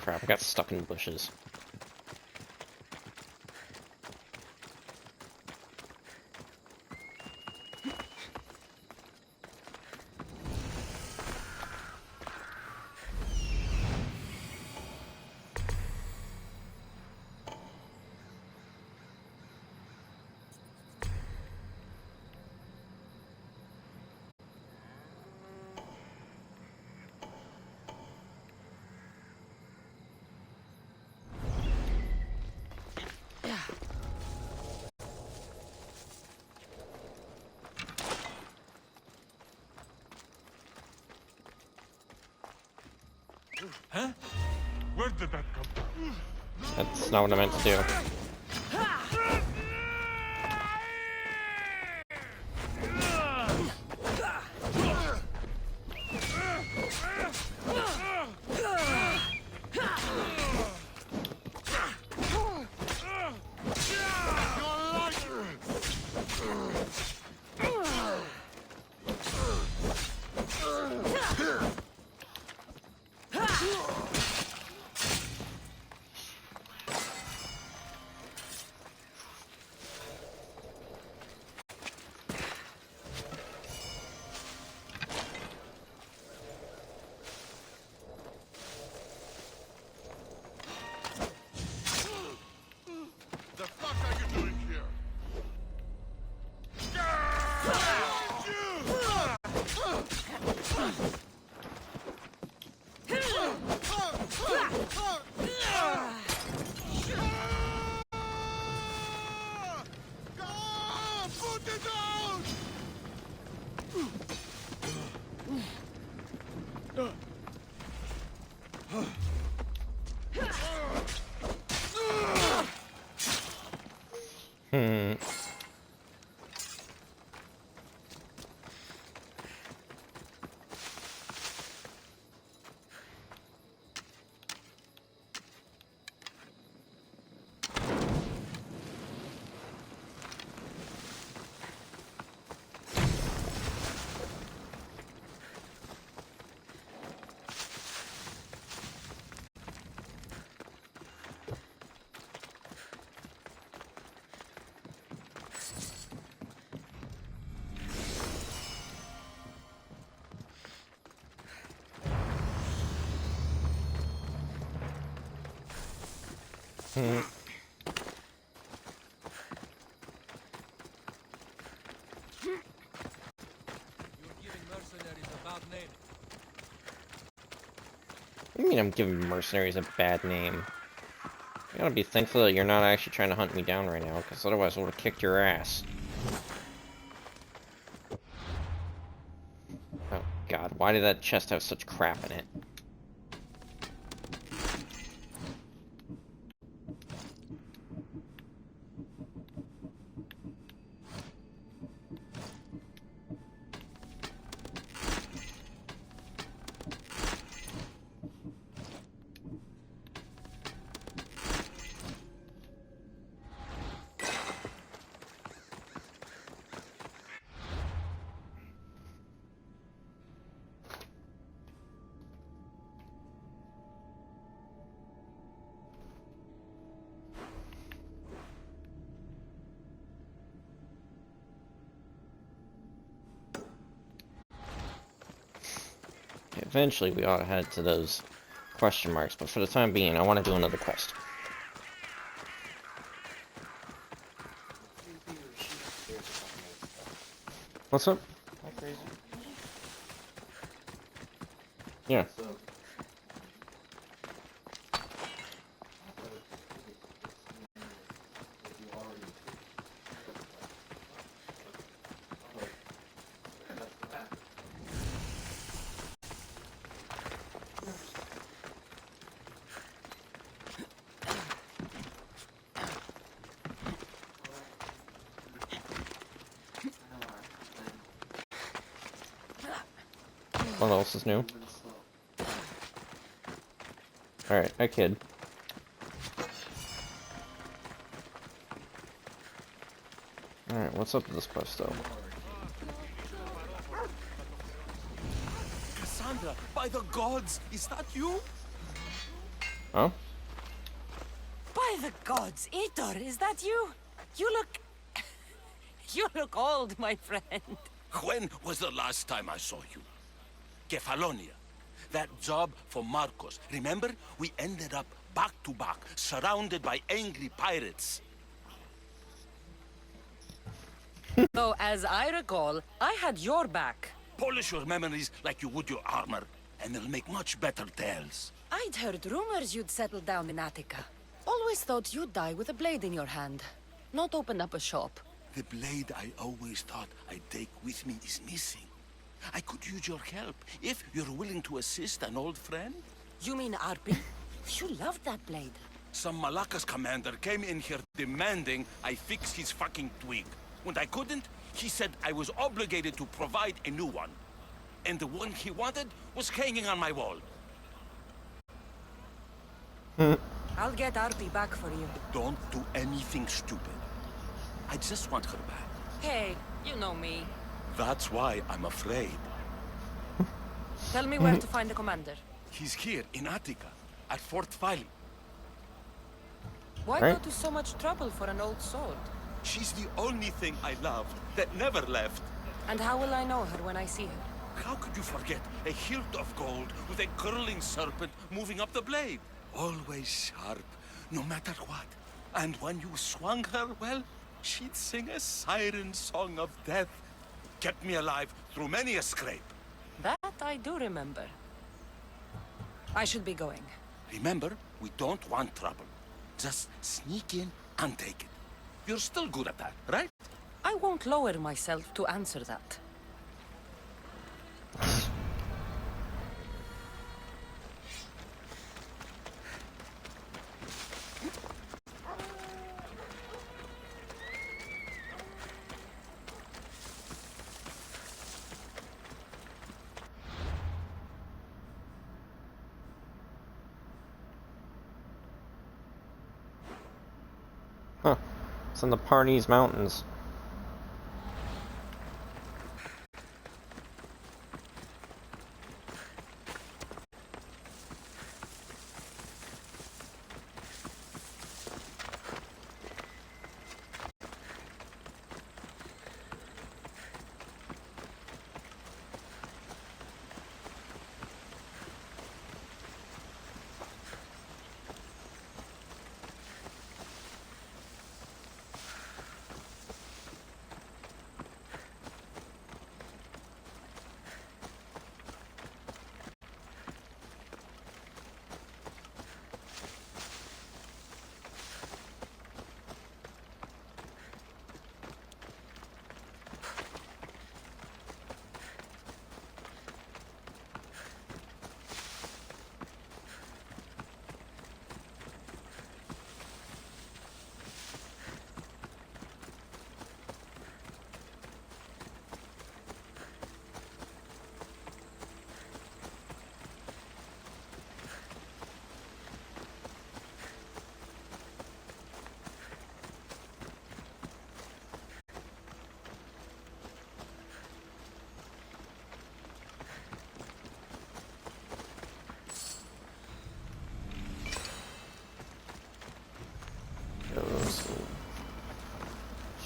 crap, I got stuck in the bushes. Huh? Where did that come from? That's not what I meant to do. The fuck are you doing here? Put it down! What do you mean I'm giving mercenaries a bad name? You gotta be thankful that you're not actually trying to hunt me down right now, because otherwise I would have kicked your ass. Oh god, why did that chest have such crap in it? Eventually we ought to head to those question marks, but for the time being I want to do another quest. What's up? Yeah. What else is new? Alright, hi kid. Alright, what's up with this quest though? Cassandra, by the gods, is that you? Huh? By the gods, Aitor, is that you? You look... you look old, my friend. When was the last time I saw you? Kefalonia. That job for Marcos. Remember? We ended up back to back, surrounded by angry pirates. Though, as I recall, I had your back. Polish your memories like you would your armor, and they'll make much better tales. I'd heard rumors you'd settled down in Attica. Always thought you'd die with a blade in your hand, not open up a shop. The blade I always thought I'd take with me is missing. I could use your help, if you're willing to assist an old friend. You mean Arpi? You loved that blade. Some Malacca's commander came in here demanding I fix his fucking twig. When I couldn't, he said I was obligated to provide a new one. And the one he wanted was hanging on my wall. I'll get Arpi back for you. Don't do anything stupid. I just want her back. Hey, you know me. That's why I'm afraid. Tell me where to find the commander. He's here in Attica, at Fort Fili. Why go to so much trouble for an old sword? She's the only thing I loved that never left. And how will I know her when I see her? How could you forget a hilt of gold with a curling serpent moving up the blade? Always sharp, no matter what. And when you swung her, well, she'd sing a siren song of death. Kept me alive through many a scrape. That I do remember. I should be going. Remember, we don't want trouble. Just sneak in and take it. You're still good at that, right? I won't lower myself to answer that. Huh. It's in the Parnes Mountains.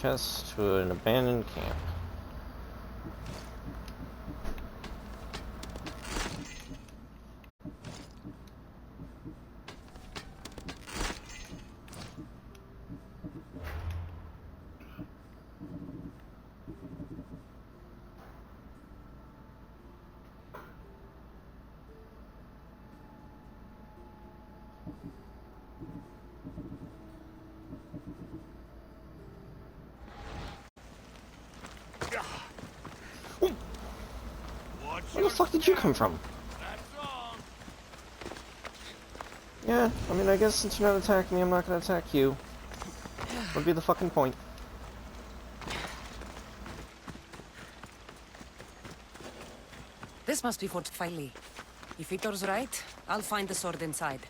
Chest to an abandoned camp. Where the fuck did you come from? Yeah, I mean, I guess since you're not attacking me, I'm not gonna attack you. Would be the fucking point. This must be Fort Fili. If Aitor's right, I'll find the sword inside.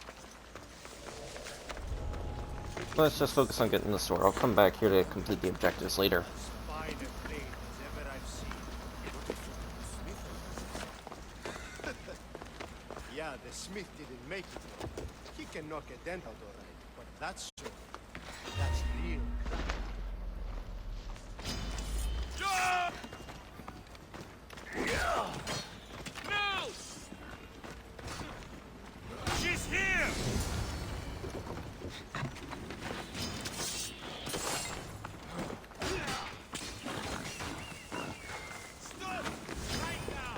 Let's just focus on getting the sword. I'll come back here to complete the objectives later. Yeah, the smith didn't make it. He can knock a dent out all right, but that's so. That's real. Move! She's here! Stop! Right now!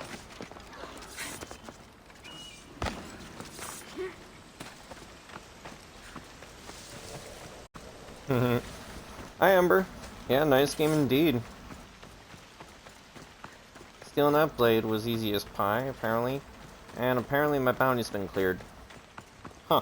Hi, Ember. Yeah, nice game indeed. Stealing that blade was easy as pie, apparently. And apparently my bounty's been cleared. Huh.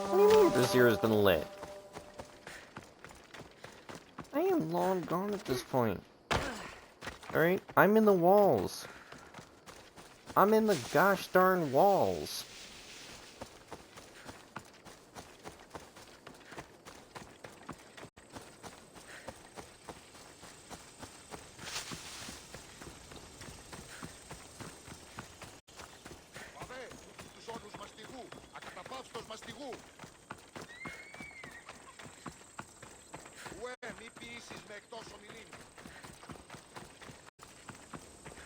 What do you mean Brazier has been lit? I am long gone at this point. Alright? I'm in the walls. I'm in the gosh darn walls.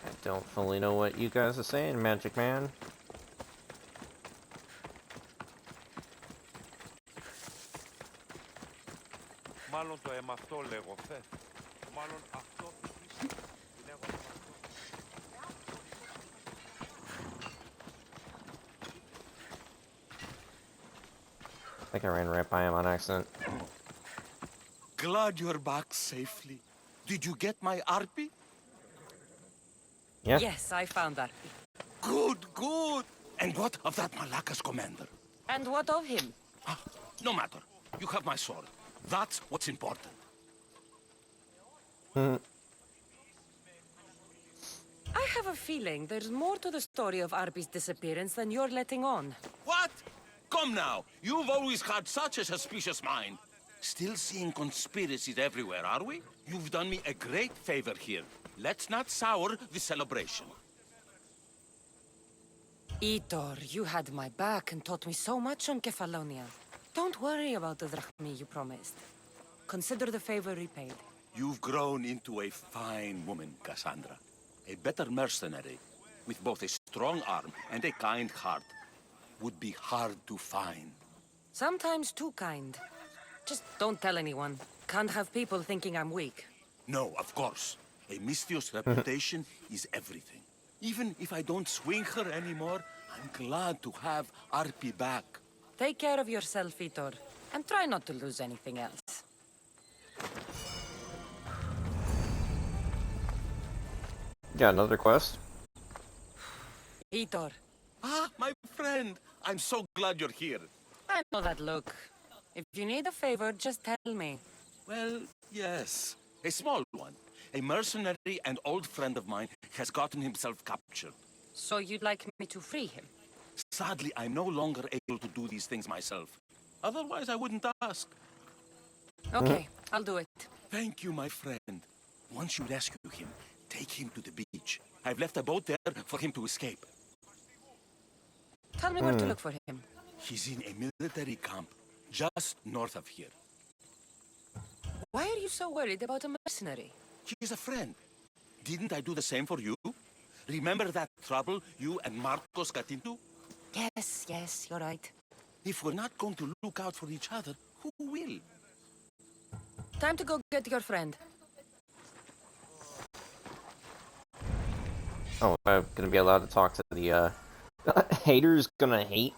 I don't fully know what you guys are saying, Magic Man. Μάλλον το αίμα αυτό λέγω, θες. Μάλλον αυτό που είσαι. Λέγω αυτό. I think I ran right by him on accident. Glad you're back safely. Did you get my Arpy? Yeah. Yes, I found Arpy. Good, good. And what of that Malacca's commander? And what of him? No matter. You have my sword. That's what's important. I have a feeling there's more to the story of Arpy's disappearance than you're letting on. What? Come now. You've always had such a suspicious mind. Still seeing conspiracies everywhere, are we? You've done me a great favor here. Let's not sour the celebration. Itor, you had my back and taught me so much on Kefalonia. Don't worry about the drachmi you promised. Consider the favor repaid. You've grown into a fine woman, Cassandra. A better mercenary, with both a strong arm and a kind heart, would be hard to find. Sometimes too kind. Just don't tell anyone. Can't have people thinking I'm weak. No, of course. A Misthios reputation is everything. Even if I don't swing her anymore, I'm glad to have Arpy back. Take care of yourself, Itor, and try not to lose anything else. Got another quest? Itor. Ah, my friend. I'm so glad you're here. I know that look. If you need a favor, just tell me. Well, yes. A small one. A mercenary and old friend of mine has gotten himself captured. So you'd like me to free him? Sadly, I'm no longer able to do these things myself. Otherwise, I wouldn't ask. Okay, I'll do it. Thank you, my friend. Once you rescue him, take him to the beach. I've left a boat there for him to escape. Tell me where to look for him. He's in a military camp, just north of here. Why are you so worried about a mercenary? He's a friend. Didn't I do the same for you? Remember that trouble you and Marcos got into? Yes, you're right. If we're not going to look out for each other, who will? Time to go get your friend. Oh, I'm gonna be allowed to talk to the, haters gonna hate?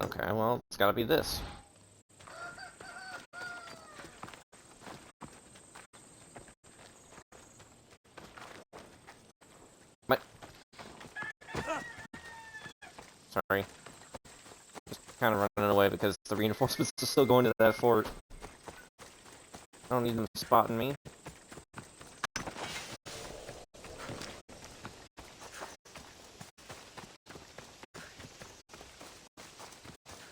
Okay, well, it's gotta be this. What? Sorry. Just kind of running away because the reinforcements are still going to that fort. I don't need them spotting me.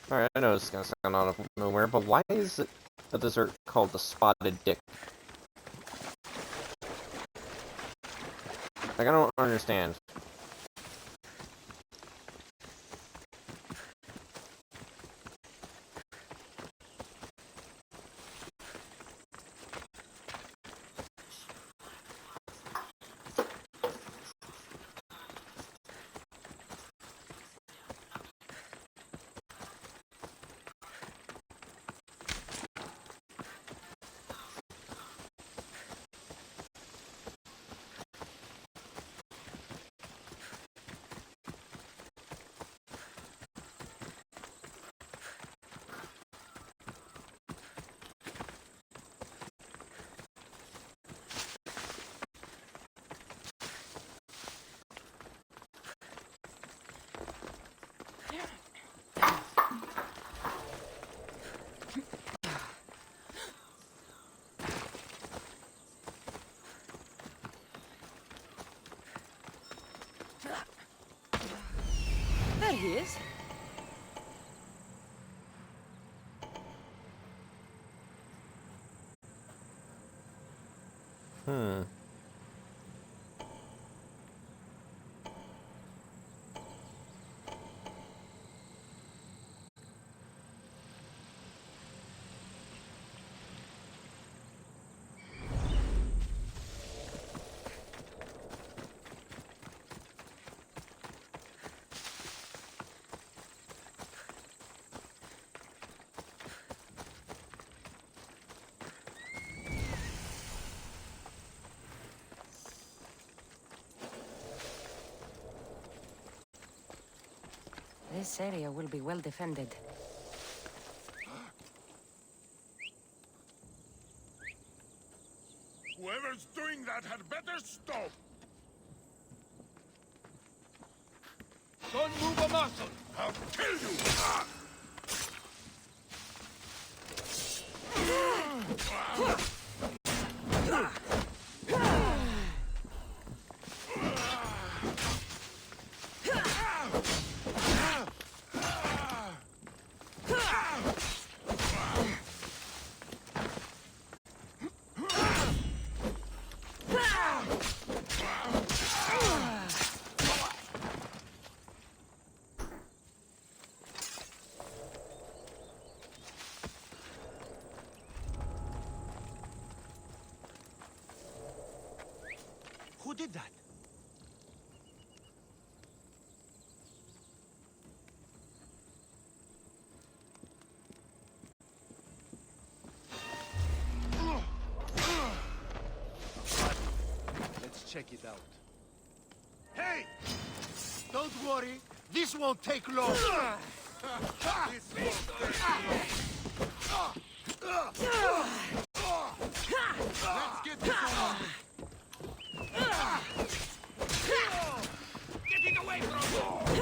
Alright, I know this is gonna sound out of nowhere, but why is it a dessert called the Spotted Dick? Like, I don't understand. There he is. This area will be well defended. Whoever's doing that had better stop! Don't move a muscle! I'll kill you! Who did that? Let's check it out. Hey! Don't worry, this won't take long. This won't take long. Let's get this on. Get it away from me!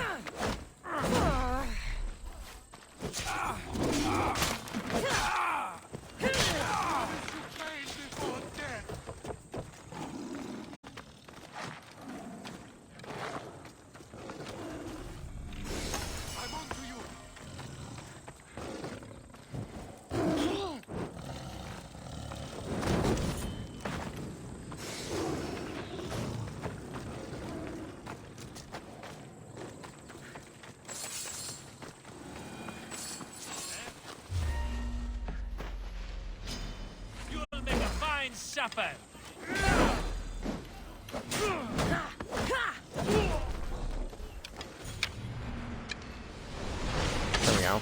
Chopper! There we go.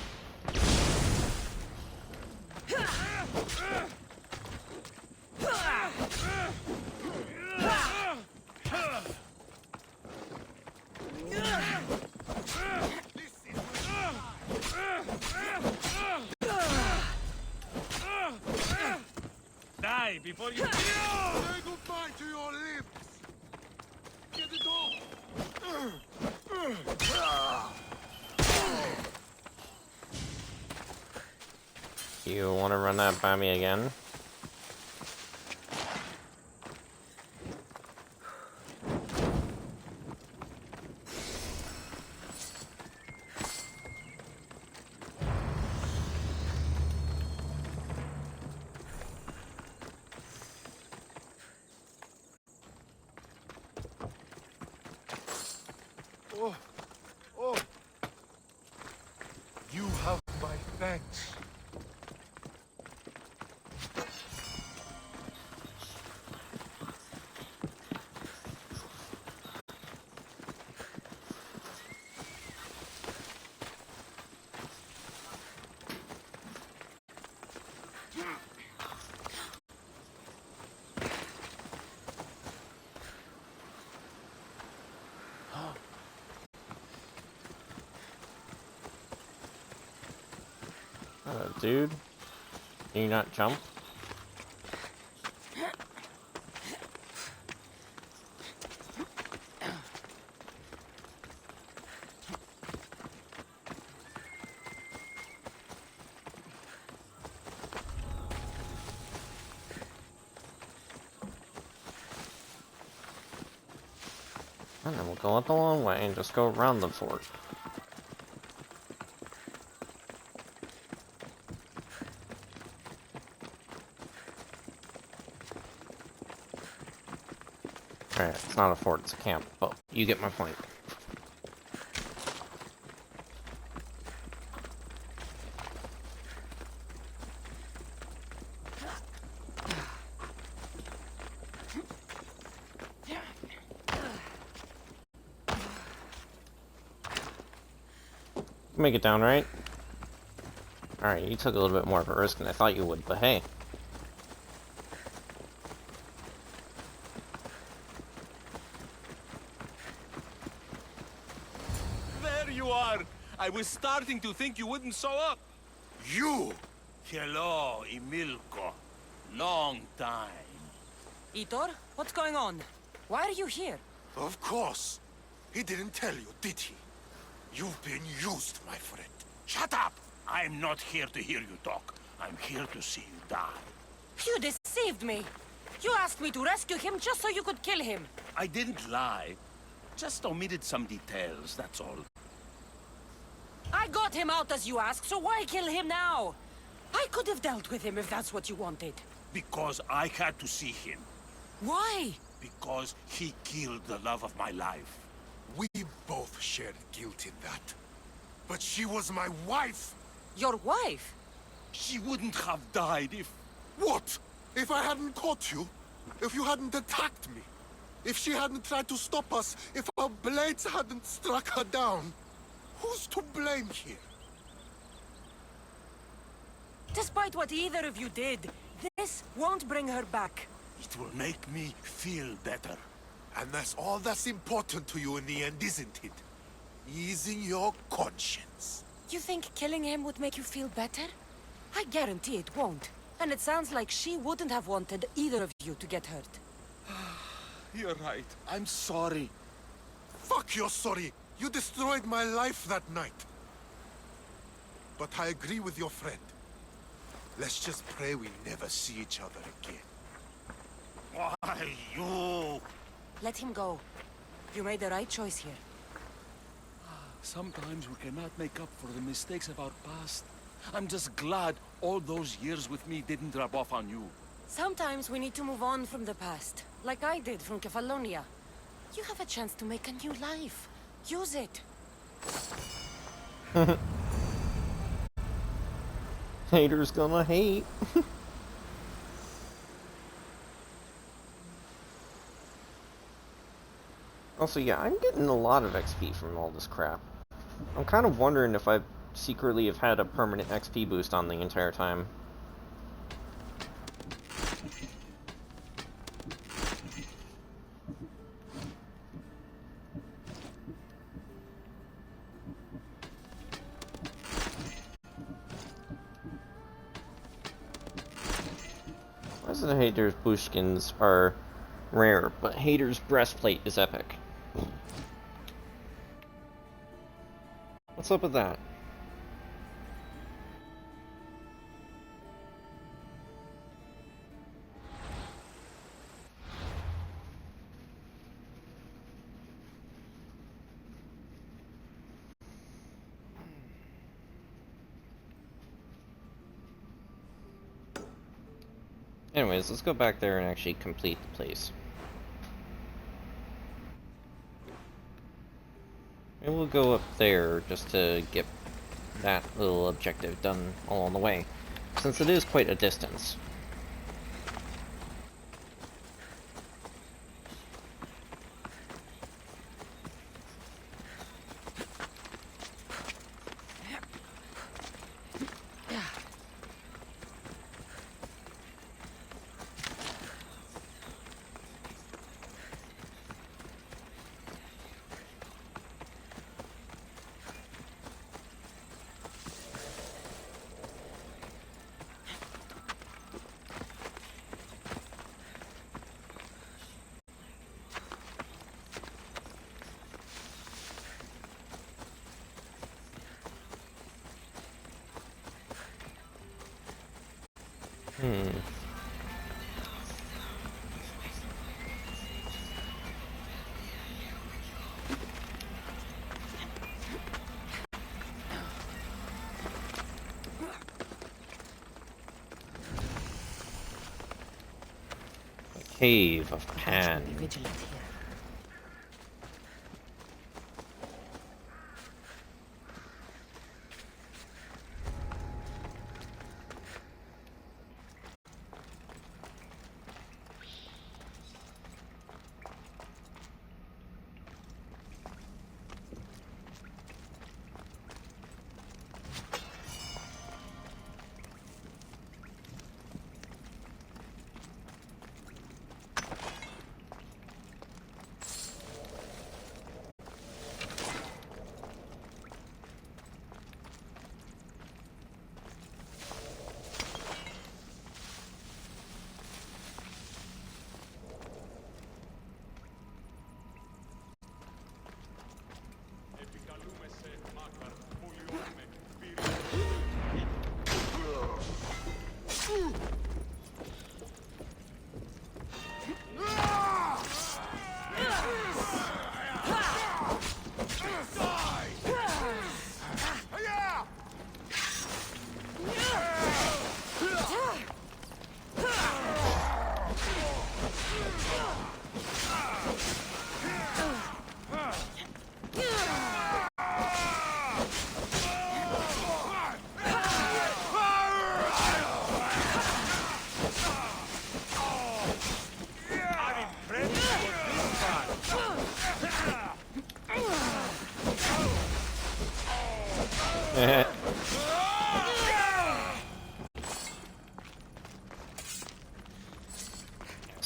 Die before you... Say goodbye to your limbs! Get it off! You want to run that by me again? Oh, oh. You have my thanks. Dude, can you not jump? And then we'll go out the long way and just go around the fort. Alright, it's not a fort, it's a camp, but you get my point. Make it down, right? Alright, you took a little bit more of a risk than I thought you would, but hey. There you are! I was starting to think you wouldn't show up. You! Hello, Emilko. Long time. Itor, what's going on? Why are you here? Of course. He didn't tell you, did he? You've been used, my friend. Shut up! I'm not here to hear you talk. I'm here to see you die. You deceived me. You asked me to rescue him just so you could kill him. I didn't lie. Just omitted some details, that's all. I got him out as you asked, so why kill him now? I could have dealt with him if that's what you wanted. Because I had to see him. Why? Because he killed the love of my life. We both shared guilt in that. But she was my wife! Your wife? She wouldn't have died if... What? If I hadn't caught you? If you hadn't attacked me? If she hadn't tried to stop us? If our blades hadn't struck her down? Who's to blame here? Despite what either of you did, this won't bring her back. It will make me feel better. And that's all that's important to you in the end, isn't it? Easing your conscience. You think killing him would make you feel better? I guarantee it won't. And it sounds like she wouldn't have wanted either of you to get hurt. You're right. I'm sorry. Fuck you're sorry. You destroyed my life that night. But I agree with your friend. Let's just pray we never see each other again. Why, you... Let him go. You made the right choice here. Sometimes we cannot make up for the mistakes of our past. I'm just glad all those years with me didn't rub off on you. Sometimes we need to move on from the past, like I did from Kefalonia. You have a chance to make a new life. Use it. Haters gonna hate. Also, yeah, I'm getting a lot of XP from all this crap. I'm kind of wondering if I secretly have had a permanent XP boost on the entire time. Resident Hater's bushskins are rare, but Hater's breastplate is epic. What's up with that? Anyways, let's go back there and actually complete the place. Maybe we'll go up there just to get that little objective done along the way, since it is quite a distance. Cave of Pan. Be vigilant here.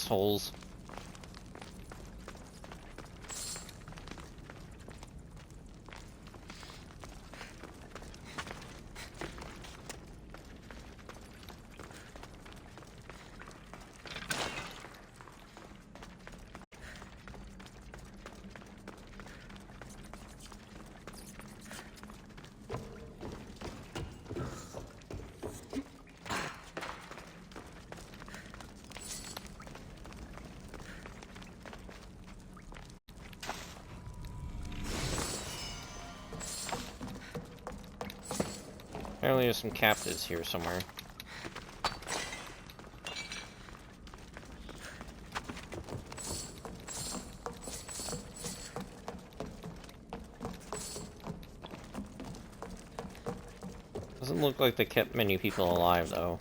Assholes. Apparently there's some captives here somewhere. Doesn't look like they kept many people alive, though.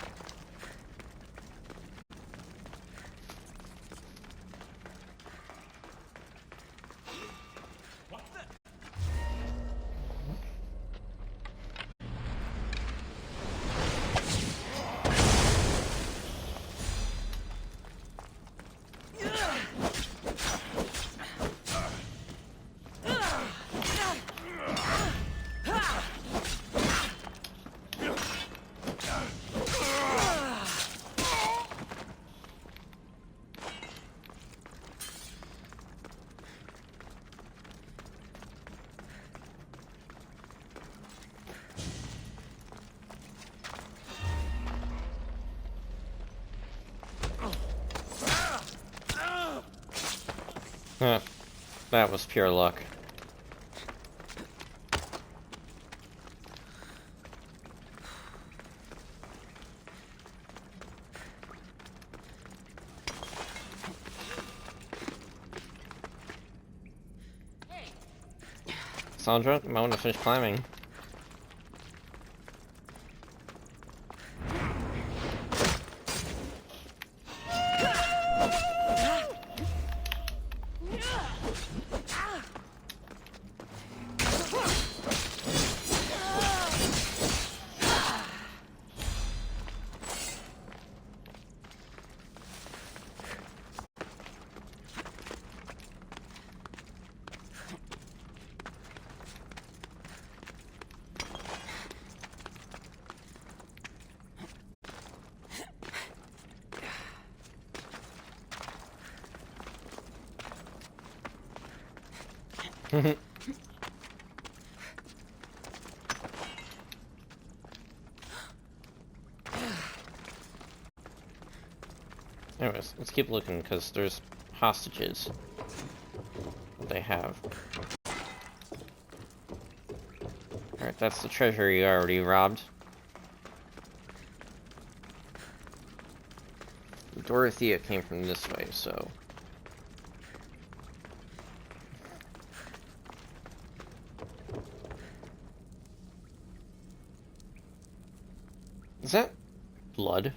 Huh. That was pure luck. Sandra, you might want to finish climbing. Anyways, let's keep looking, because there's hostages that they have. Alright, that's the treasure you already robbed. Dorothea came from this way, so... Is that blood?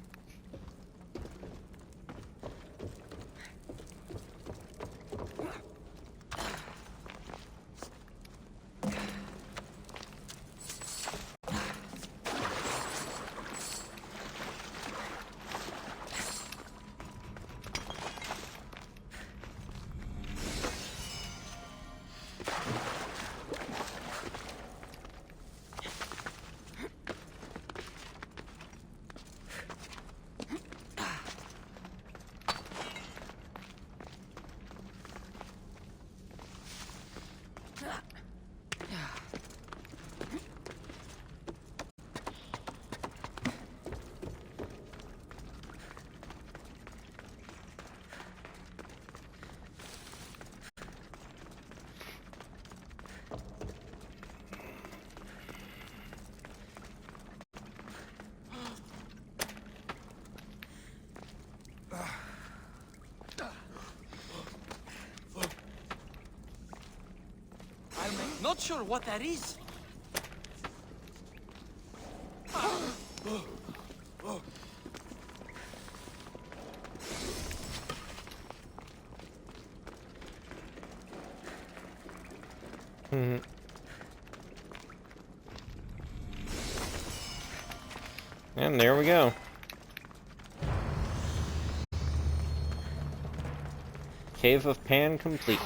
I'm not sure what that is. And there we go. Cave of Pan complete.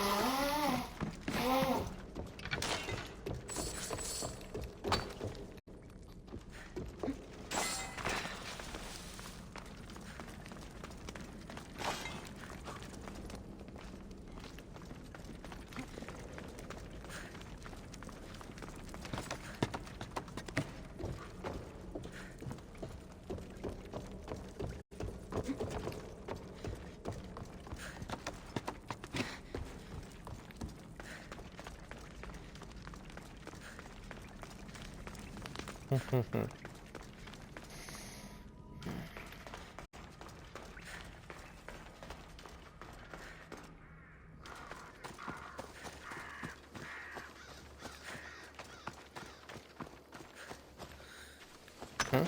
Huh?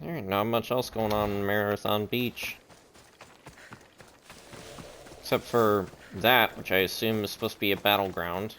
There ain't not much else going on in Marathon Beach. Except for that, which I assume is supposed to be a battleground.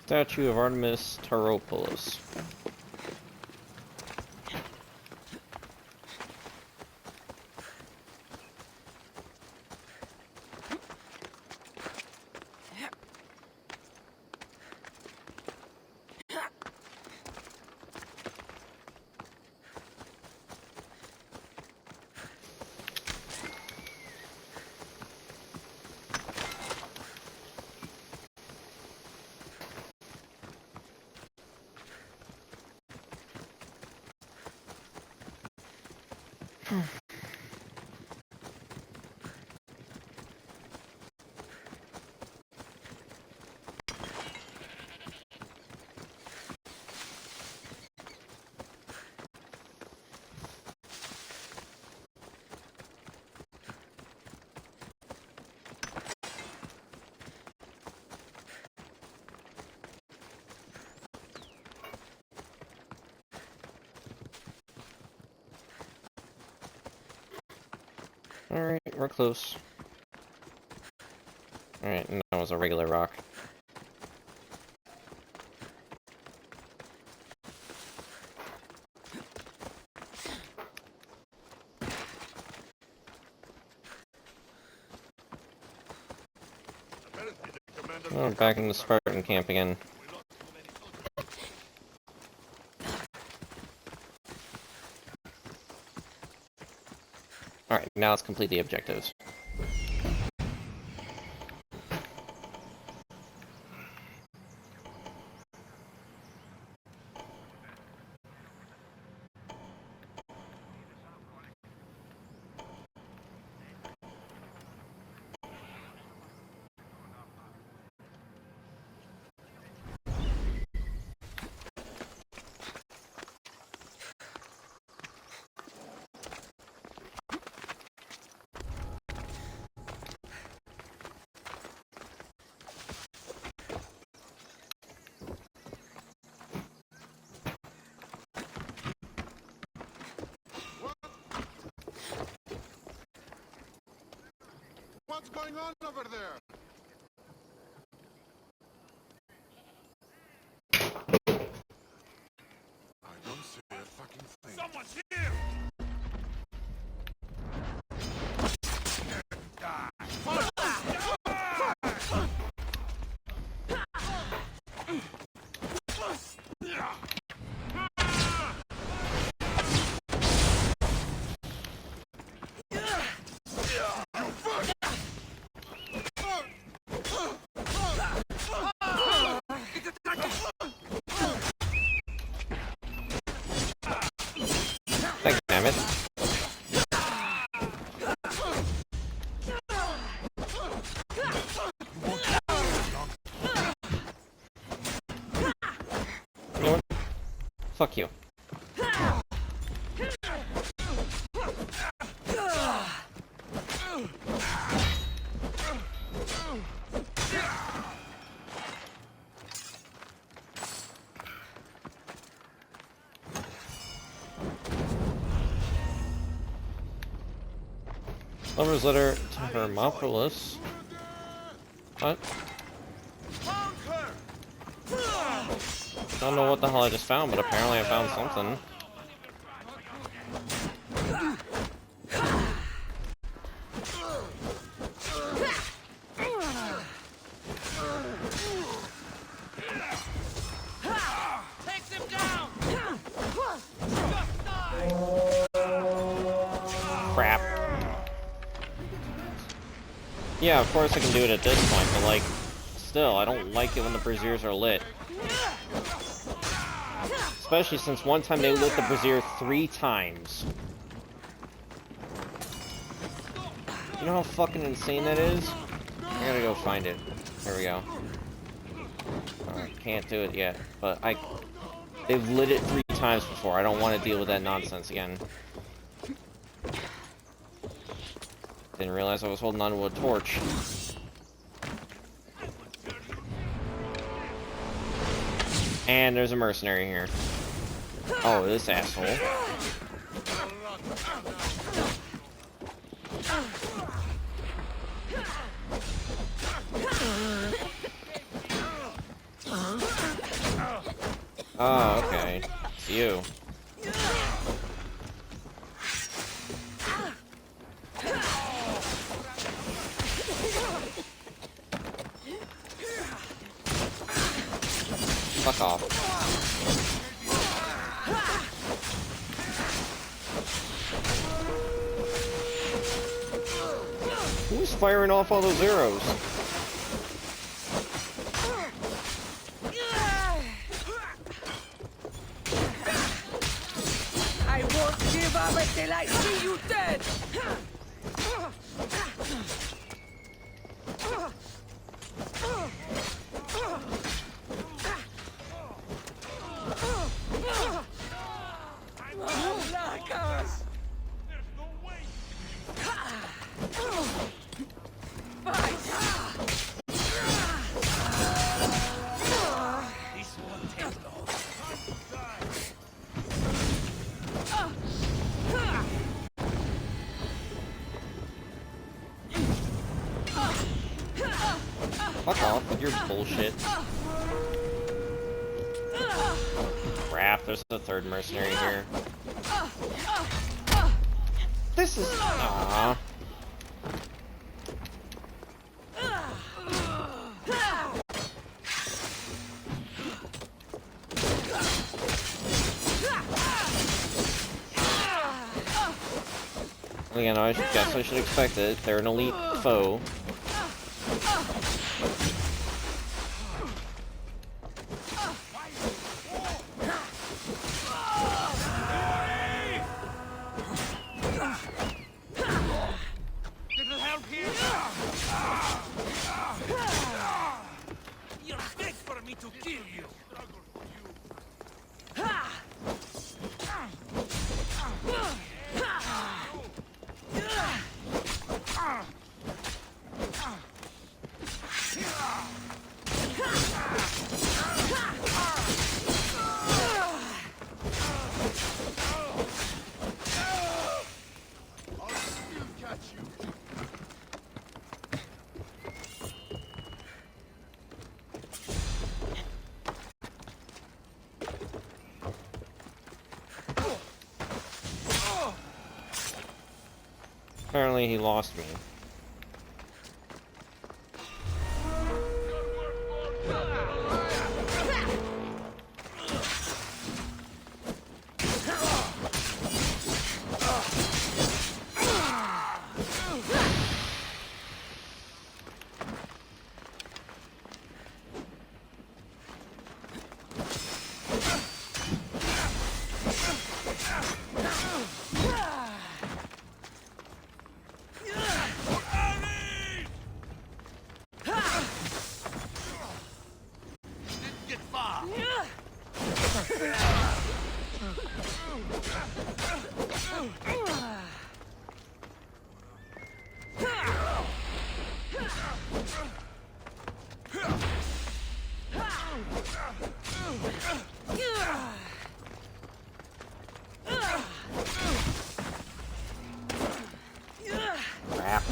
Statue of Artemis Tauropolis. Alright, we're close. Alright, and that was a regular rock. Oh, back in the Spartan camp again. Alright, now let's complete the objectives. What's going on over there? I don't see a fucking thing. Someone's here! Damn it. You know what? Fuck you. Lover's letter to Hermopolis. What? I don't know what the hell I just found, but apparently I found something. Takes him down! Crap. Yeah, of course I can do it at this point, but like, still, I don't like it when the braziers are lit. Especially since one time they lit the brazier 3 times. You know how fucking insane that is? I gotta go find it. There we go. Can't do it yet, but they've lit it 3 times before. I don't want to deal with that nonsense again. Didn't realize I was holding onto a torch. And there's a mercenary here. Oh, this asshole. Oh, okay. It's you. Fuck off. Who's firing off all those arrows? I won't give up until I see you dead! Fuck off with your bullshit. Crap, there's a third mercenary here. This is... Aww. Again, I guess I should expect it. They're an elite foe. Little help here? You're big for me to kill you. Apparently he lost me. Crap.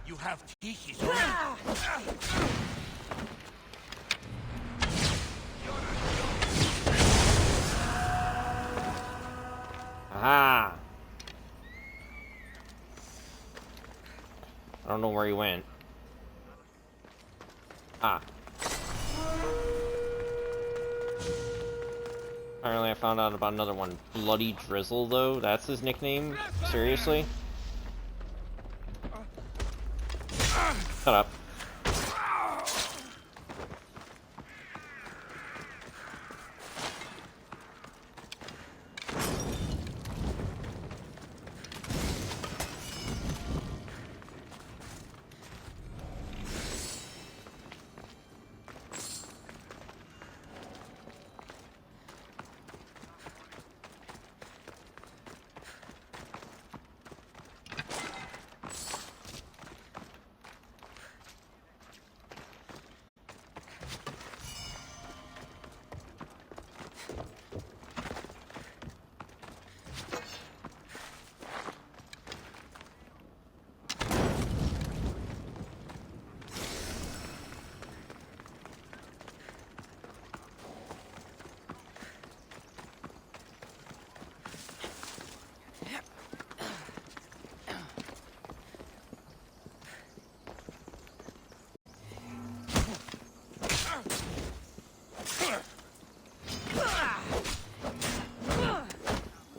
You have teeth, right? Aha! I don't know where he went. Ah. Apparently I found out about another one. Bloody Drizzle, though? That's his nickname? Seriously? Shut up.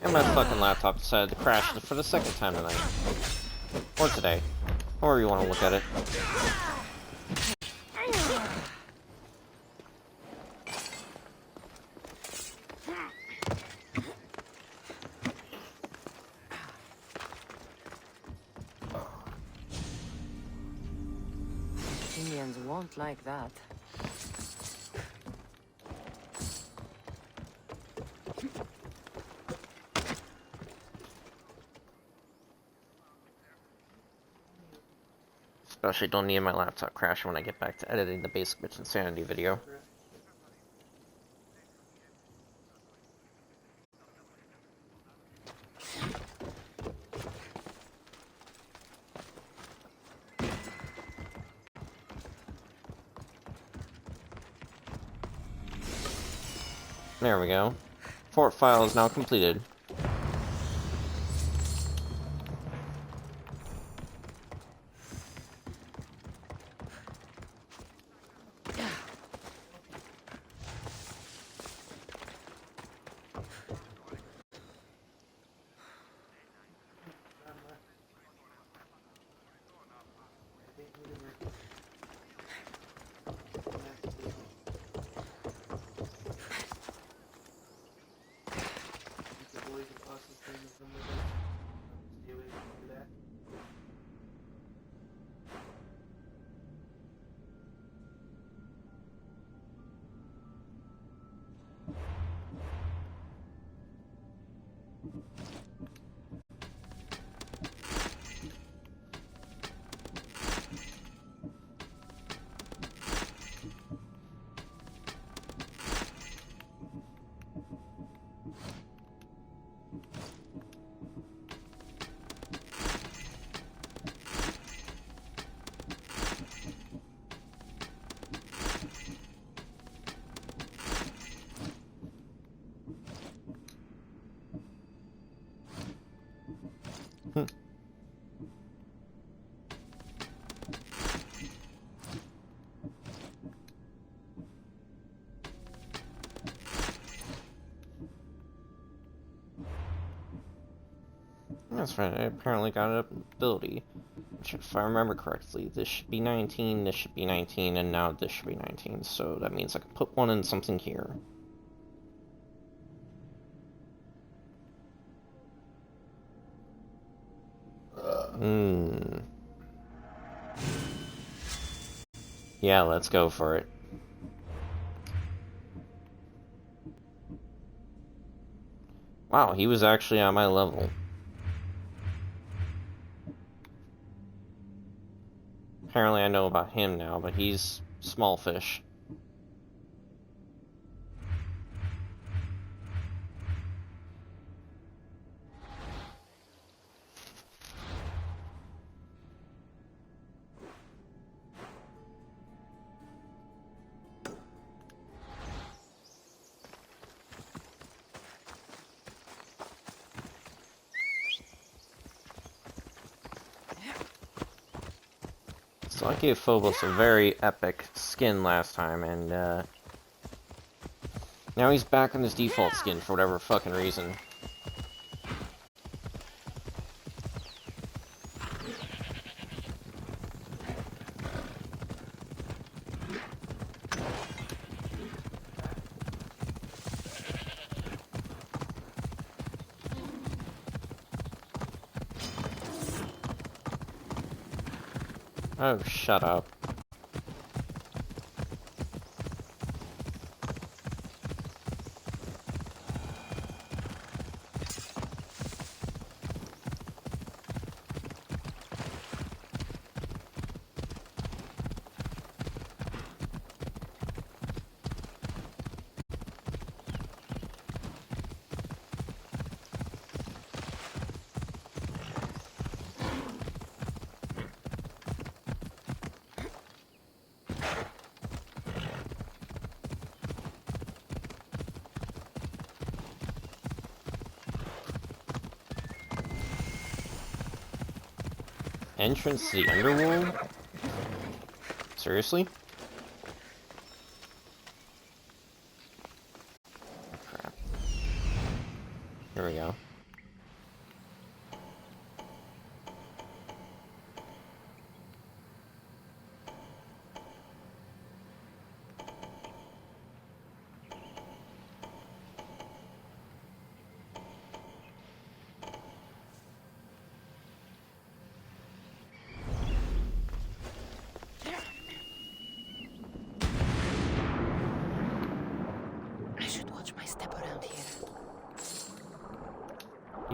And my fucking laptop decided to crash for the second time tonight. Or today. However you want to look at it. Indians won't like that. Especially don't need my laptop crashing when I get back to editing the Basic Bitch Insanity video. There we go. Fort file is now completed. That's right, I apparently got an ability. Which, if I remember correctly, this should be 19, this should be 19, and now this should be 19. So that means I can put one in something here. Yeah, let's go for it. Wow, he was actually on my level. Apparently I know about him now, but he's small fish. So I gave Phobos a very epic skin last time, and now he's back on his default skin for whatever fucking reason. Oh, shut up. Entrance to the underworld? Seriously? Crap. Here we go.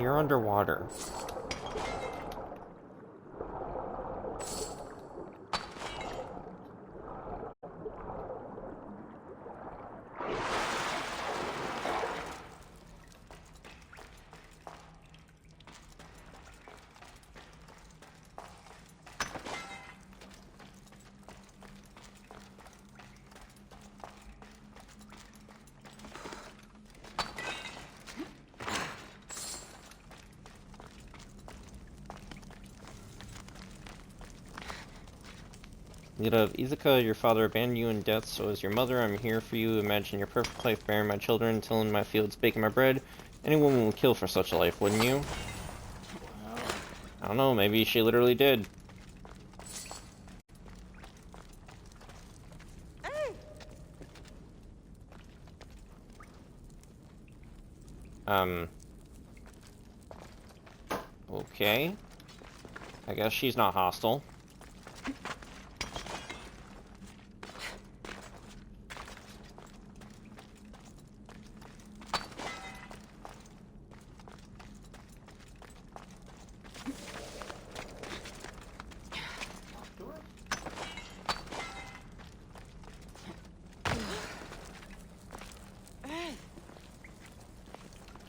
You're underwater. Ithaca, your father abandoned you in death, so as your mother, I'm here for you. Imagine your perfect life, bearing my children, tilling my fields, baking my bread. Any woman would kill for such a life, wouldn't you? I don't know, maybe she literally did. Okay. I guess she's not hostile.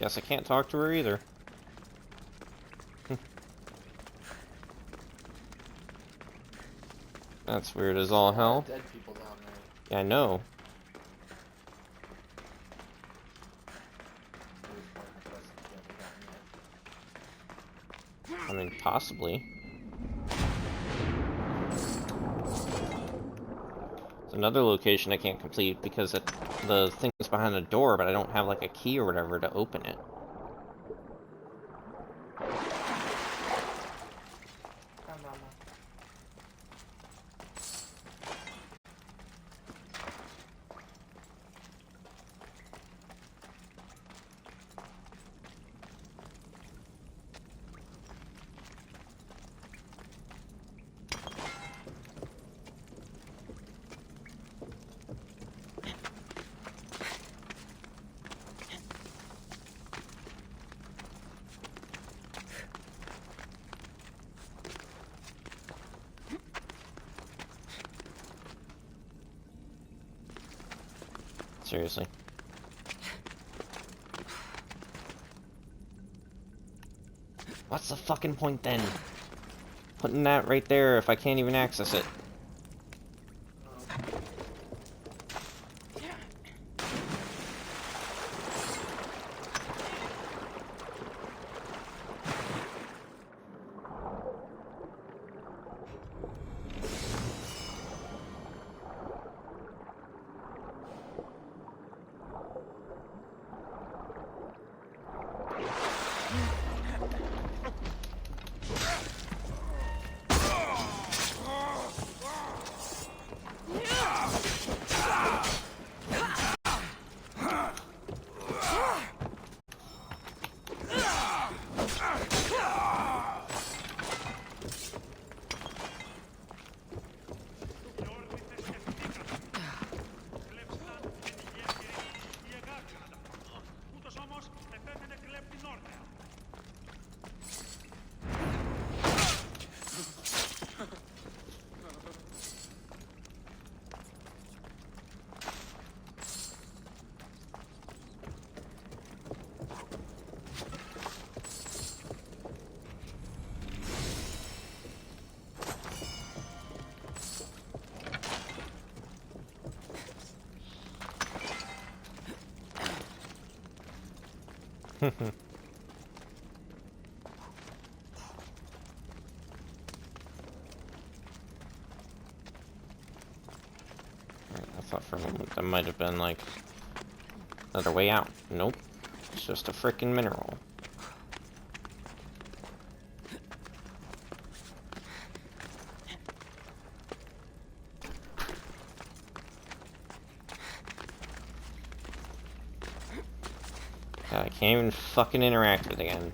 Guess I can't talk to her either. That's weird as all hell. Dead people down there. Yeah, I know. I mean, possibly. It's another location I can't complete because the thing's behind the door, but I don't have like a key or whatever to open it. Seriously. What's the fucking point then? Putting that right there if I can't even access it. I thought for a moment that might have been like another way out. Nope. It's just a frickin' mineral. God, I can't even fucking interact with it again.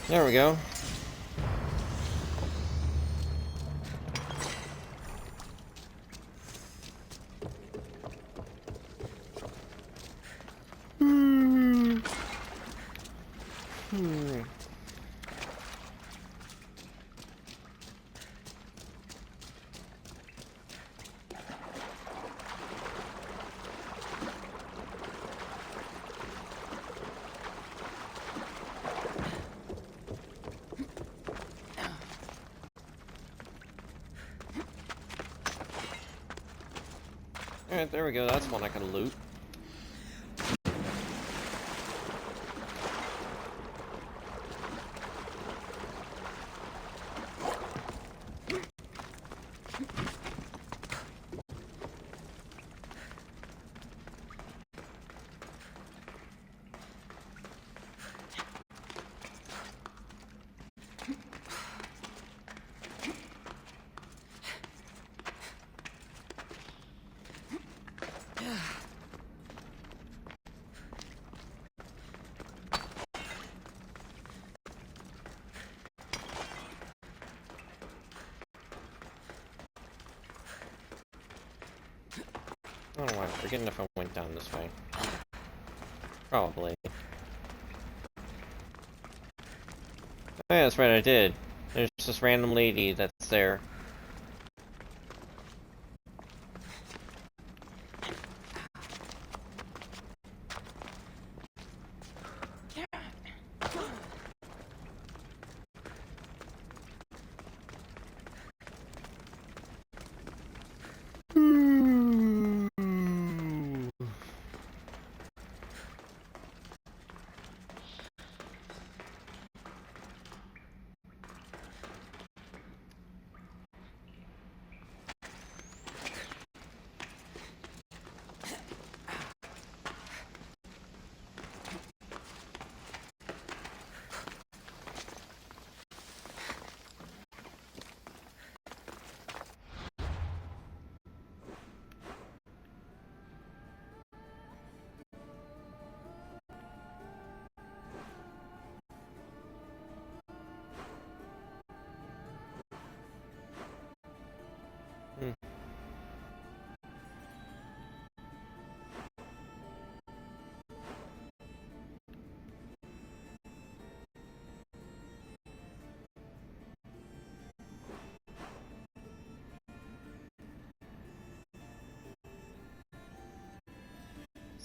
There we go. Alright, there we go. That's one I can loot. I don't know why I'm forgetting if I went down this way. Probably. Oh, yeah, that's right, I did. There's this random lady that's there.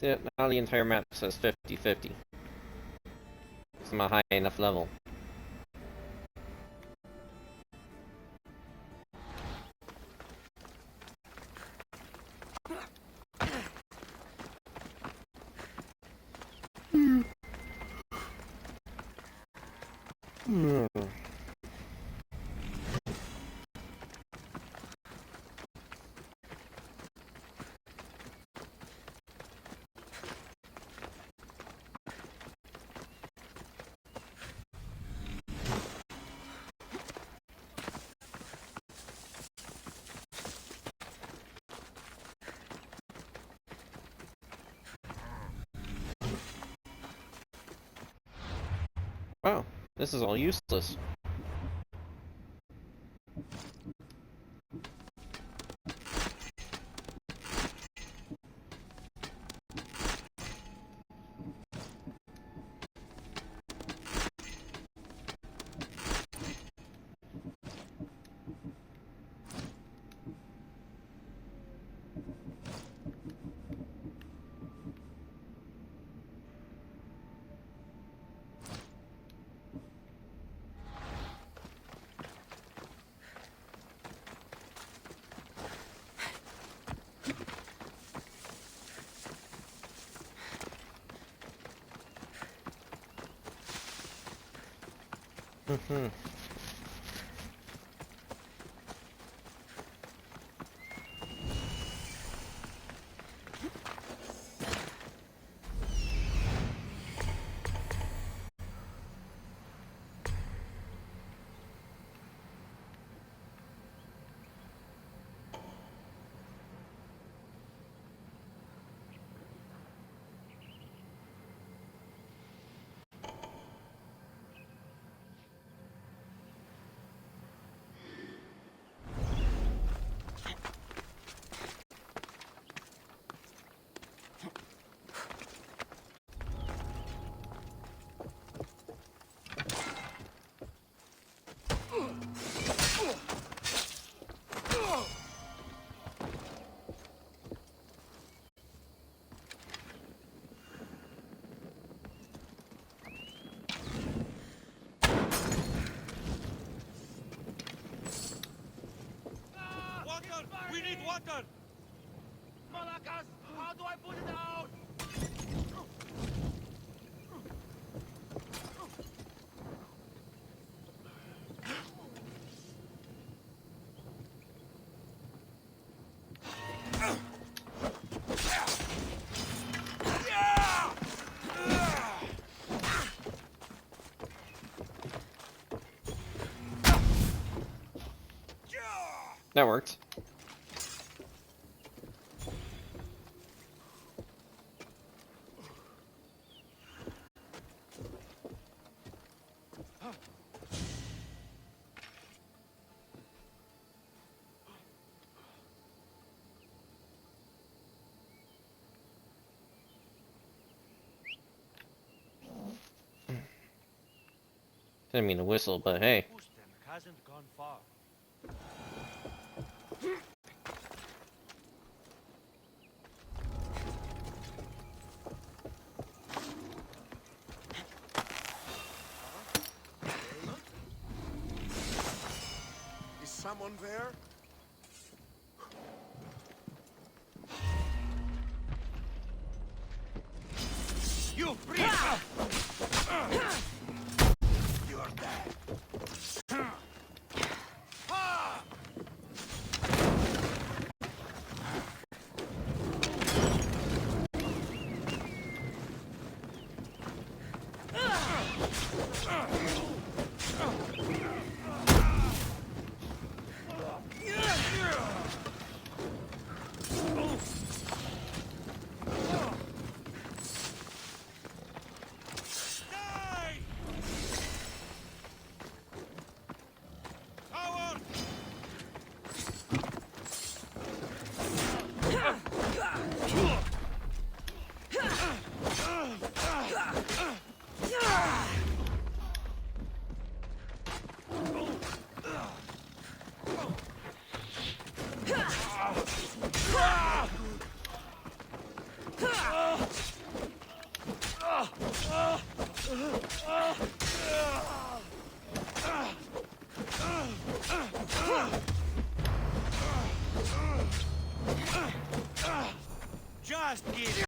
See, now the entire map says 50-50. I'm a high enough level. Wow, this is all useless. Mm-hmm. water! Malakas, how do I put it out? That worked. Didn't mean to whistle, but hey. Hasn't gone far. Is someone there? You freak! You're dead. Just get it.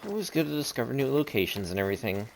It was good to discover new locations and everything.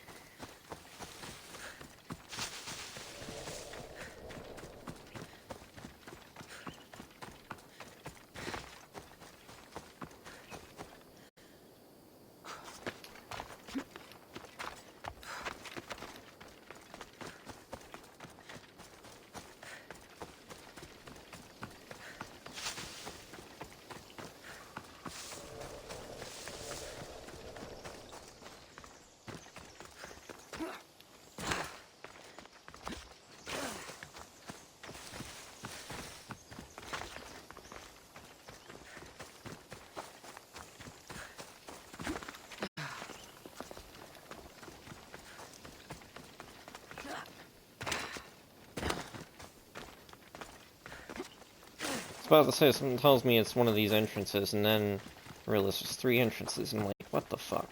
About to say, something tells me it's one of these entrances, and then I realize there's 3 entrances, and I'm like, what the fuck?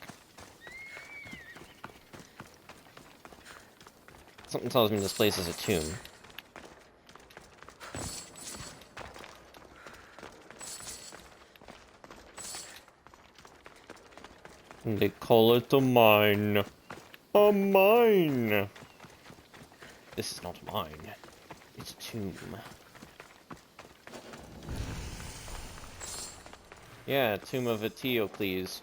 Something tells me this place is a tomb. And they call it a mine. A mine! This is not a mine. It's a tomb. Yeah, Tomb of Eteocles.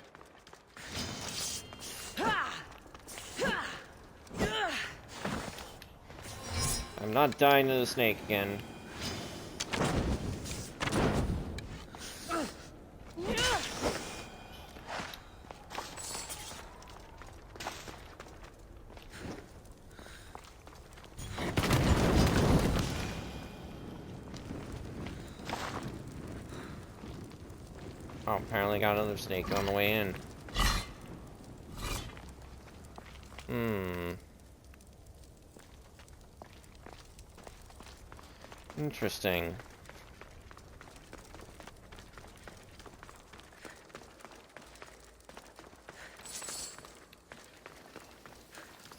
I'm not dying to the snake again. Oh, apparently got another snake on the way in. Interesting.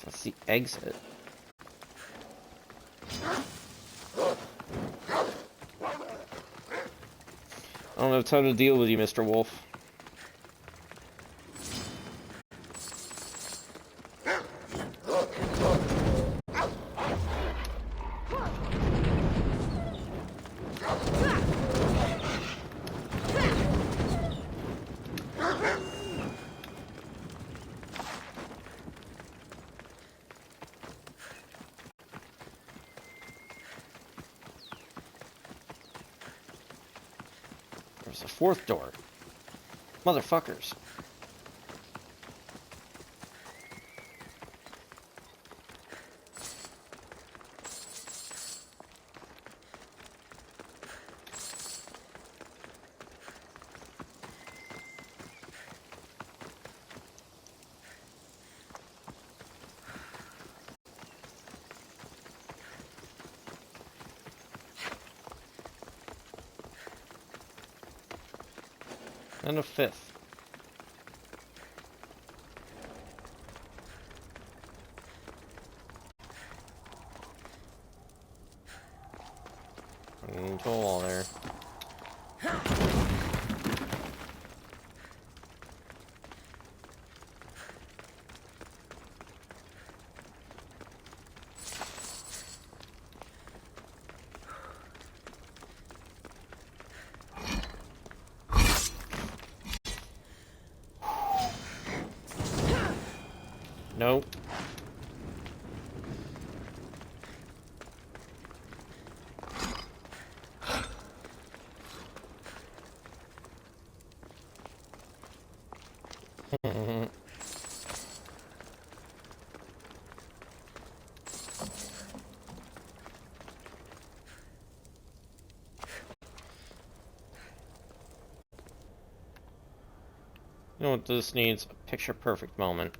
That's the exit. I don't have time to deal with you, Mr. Wolf. There's a fourth door. Motherfuckers. And a fifth. Into a wall there. Nope. You know what this needs? A picture-perfect moment.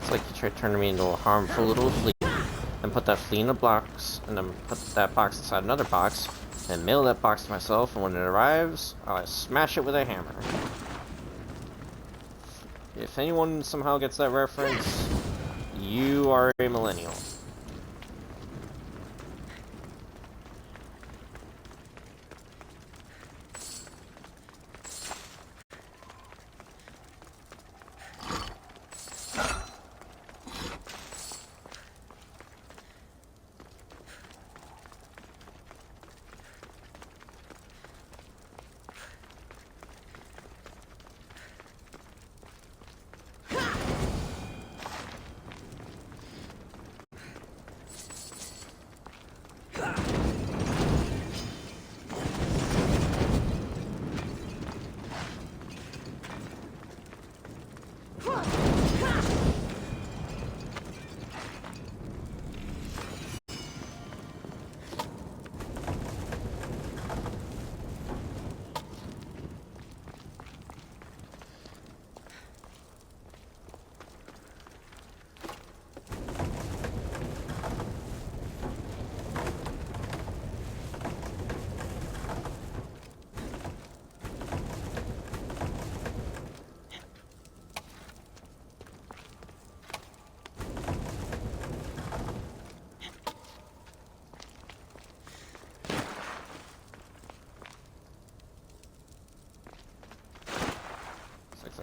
It's like you tried turning me into a harmful little flea, and put that flea in a box, and then put that box inside another box, and mail that box to myself, and when it arrives, I smash it with a hammer. If anyone somehow gets that reference, you are a millennial.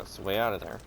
That's the way out of there.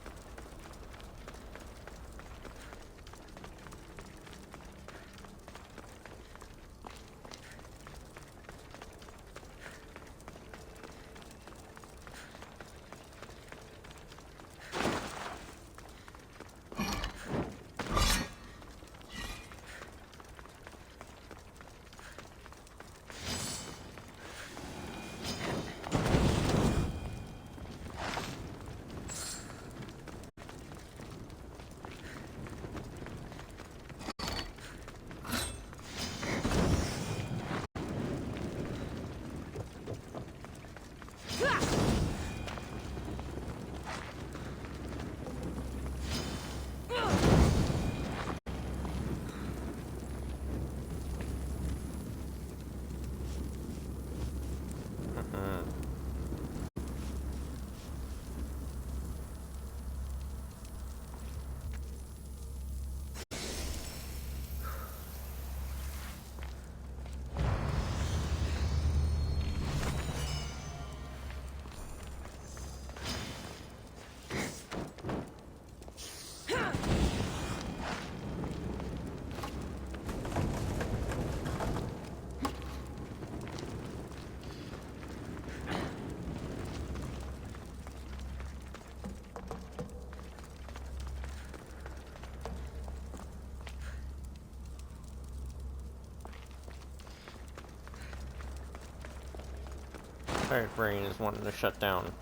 Tired brain is wanting to shut down.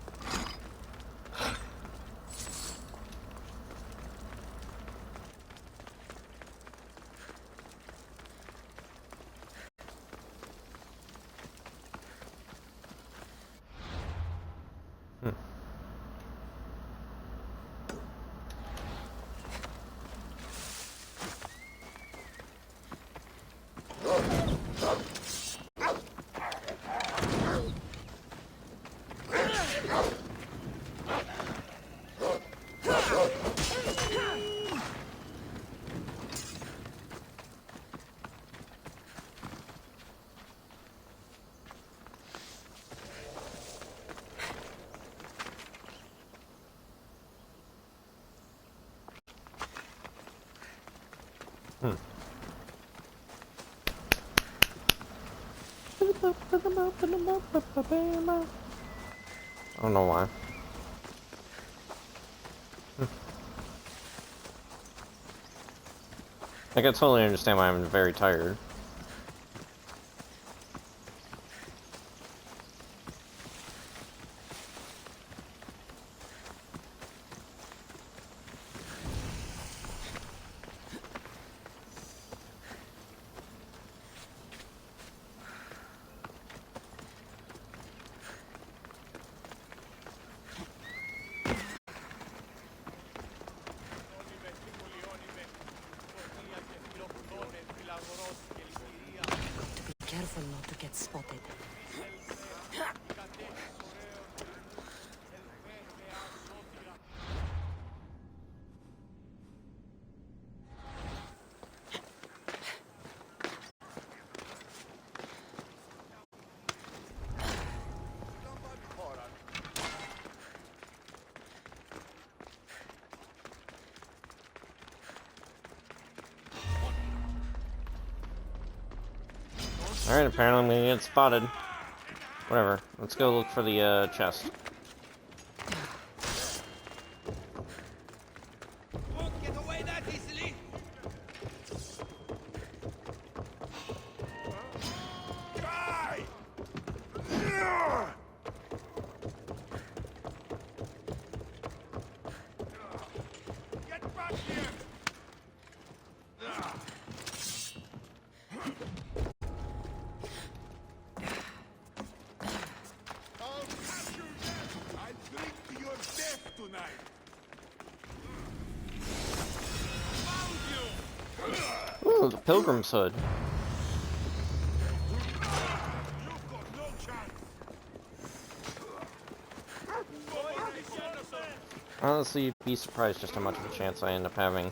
I don't know why. I can totally understand why I'm very tired. Careful not to get spotted. Alright, apparently I'm gonna get spotted. Whatever. Let's go look for the chest. Won't get away that easily. Die! Get back here! I'll catch you dead! I'll drink to your death tonight! Found you! Ooh, the Pilgrim's Hood. You've got no chance! Honestly, you'd be surprised just how much of a chance I end up having.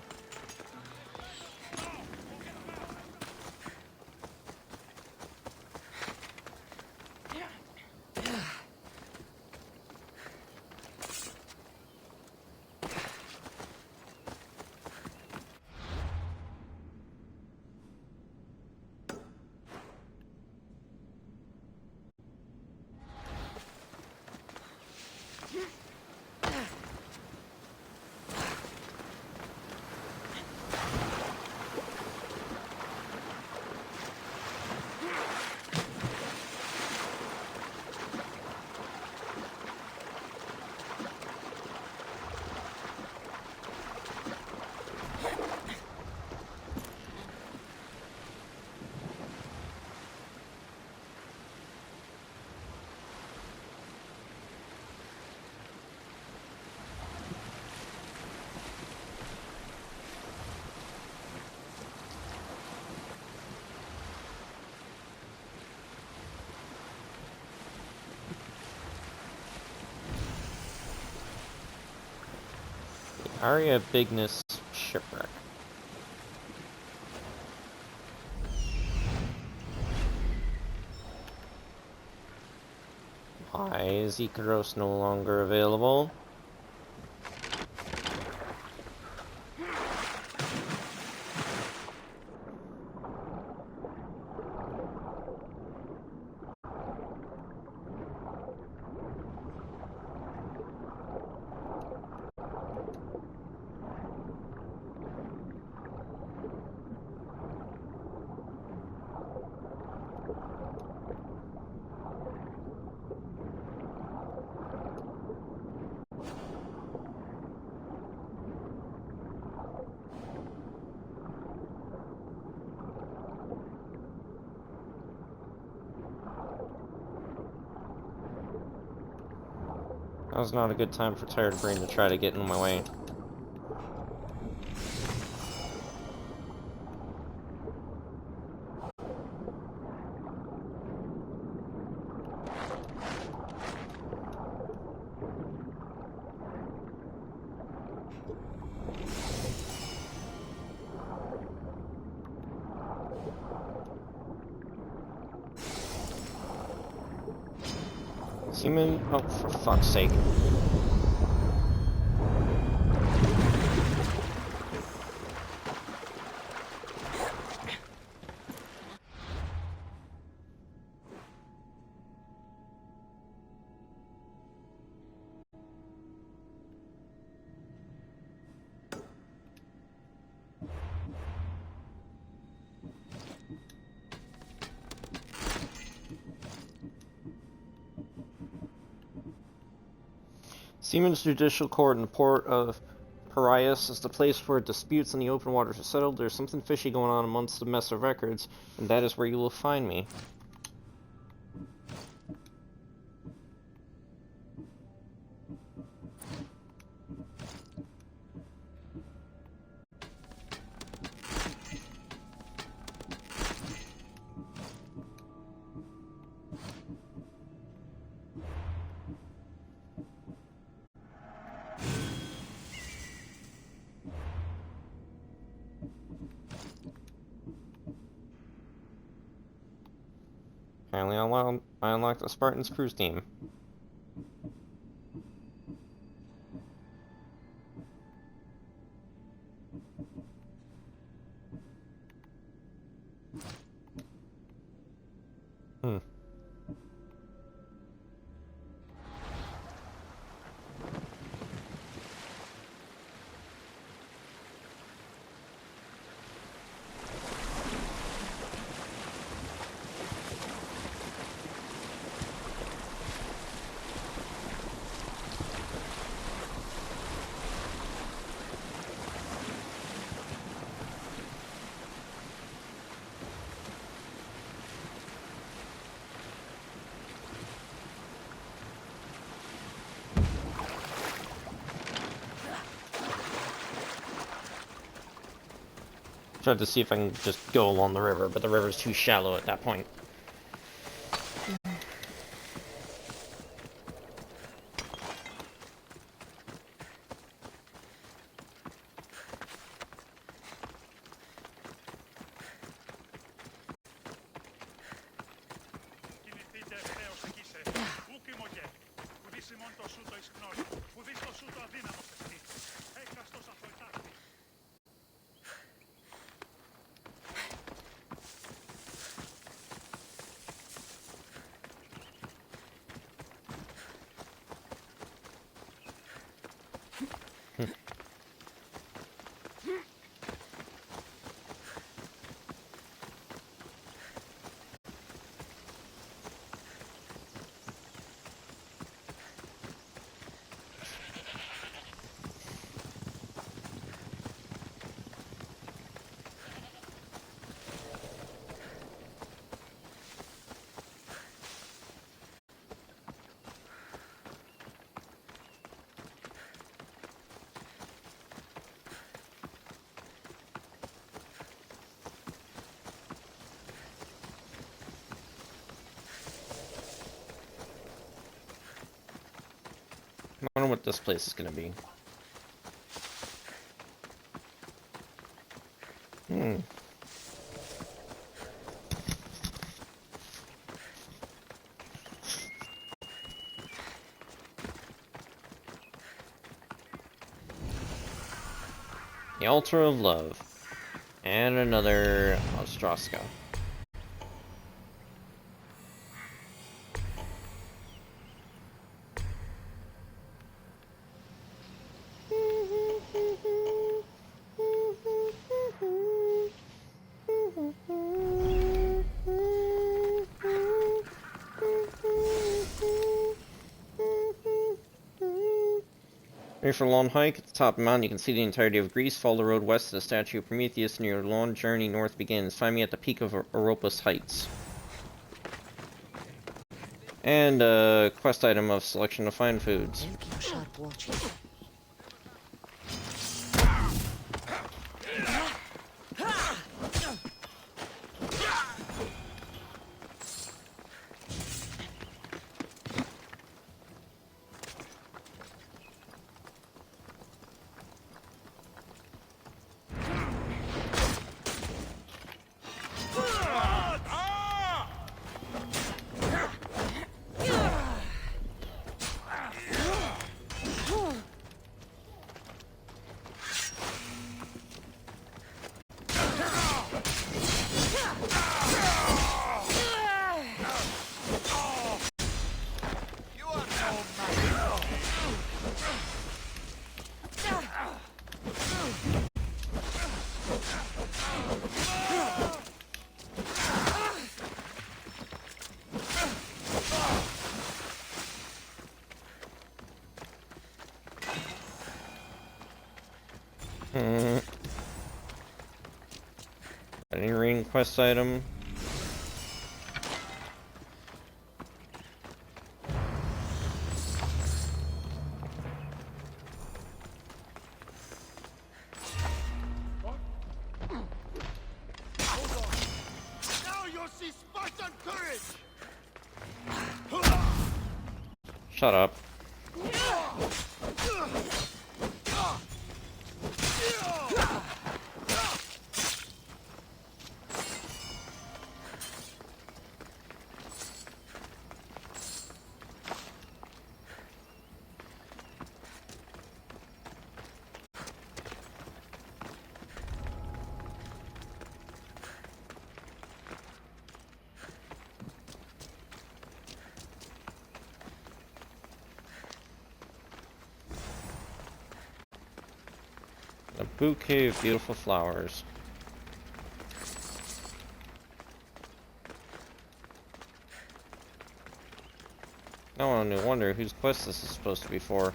Aria Bigness Shipwreck. Why is Ikaros no longer available? That was not a good time for Tired Brain to try to get in my way. Seaman, oh, for fuck's sake. Seaman's Judicial Court in the port of Piraeus is the place where disputes in the open waters are settled. There's something fishy going on amongst the mess of records, and that is where you will find me. Apparently I unlocked the Spartan's cruise team. Tried to see if I can just go along the river, but the river's too shallow at that point. I wonder what this place is gonna be. The Altar of Love. And another Ostrowska. Ready for a long hike? At the top of the mountain, you can see the entirety of Greece. Follow the road west to the statue of Prometheus, and your long journey north begins. Find me at the peak of Oropus Heights. And a quest item of selection to find foods. Keep sharp watch. Any ring quest item? Now you'll see Spartan courage! Shut up. A bouquet of beautiful flowers. Now I only wonder whose quest this is supposed to be for.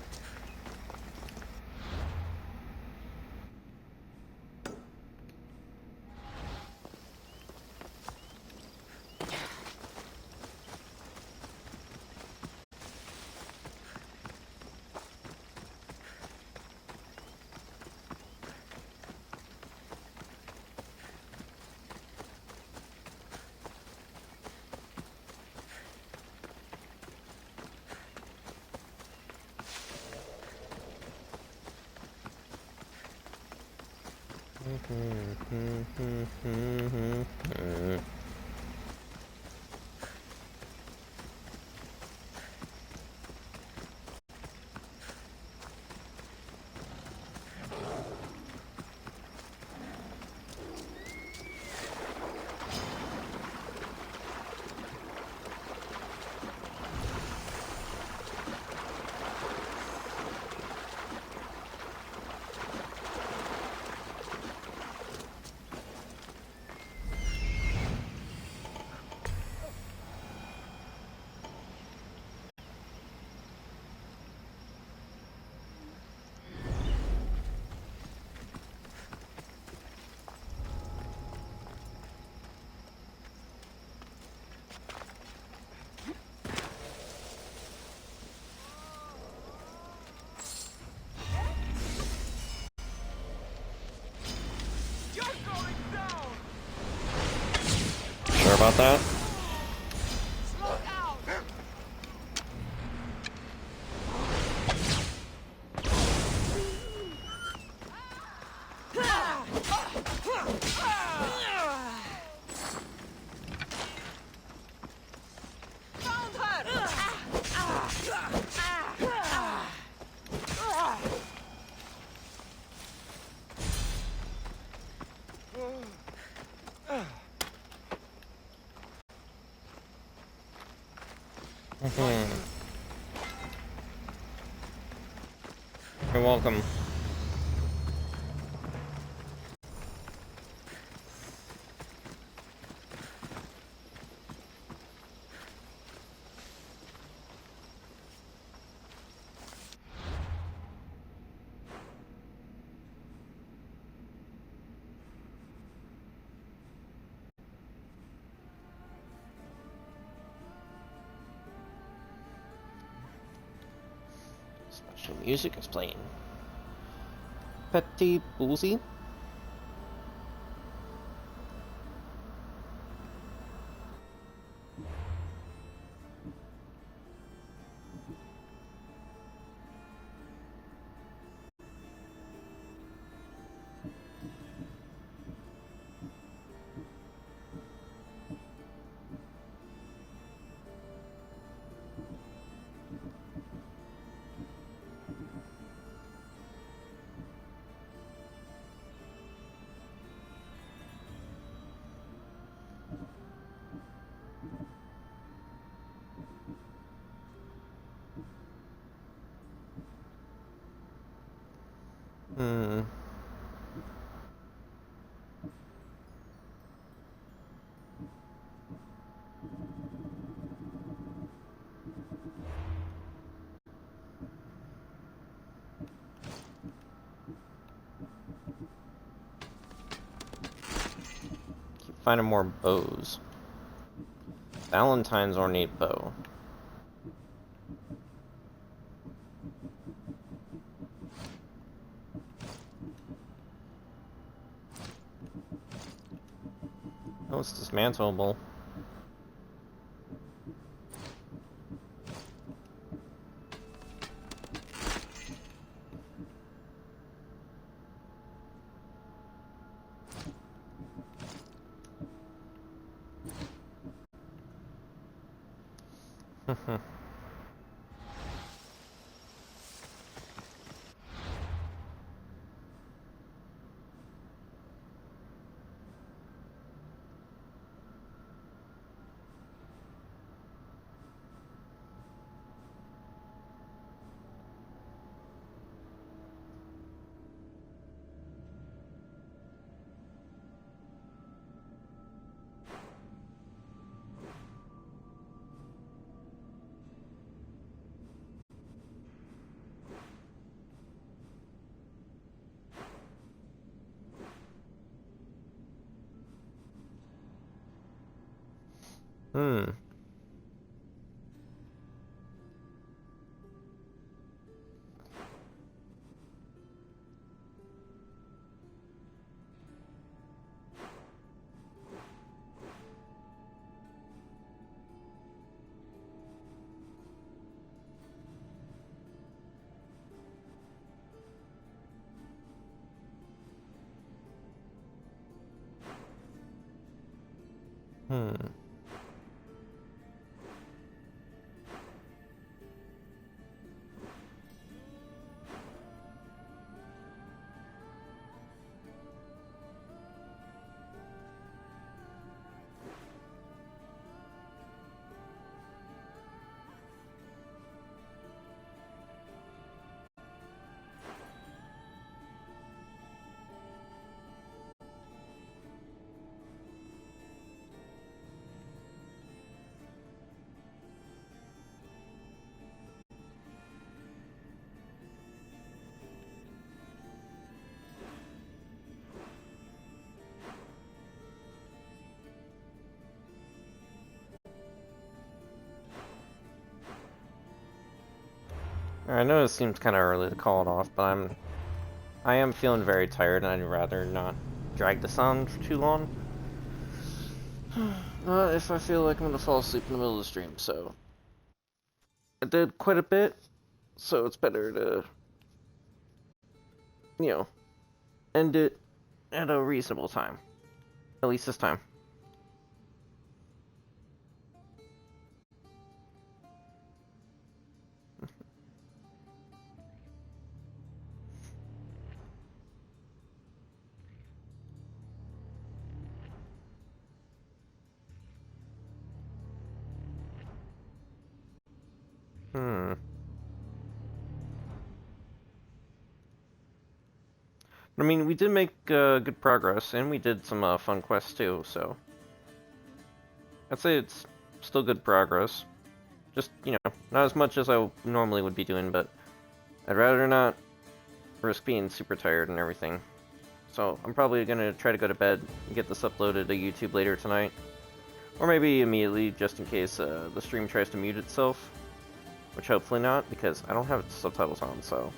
Sure about that? You're welcome. Special music is playing. Petit Boozy. Hmm. Keep finding more bows. Valentine's ornate bow. Oh, it's dismantleable. Hmm. Hmm. I know it seems kind of early to call it off, but I am feeling very tired, and I'd rather not drag this on for too long. If I feel like I'm gonna fall asleep in the middle of the stream, so I did quite a bit, so it's better to, you know, end it at a reasonable time. At least this time. Hmm. I mean, we did make good progress, and we did some fun quests too, so... I'd say it's still good progress. Just, you know, not as much as I normally would be doing, but I'd rather not risk being super tired and everything. So, I'm probably gonna try to go to bed and get this uploaded to YouTube later tonight. Or maybe immediately, just in case the stream tries to mute itself. Which hopefully not, because I don't have subtitles on, so...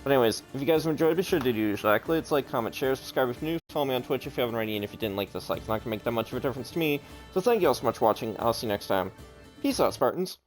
But anyways, if you guys enjoyed, be sure to do your usual accolades, like, comment, share, subscribe if you're new, follow me on Twitch if you haven't already, and if you didn't like this, like, it's not gonna make that much of a difference to me. So thank you all so much for watching, I'll see you next time. Peace out, Spartans!